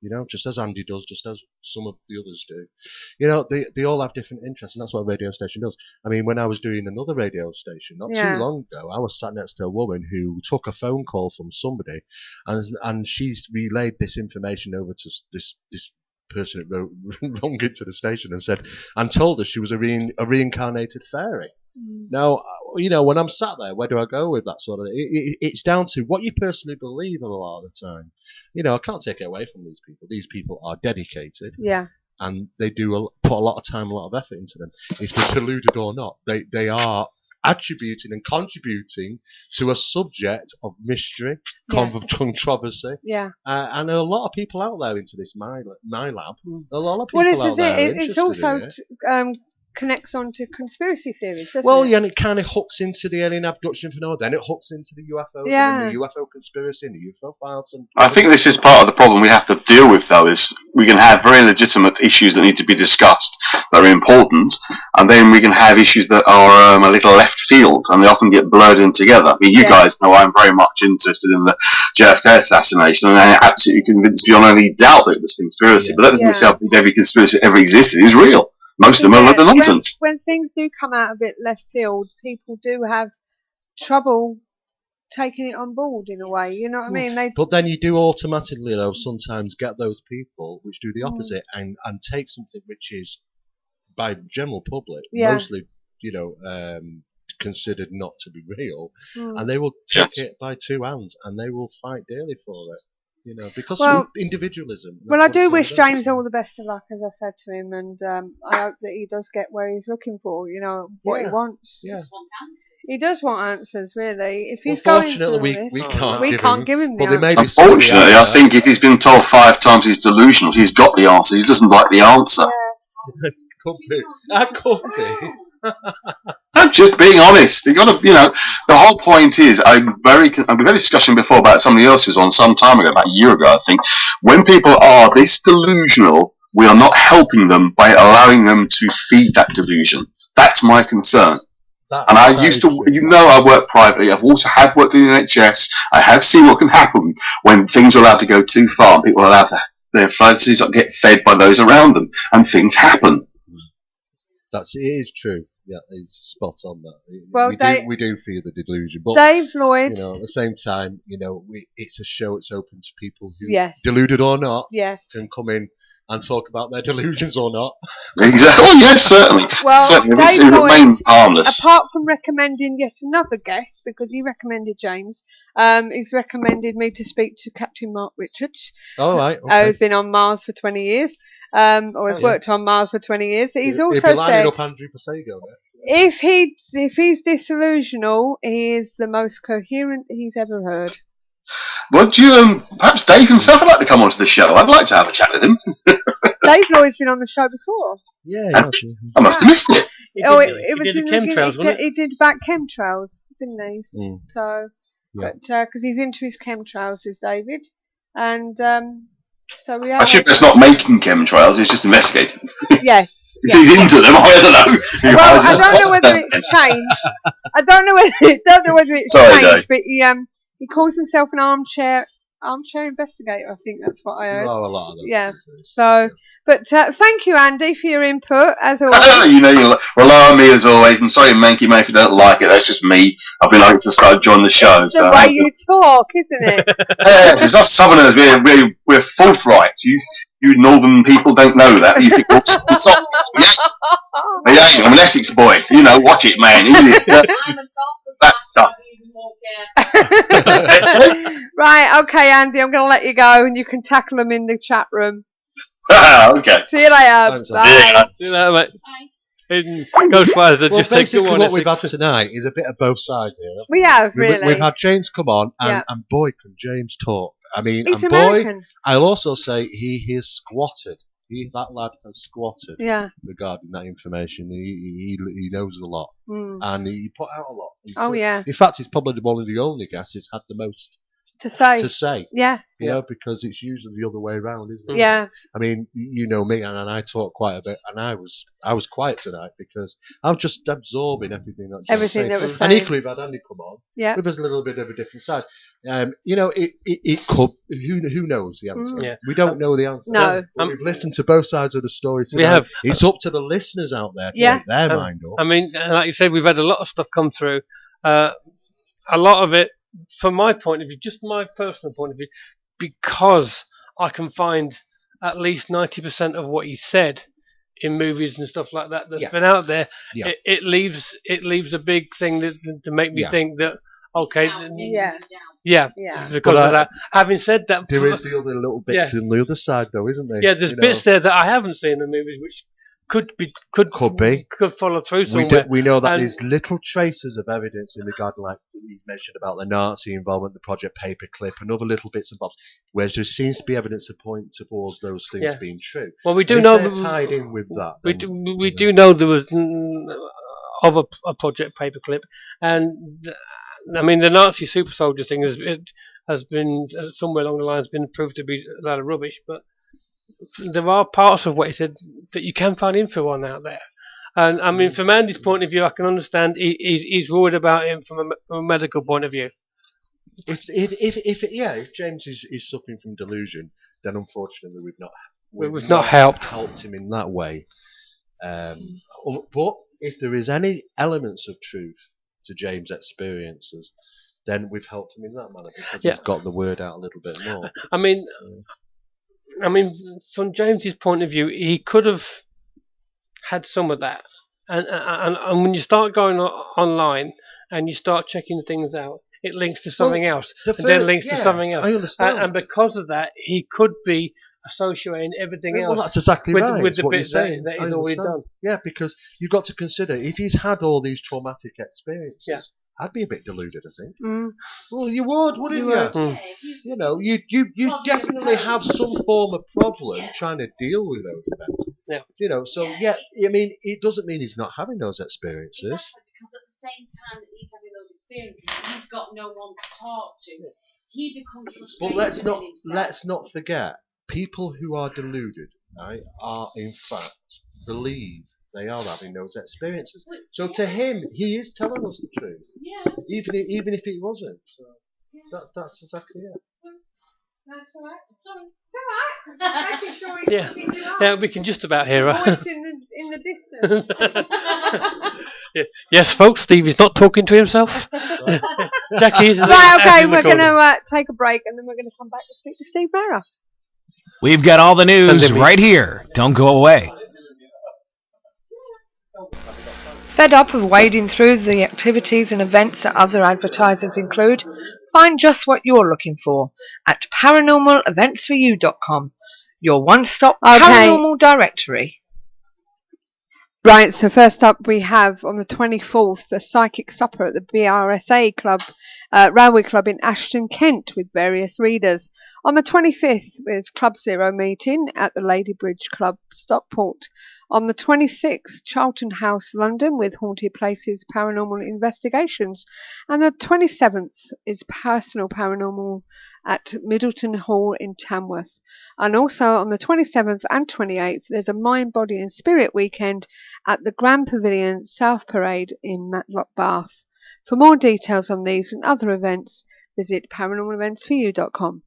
there, just as Andy does, just as some of the others do. They all have different interests, and that's what a radio station does. I mean, when I was doing another radio station not too long ago, I was sat next to a woman who took a phone call from somebody, and she's relayed this information over to this person that wrote into the station and told us she was a reincarnated fairy. Now, when I'm sat there, where do I go with that sort of thing? It's down to what you personally believe a lot of the time. I can't take it away from these people. These people are dedicated. Yeah. And they do put a lot of time, a lot of effort into them. If they're deluded or not, they are attributing and contributing to a subject of mystery, controversy. Yeah. And there are a lot of people out there into this MILAB. A lot of people out there. It's also connects on to conspiracy theories, doesn't it? Well, yeah, and it kind of hooks into the alien abduction phenomenon, then it hooks into the UFO, and the UFO conspiracy, and the UFO files. I think this is part of the problem we have to deal with, though, is we can have very legitimate issues that need to be discussed that are important, and then we can have issues that are a little left field, and they often get blurred in together. I mean, you guys know I'm very much interested in the JFK assassination, and I'm absolutely convinced beyond any doubt that it was conspiracy, but that doesn't mean that every conspiracy that ever existed is real. Most of them are a load of nonsense. When things do come out a bit left field, people do have trouble taking it on board in a way. You know what I mean? But then you do automatically, though, sometimes get those people which do the opposite and take something which is, by general public, mostly, considered not to be real, and they will take it by two hands and they will fight daily for it. You know, because Well, individualism. Well, I that's what do it's wish all about. James all the best of luck, as I said to him, and I hope that he does get where he's looking for. You know what he Yeah. wants. Yeah. He does want answers, really. If he's going through Unfortunately, this, we we can't can't give him the well, there may answer. be some of the Unfortunately, I answer. think if he's been told 5 times he's delusional, he's got the answer. He doesn't like the answer. Could be. That could be. I'm just being honest. You got to, the whole point is, we've had a discussion before about somebody else who was on some time ago, about a year ago, I think. When people are this delusional, we are not helping them by allowing them to feed that delusion. That's my concern. And I used to, I work privately. I've also worked in the NHS. I have seen what can happen when things are allowed to go too far. And people are allowed to, their fantasies get fed by those around them, and things happen. It is true. Yeah, it's spot on that. Well, we do fear the delusion, but Dave Lloyd. at the same time, it's a show. It's open to people who, Yes. deluded or not, Yes. can come in and talk about their delusions or not. Exactly. Oh, yes, certainly. Well, certainly. Dave It Lloyd, remains harmless. apart from recommending yet another guest, because he recommended James, he's recommended me to speak to Captain Mark Richards. All right. Okay. Who's been on Mars for 20 years, or has worked on Mars for 20 years. He's also said, up Andrew Pasego there. if he's disillusional, he is the most coherent he's ever heard. Well, do you, perhaps Dave himself would like to come onto the show? I'd like to have a chat with him. Dave Lloyd's been on the show before. Yeah, I must have missed it. It was did in the chemtrails, wasn't it? he did back chemtrails, didn't he? So, Yeah. but because he's into his chemtrails, is David, and so we are. Actually, it's not making chemtrails, it's just investigating. Yes. If he's into them, I don't know. Well, I don't know whether it's changed. I don't know whether it's Sorry, changed, Dave. but he calls himself an armchair investigator. I think that's what I heard. There are a lot of them. Yeah. So, but thank you, Andy, for your input as always. You rely on me as always. And sorry, Manky Man, if you don't like it, that's just me. I've been like to start joining the show. It's the way you talk, isn't it? Yes, it's us Southerners. We're forthright. You Northern people don't know that. You think we're soft. Yeah, I'm an Essex boy. Watch it, man. That stuff. Right, okay, Andy, I'm going to let you go, and you can tackle them in the chat room. Okay. See you later. Thanks, Bye. See you later, mate. Ghostwires, Well, just take the basically one. what we've had tonight is a bit of both sides here. We have, really. We've had James come on, Yeah. and boy, can James talk. I mean, He's and boy, American. I'll also say he has squatted. That lad has squatted regarding that information. He knows a lot, and he put out a lot. Yeah. In fact, he's probably one of the only guys who's had the most to say. Yeah. Because it's usually the other way around, isn't it? Yeah. I mean, you know me, and I talk quite a bit, and I was quiet tonight because I was just absorbing everything that was saying. And equally, if I'd Andy come on, with a little bit of a different side. It could. Who knows the answer? Yeah. We don't know the answer. No. But we've listened to both sides of the story tonight. We have. It's up to the listeners out there to make their mind up. I mean, like you said, we've had a lot of stuff come through. A lot of it, from my point of view, just my personal point of view, because I can find at least 90% of what he said in movies and stuff like that that's been out there. Yeah. It leaves a big thing to make me think that okay, because of that. Having said that, there is the other little bits on the other side, though, isn't there? Yeah, there's bits there that I haven't seen in the movies which could follow through somewhere. We know that there's little traces of evidence in regard to, like you mentioned about the Nazi involvement, the Project Paperclip, and other little bits and bobs, whereas there seems to be evidence to point towards those things being true. Well, we do know they're tied in with that. We do know there was of a Project Paperclip, and I mean the Nazi super soldier thing has been somewhere along the lines been proved to be a lot of rubbish, but there are parts of what he said that you can find info on out there. And I mean, from Andy's point of view, I can understand he's worried about him from a medical point of view. If James is suffering from delusion, then unfortunately we've not helped him in that way. But if there is any elements of truth to James' experiences, then we've helped him in that manner because he's got the word out a little bit more. I mean, from James's point of view, he could have had some of that, and when you start going online and you start checking things out, it links to something else, the and then first- links to yeah, something else. I understand. And because of that, he could be associating everything Well, else that's exactly with, right. with the what bit you're saying. that I he's already understand. done. Yeah, because you've got to consider if he's had all these traumatic experiences. Yeah. I'd be a bit deluded, I think. Mm. Well, you would, wouldn't you? would. You know, you definitely have some form of problem trying to deal with those events. Yeah. You know, so I mean, it doesn't mean he's not having those experiences. Exactly, because at the same time that he's having those experiences, he's got no one to talk to. He becomes frustrated. But with himself. let's not forget, people who are deluded, right, are in fact believe they are having those experiences. So to him, he is telling us the truth. Yeah. Even if it wasn't. So that's exactly it. That's all right. It's all right. Making sure he's Yeah. picking you up. Yeah, we can just about hear her. Voice in the distance. Yeah. Yes, folks, Steve is not talking to himself. Jackie's Right, okay, we're going to take a break and then we're going to come back to speak to Steve Mera. We've got all the news right here. Don't go away. Fed up of wading through the activities and events that other advertisers include? Find just what you're looking for at paranormaleventsforyou.com, your one-stop paranormal directory. Right, so first up we have on the 24th a psychic supper at the BRSA Club, Railway Club in Ashton, Kent, with various readers. On the 25th is Club Zero meeting at the Ladybridge Club, Stockport. On the 26th, Charlton House, London, with Haunted Places Paranormal Investigations. And the 27th is Personal Paranormal at Middleton Hall in Tamworth. And also on the 27th and 28th, there's a Mind, Body and Spirit weekend at the Grand Pavilion South Parade in Matlock, Bath. For more details on these and other events, visit paranormaleventsforyou.com.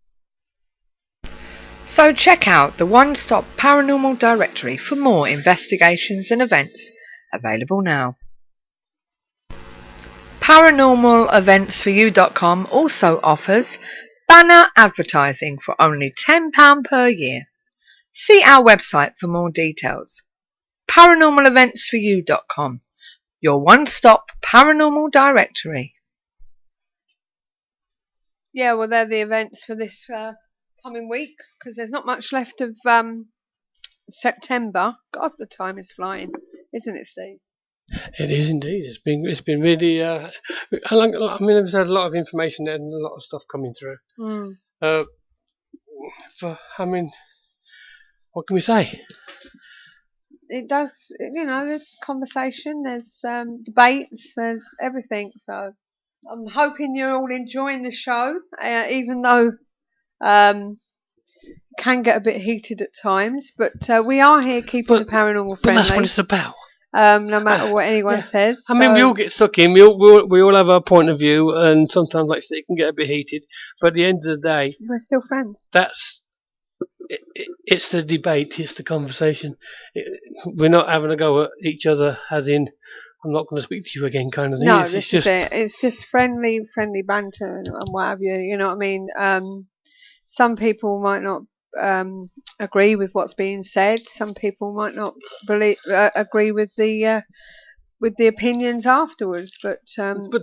So check out the one-stop paranormal directory for more investigations and events, available now. Paranormaleventsforyou.com also offers banner advertising for only £10 per year. See our website for more details. Paranormaleventsforyou.com, your one-stop paranormal directory. Yeah, well, they're the events for this coming week, because there's not much left of September. God, the time is flying, isn't it, Steve? It is indeed. It's been really. I mean, there's had a lot of information and a lot of stuff coming through. What can we say? It does, there's conversation, there's debates, there's everything. So I'm hoping you're all enjoying the show, even though can get a bit heated at times. But we are here keeping the paranormal friendly. But that's what it's about. No matter what anyone says. I mean, we all get stuck in. We all have our point of view, and sometimes, like I say, it can get a bit heated. But at the end of the day, we're still friends. It's the debate, it's the conversation. We're not having a go at each other, as in, I'm not going to speak to you again, kind of thing. No, this is it. It's just friendly banter and what have you. You know what I mean? Some people might not agree with what's being said. Some people might not agree with the opinions afterwards. But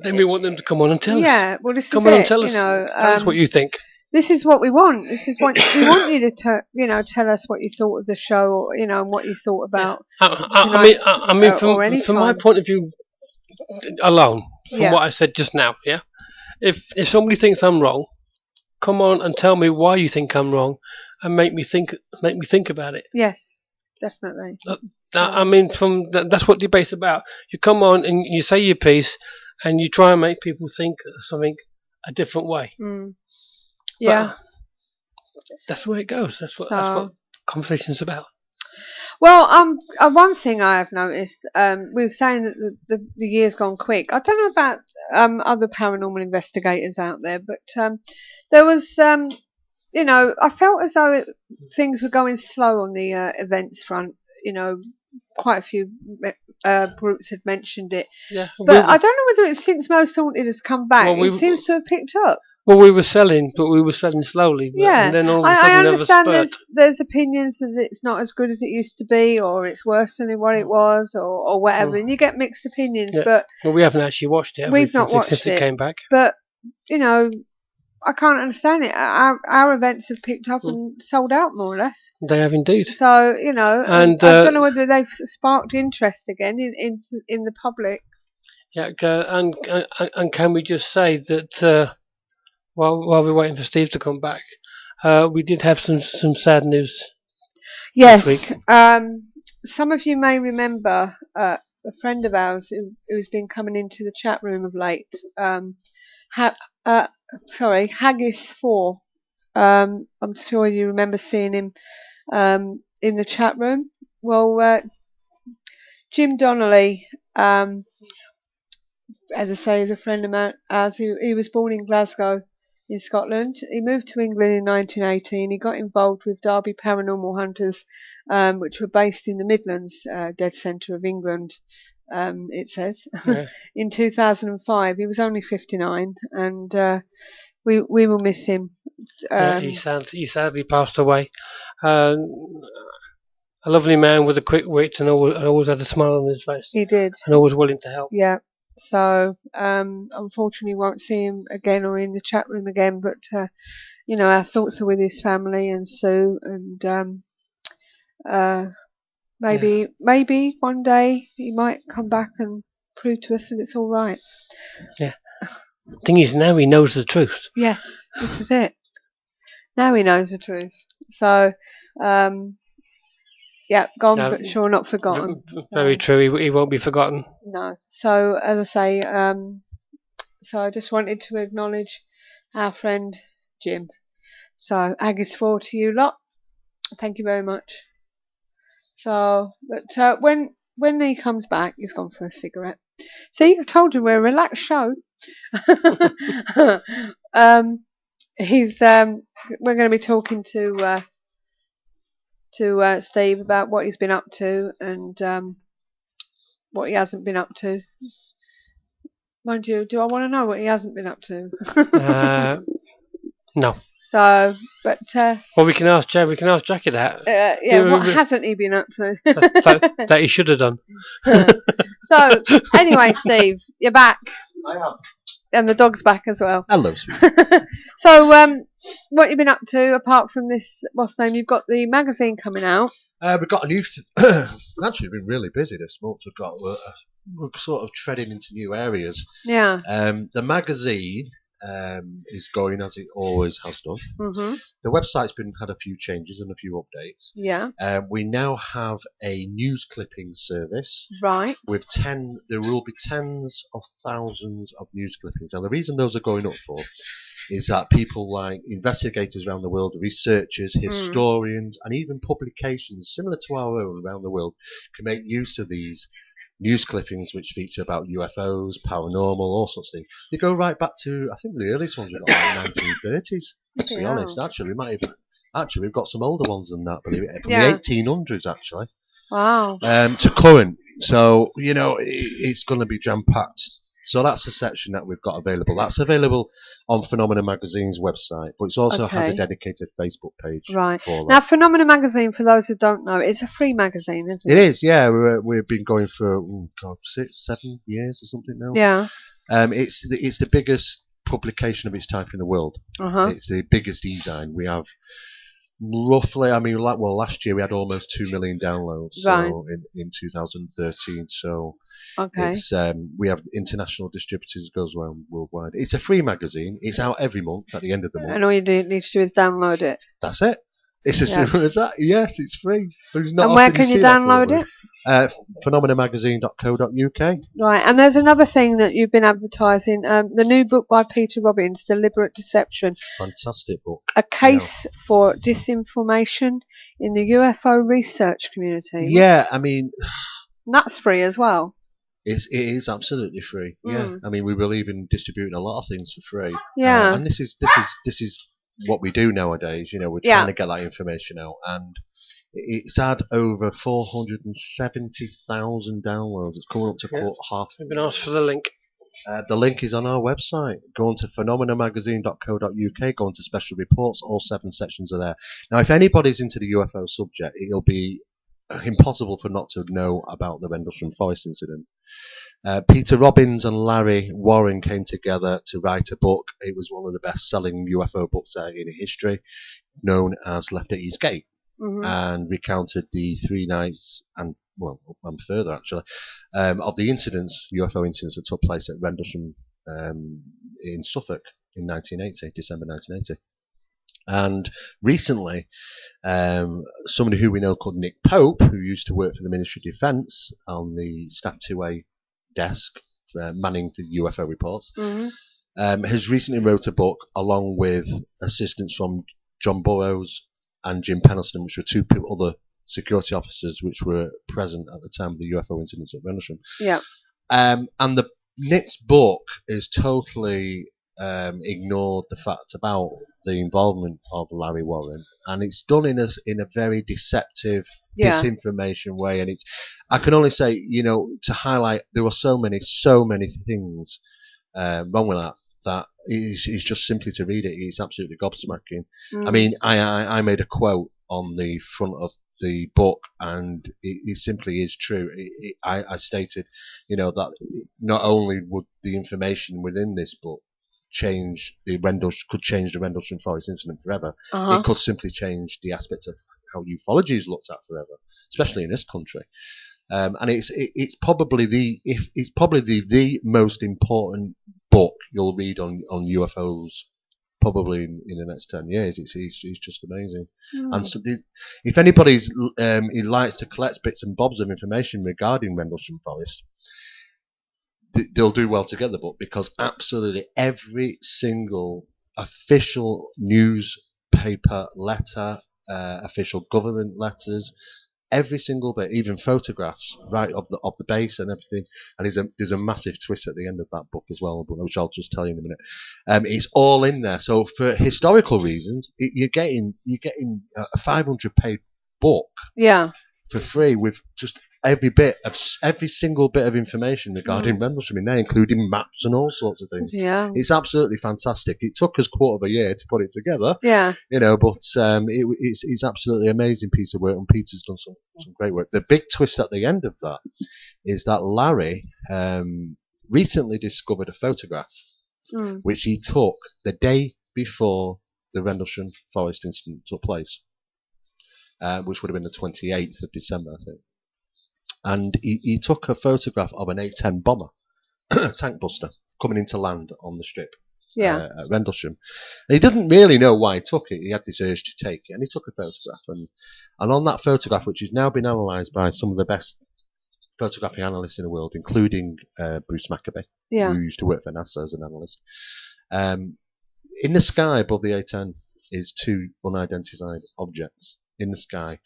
then we want them to come on and tell us. Yeah, well, this come is on it. And tell us. Tell us what you think. This is what we want. This is what we want you to, tell us what you thought of the show, or and what you thought about. I mean, from my point of view alone, from what I said just now, yeah. If somebody thinks I'm wrong, come on and tell me why you think I'm wrong, and make me think about it. Yes, definitely. I mean, that's what debate's about. You come on and you say your piece, and you try and make people think something a different way. Yeah, but that's the way it goes. That's what conversation's about. Well, one thing I have noticed, we were saying that the year's gone quick. I don't know about other paranormal investigators out there, but there was, I felt as though things were going slow on the events front. Quite a few groups had mentioned it. Yeah, but I don't know whether it's since Most Haunted has come back. It seems to have picked up. Well, we were selling, but we were selling slowly. Yeah, and then all of a I sudden understand there was there's opinions that it's not as good as it used to be, or it's worse than what it was, or whatever, and you get mixed opinions. Yeah. But we haven't actually watched it. We've not watched since it came back. But you know, I can't understand it. Our events have picked up and sold out more or less. They have indeed. So, you know, And I don't know whether they've sparked interest again in the public. Yeah, and can we just say that while we're waiting for Steve to come back, we did have some sad news. Yes. This week. Some of you may remember a friend of ours who's been coming into the chat room of late. Haggis 4. I'm sure you remember seeing him in the chat room. Well, Jim Donnelly, as I say, is a friend of ours. He was born in Glasgow, in Scotland. He moved to England in 1918. He got involved with Derby Paranormal Hunters, which were based in the Midlands, dead centre of England. It says in 2005. He was only 59, and we will miss him. He sadly passed away. A lovely man with a quick wit, and always had a smile on his face. He did, and always willing to help. Yeah. So unfortunately, won't see him again or in the chat room again. But you know, our thoughts are with his family and Sue, and maybe one day he might come back and prove to us that it's all right. Yeah. Thing is, now he knows the truth. Yes, this is it. Now he knows the truth. So, gone but sure not forgotten. Very true. He won't be forgotten. No. So, as I say, so I just wanted to acknowledge our friend Jim. So, Haggis 4 to you lot. Thank you very much. So, but when he comes back, he's gone for a cigarette. See, I told you we're a relaxed show. We're going to be talking to Steve about what he's been up to and what he hasn't been up to. Mind you, do I want to know what he hasn't been up to? No. So, but well, we can ask Jackie that. What hasn't he been up to? that he should have done. So, anyway, Steve, you're back. I am. And the dog's back as well. Hello, sweetie. So, what have you been up to apart from this? What's the name? You've got the magazine coming out. We've got a new. We've actually been really busy this month. We're sort of treading into new areas. Yeah. The magazine is going as it always has done. Mm-hmm. The website's had a few changes and a few updates. Yeah. We now have a news clipping service. Right. With there will be tens of thousands of news clippings. Now, the reason those are going up for is that people like investigators around the world, researchers, historians, and even publications similar to our own around the world can make use of these news clippings which feature about UFOs, paranormal, all sorts of things. They go right back to, I think the earliest ones we got like 1930s, to be honest. Actually, we've got some older ones than that, believe it, from the 1800s actually. Wow. To current. So, you know, it's going to be jam-packed. So that's a section that we've got available. That's available on Phenomena Magazine's website, but it also has a dedicated Facebook page. Right. For that. Now, Phenomena Magazine, for those who don't know, it's a free magazine, isn't it? It is, yeah. We've been going for 6-7 years or something now. Yeah. It's the biggest publication of its type in the world. Uh-huh. It's the biggest e-zine. We have roughly, last year we had almost 2 million downloads. Right. So in 2013. So okay. It's we have international distributors, goes around worldwide. It's a free magazine. It's out every month at the end of the month. And all you need to do is download it. That's it. It's as simple as that. Yes, it's free. And where can you download it? Phenomenamagazine.co.uk. Right, and there's another thing that you've been advertising, the new book by Peter Robbins, Deliberate Deception. Fantastic book. A case for disinformation in the UFO research community. Yeah, I mean... That's free as well. It is absolutely free. Yeah, I mean, we believe in distributing a lot of things for free. Yeah. And this is what we do nowadays. You know, we're trying to get that information out, and it's had over 470,000 downloads. It's coming up to half. We've been asked for the link. The link is on our website. Go on to phenomenamagazine.co.uk, go on to special reports, all 7 sections are there. Now, if anybody's into the UFO subject, it'll be impossible for not to know about the Rendlesham Forest incident. Peter Robbins and Larry Warren came together to write a book. It was one of the best-selling UFO books in history, known as Left at East Gate, and recounted the 3 nights and further actually of the incidents, UFO incidents that took place at Rendlesham in Suffolk in 1980, December 1980. And recently, somebody who we know called Nick Pope, who used to work for the Ministry of Defence on the Staff 2A desk, manning the UFO reports, has recently wrote a book along with assistance from John Burroughs and Jim Penniston, which were 2 other security officers which were present at the time of the UFO incidents at Rendlesham. Yeah. And the Nick's book is totally ignored the fact about the involvement of Larry Warren, and it's done in a very deceptive, disinformation way. And I can only say, to highlight, there were so many things wrong with that is just simply to read it. It's absolutely gobsmacking. I mean, I made a quote on the front of the book, and it simply is true. I stated, that not only would the information within this book could change the Rendlesham Forest incident forever. It could simply change the aspect of how ufology is looked at forever, especially in this country. And it's probably the most important book you'll read on UFOs probably in the next 10 years. It's just amazing. And so if anybody's he likes to collect bits and bobs of information regarding Rendlesham Forest, they'll do well to get the book, because absolutely every single official newspaper letter, official government letters, every single bit, even photographs, right, of the base and everything. And there's a massive twist at the end of that book as well, which I'll just tell you in a minute. It's all in there. So for historical reasons, you're getting a 500-page book, for free, with just every single bit of information regarding Rendlesham in there, including maps and all sorts of things. Yeah, it's absolutely fantastic. It took us quarter of a year to put it together. Yeah, but it's absolutely amazing piece of work, and Peter's done some great work. The big twist at the end of that is that Larry recently discovered a photograph which he took the day before the Rendlesham Forest incident took place, which would have been the 28th of December, I think. And he took a photograph of an A-10 bomber, tank buster, coming into land on the strip at Rendlesham. And he didn't really know why he took it. He had this urge to take it, and he took a photograph. And on that photograph, which has now been analysed by some of the best photographic analysts in the world, including Bruce Maccabee, who used to work for NASA as an analyst, in the sky above the A-10 is 2 unidentified objects in the sky.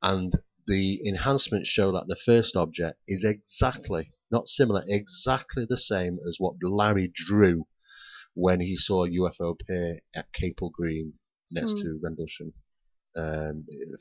And the enhancements show that the first object is exactly, not similar, exactly the same as what Larry drew when he saw a UFO appear at Capel Green next to Rendlesham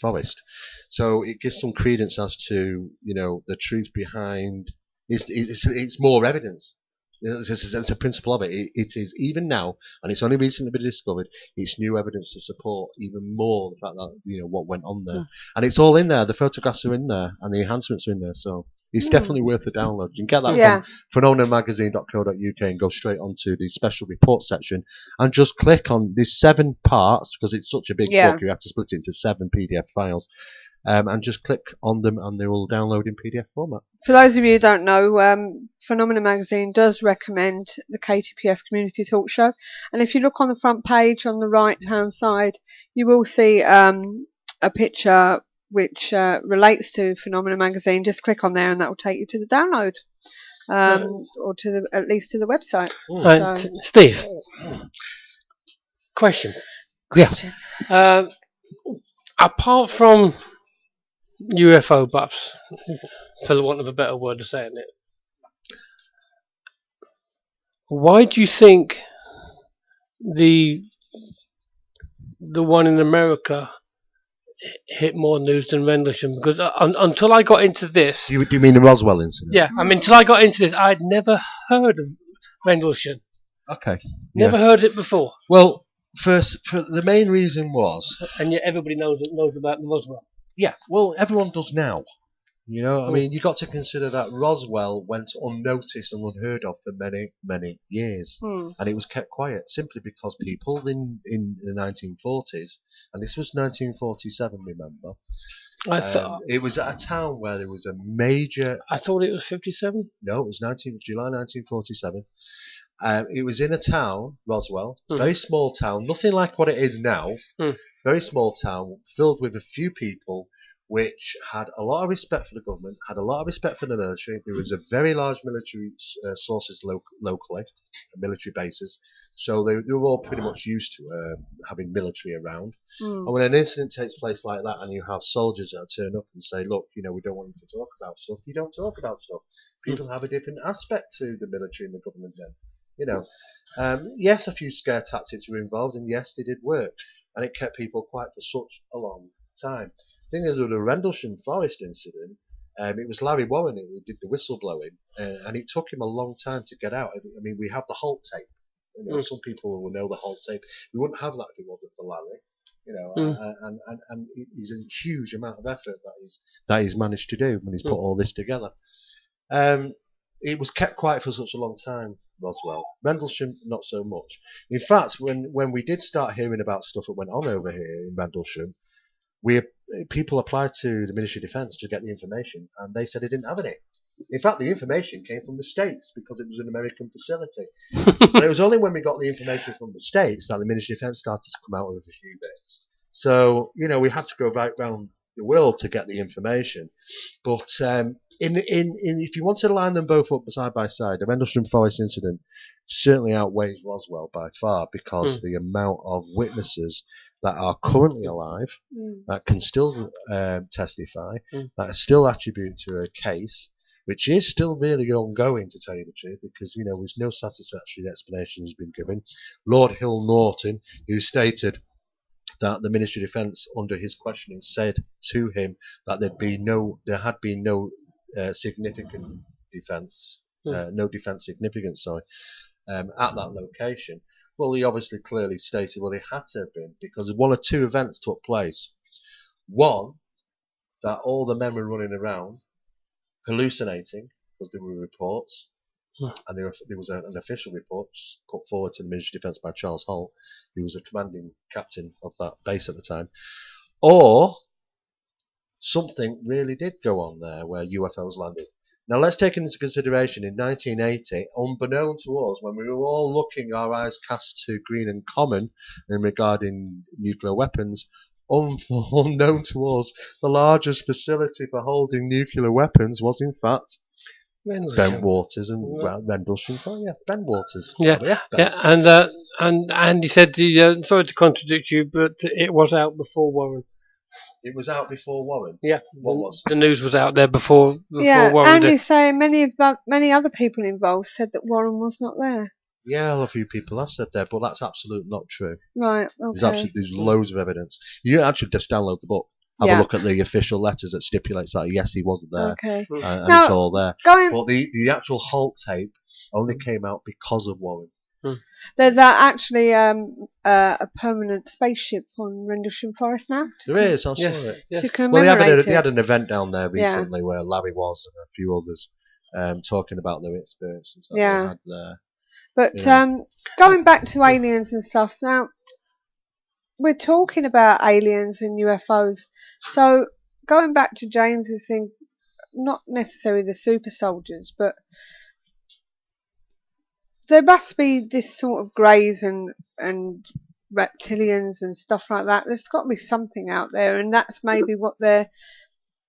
Forest. So it gives some credence as to, the truth behind. It's more evidence. It's a principle of it. It is, even now, and it's only recently been discovered, it's new evidence to support even more the fact that, what went on there. And it's all in there. The photographs are in there, and the enhancements are in there. So it's definitely worth the download. You can get that from phenomenalmagazine.co.uk and go straight onto the special report section and just click on these 7 parts, because it's such a big book, you have to split it into 7 PDF files. And just click on them, and they will download in PDF format. For those of you who don't know, Phenomena Magazine does recommend the KTPF Community Talk Show. And if you look on the front page on the right-hand side, you will see a picture which relates to Phenomena Magazine. Just click on there, and that will take you to the download, or to at least to the website. So, Steve, question. Apart from UFO buffs, for the want of a better word of saying it, why do you think the one in America hit more news than Rendlesham? Because until I got into this, do you mean the Roswell incident? Yeah, I mean, until I got into this, I'd never heard of Rendlesham. Okay, never heard it before. Well, for the main reason was, and yet everybody knows about the Roswell. Yeah, well, everyone does now. You know, I mean, you got to consider that Roswell went unnoticed and unheard of for many, many years, and it was kept quiet simply because people in the 1940s, and this was 1947, remember? It was at a town where there was a major. I thought it was 57. No, it was July 1947. It was in a town, Roswell, very small town, nothing like what it is now. Very small town, filled with a few people, which had a lot of respect for the government, had a lot of respect for the military. There was a very large military sources locally, military bases, so they were all pretty much used to having military around. And when an incident takes place like that, and you have soldiers that turn up and say, "Look, you know, we don't want you to talk about stuff," you don't talk about stuff. People have a different aspect to the military and the government then. You know, yes, a few scare tactics were involved, and yes, they did work, and it kept people quiet for such a long time. The thing is, with the Rendlesham Forest incident, it was Larry Warren who did the whistleblowing, and it took him a long time to get out. I mean, we have the Holt tape. You know, some people will know the Holt tape. We wouldn't have that if it wasn't for Larry. You know, and it's a huge amount of effort that he's managed to do when he's put all this together. It was kept quiet for such a long time, Roswell. Rendlesham, not so much. In fact, when we did start hearing about stuff that went on over here in Rendlesham, people applied to the Ministry of Defence to get the information, and they said they didn't have any. In fact, the information came from the States because it was an American facility. But it was only when we got the information from the States that the Ministry of Defence started to come out with a few bits. So, you know, we had to go back around the world to get the information. But if you wanted to line them both up side by side, the Rendlesham Forest incident certainly outweighs Roswell by far, because the amount of witnesses that are currently alive, that can still testify, that are still attributed to a case, which is still really ongoing, to tell you the truth, because, you know, there's no satisfactory explanation has been given. Lord Hill Norton, who stated that the Ministry of Defence, under his questioning, said to him that there had been no significant defence, no defence significance, at that location. Well, he obviously clearly stated, well, they had to have been, because one or two events took place. One, that all the men were running around hallucinating, because there were reports, and there was an official report put forward to the Ministry of Defence by Charles Holt, who was a commanding captain of that base at the time, or something really did go on there where UFOs landed. Now let's take into consideration, in 1980, unbeknown to us, when we were all looking, our eyes cast to green and common in regarding nuclear weapons, unknown to us, the largest facility for holding nuclear weapons was in fact Bentwaters and Rendlesham. Oh yeah, Bentwaters. And he said, sorry to contradict you, but it was out before Warren. It was out before Warren. Yeah, what was the news was out there before Yeah, Warren and did. he's saying many other people involved said that Warren was not there. Yeah, a few people have said that, but that's absolutely not true. Right. Okay. There's loads of evidence. You actually just download the book. Have a look at the official letters that stipulates that yes, he was there, okay. And now, it's all there. But the actual Holt tape only came out because of Warren. There's actually a permanent spaceship on Rendlesham Forest now. There is, I saw it. To commemorate they had an event down there recently where Larry was and a few others talking about their experiences that they had there. But going back to aliens and stuff, now we're talking about aliens and UFOs. So going back to James's thing, not necessarily the super soldiers, but there must be this sort of greys and reptilians and stuff like that. There's got to be something out there, and that's maybe what they're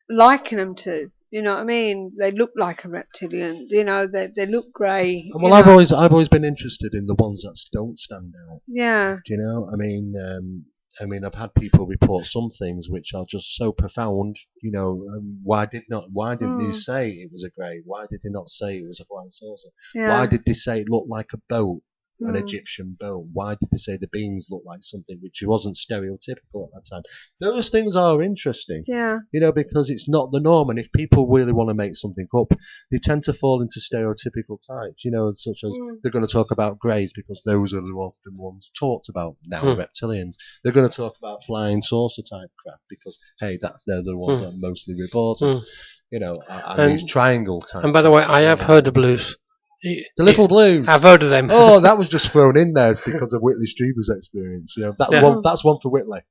liking them to. You know what I mean? They look like a reptilian. You know, they look grey. Well, I've always been interested in the ones that don't stand out. Yeah. Do you know? I mean, I've had people report some things which are just so profound. You know, why didn't they say it was a grey? Why did they not say it was a flying saucer? Yeah. Why did they say it looked like a boat, an Egyptian boat? Why did they say the beings looked like something which wasn't stereotypical at that time? Those things are interesting. Yeah. You know, because it's not the norm, and if people really want to make something up, they tend to fall into stereotypical types. You know, such as they're going to talk about greys because those are the often ones talked about now. Reptilians. They're going to talk about flying saucer type craft because hey, they're the ones that are mostly reported. and these triangle type. And by the way, I have heard the blues. The Little Blues. I've heard of them. Oh, that was just thrown in there because of Whitley Strieber's experience. That's one for Whitley.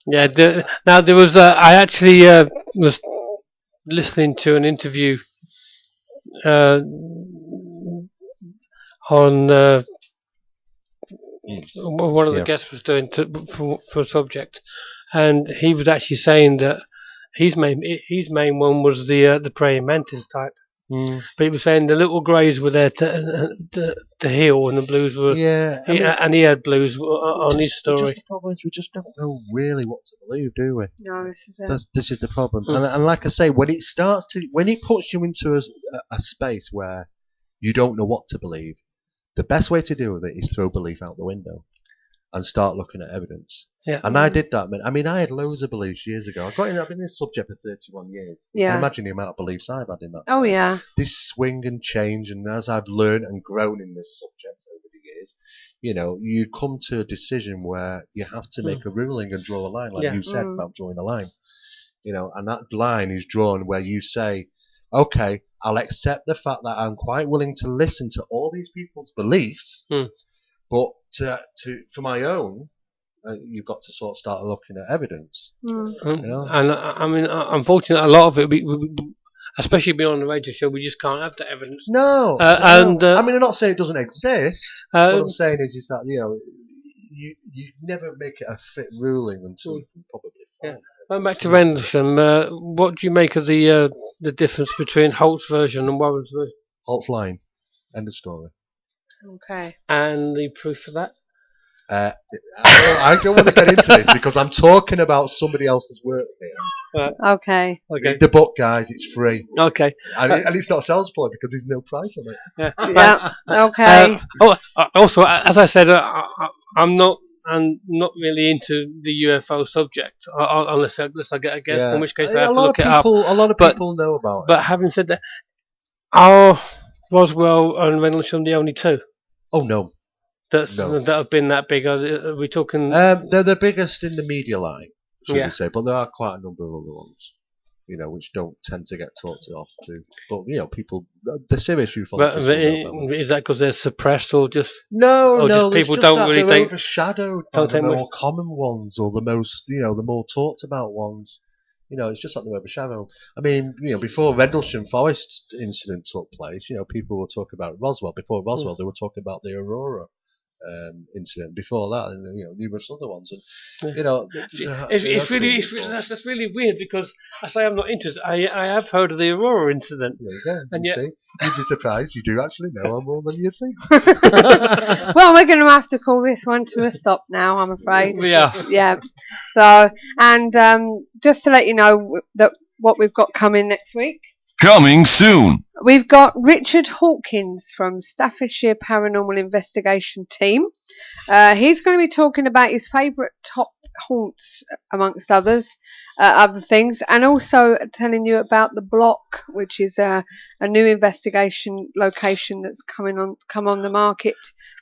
Yeah. Now there was. I actually was listening to an interview on one of the guests was doing for a subject, and he was actually saying that his main one was the praying mantis type. But he was saying the little greys were there to heal, and the blues were. And he had blues on his story. The problem is we just don't know really what to believe, do we? No, this is it. This is the problem. And like I say, when it puts you into a space where you don't know what to believe, the best way to deal with it is throw belief out the window and start looking at evidence. Yeah. And I did that, man. I mean, I had loads of beliefs years ago. I've been in this subject for 31 years. Yeah. I imagine the amount of beliefs I've had in that. Oh, yeah. This swing and change, and as I've learned and grown in this subject over the years, you come to a decision where you have to make a ruling and draw a line, like you said about drawing a line. And that line is drawn where you say, okay, I'll accept the fact that I'm quite willing to listen to all these people's beliefs, but for my own, you've got to sort of start looking at evidence. And I mean, unfortunately, a lot of it, we, especially being on the radio show, we just can't have the evidence. No. And I mean, I'm not saying it doesn't exist. What I'm saying is that you never make it a fit ruling until you can probably. Yeah. Going back to Rendlesham, what do you make of the difference between Holt's version and Warren's version? Holt's line, end of story. Okay. And the proof for that? I don't want to get into this because I'm talking about somebody else's work here. Okay. Read the book, guys. It's free. Okay. And it's not sales ploy because there's no price on it. Yeah. Okay. Also, as I said, I'm not really into the UFO subject unless I get a guest, in which case I have to look it up. A lot of people know about it. But having said that, are Roswell and Rendlesham the only two? Oh, no. That have been that big? Are we talking? They're the biggest in the media line, should we say? But there are quite a number of other ones, which don't tend to get talked off to. But people, the serious ufologists. Is that because they're suppressed, or just no? Just people just don't really they're take overshadowed by the more common ones, or the most, the more talked about ones. It's just like they're overshadowed. I mean, before Rendlesham Forest incident took place, people were talking about Roswell. Before Roswell, they were talking about the Aurora incident. Before that, and numerous other ones, and it's really that's really weird because I say I'm not interested. I have heard of the Aurora incident. There you go. And yet, you'd be surprised. You do actually know more than you think. Well, we're going to have to call this one to a stop now, I'm afraid. Yeah. So, and just to let you know that what we've got coming next week. Coming soon. We've got Richard Hawkins from Staffordshire Paranormal Investigation Team. He's going to be talking about his favourite top haunts, amongst other things, and also telling you about the Block, which is a new investigation location that's come on the market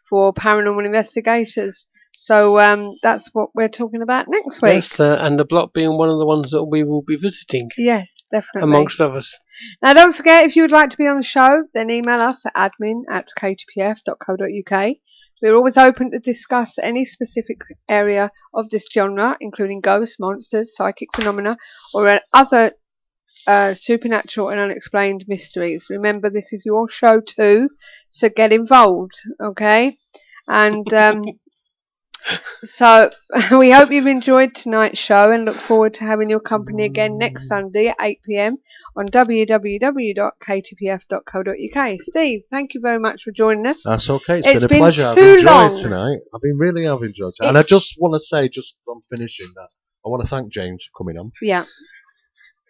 for paranormal investigators. So that's what we're talking about next week. Yes, and the Block being one of the ones that we will be visiting. Yes, definitely. Amongst others. Now, don't forget, if you would like to be on the show, then email us at admin@ktpf.co.uk. We're always open to discuss any specific area of this genre, including ghosts, monsters, psychic phenomena, or other supernatural and unexplained mysteries. Remember, this is your show too, so get involved, okay? And so we hope you've enjoyed tonight's show and look forward to having your company again next Sunday at 8 p.m. on www.ktpf.co.uk. Steve, thank you very much for joining us. That's okay. It's been a pleasure. I've enjoyed it tonight. I've enjoyed it. And I just want to say, just on finishing that, I want to thank James for coming on. Yeah.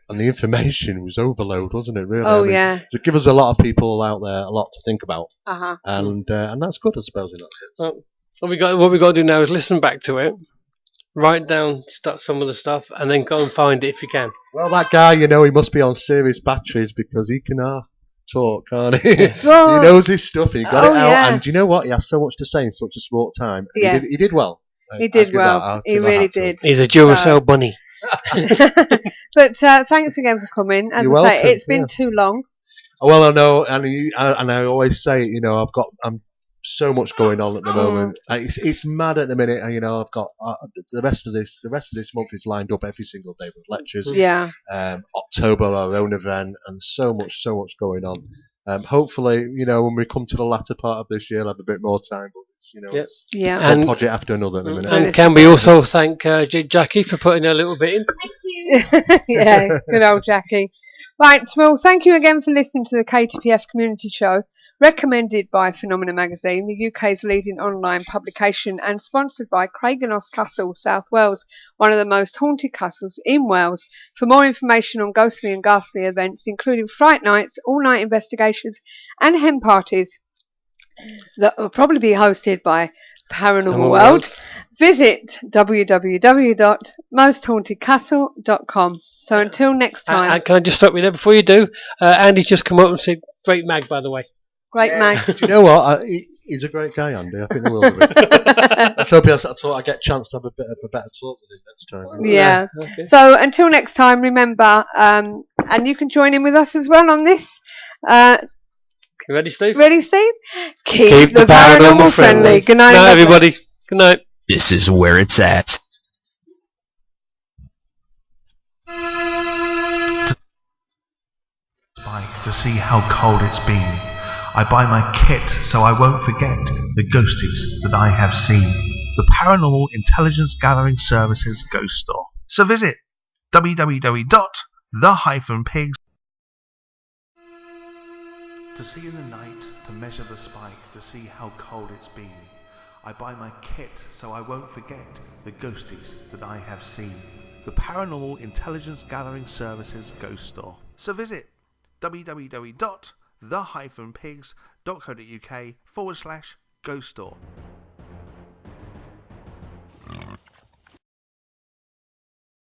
And the information was overload, wasn't it? Really. Oh, yeah. It gives a lot of people out there a lot to think about. Uh-huh. And that's good, I suppose, in that sense. Well, what we got to do now is listen back to it, write down some of the stuff, and then go and find it if you can. Well, that guy, he must be on serious batteries because he can talk, can't he? Well, he knows his stuff. He got it out, yeah. and do you know what? He has so much to say in such a short time. Yes. He did well. He did well. He really did. He's a Duracell bunny. But thanks again for coming. As You're I say, welcome, it's been too long. Well, I know, and I always say, I'm so much going on at the moment. It's mad at the minute, and I've got the rest of this month is lined up every single day with lectures. Yeah. October, our own event, and so much going on. Hopefully, when we come to the latter part of this year, I'll have a bit more time. But yeah, one project after another at the minute. And can we also thank Jackie for putting a little bit in? Thank you. Yeah, good old Jackie. Right, well, thank you again for listening to the KTPF Community Show, recommended by Phenomena Magazine, the UK's leading online publication, and sponsored by Craigienos Castle, South Wales, one of the most haunted castles in Wales. For more information on ghostly and ghastly events, including fright nights, all-night investigations, and hen parties that will probably be hosted by Paranormal World, visit www.mosthauntedcastle.com. So until next time. And can I just stop you there before you do? Andy's just come up and said, "Great mag, by the way." Great mag. Do you know what? He's a great guy, Andy. I think the world of it. Let's hope I get a chance to have a better talk with him next time. Yeah. Okay. So until next time, remember, and you can join in with us as well on this. You ready, Steve? Ready, Steve? Keep the paranormal friendly. Good night, everybody. Good night. This is where it's at. Spike to see how cold it's been. I buy my kit so I won't forget the ghosties that I have seen. The Paranormal Intelligence Gathering Services Ghost Store. So visit www.the-pigs. To see in the night, to measure the spike, to see how cold it's been. I buy my kit so I won't forget the ghosties that I have seen. The Paranormal Intelligence Gathering Services Ghost Store. So visit www.the-pigs.co.uk/ghost store.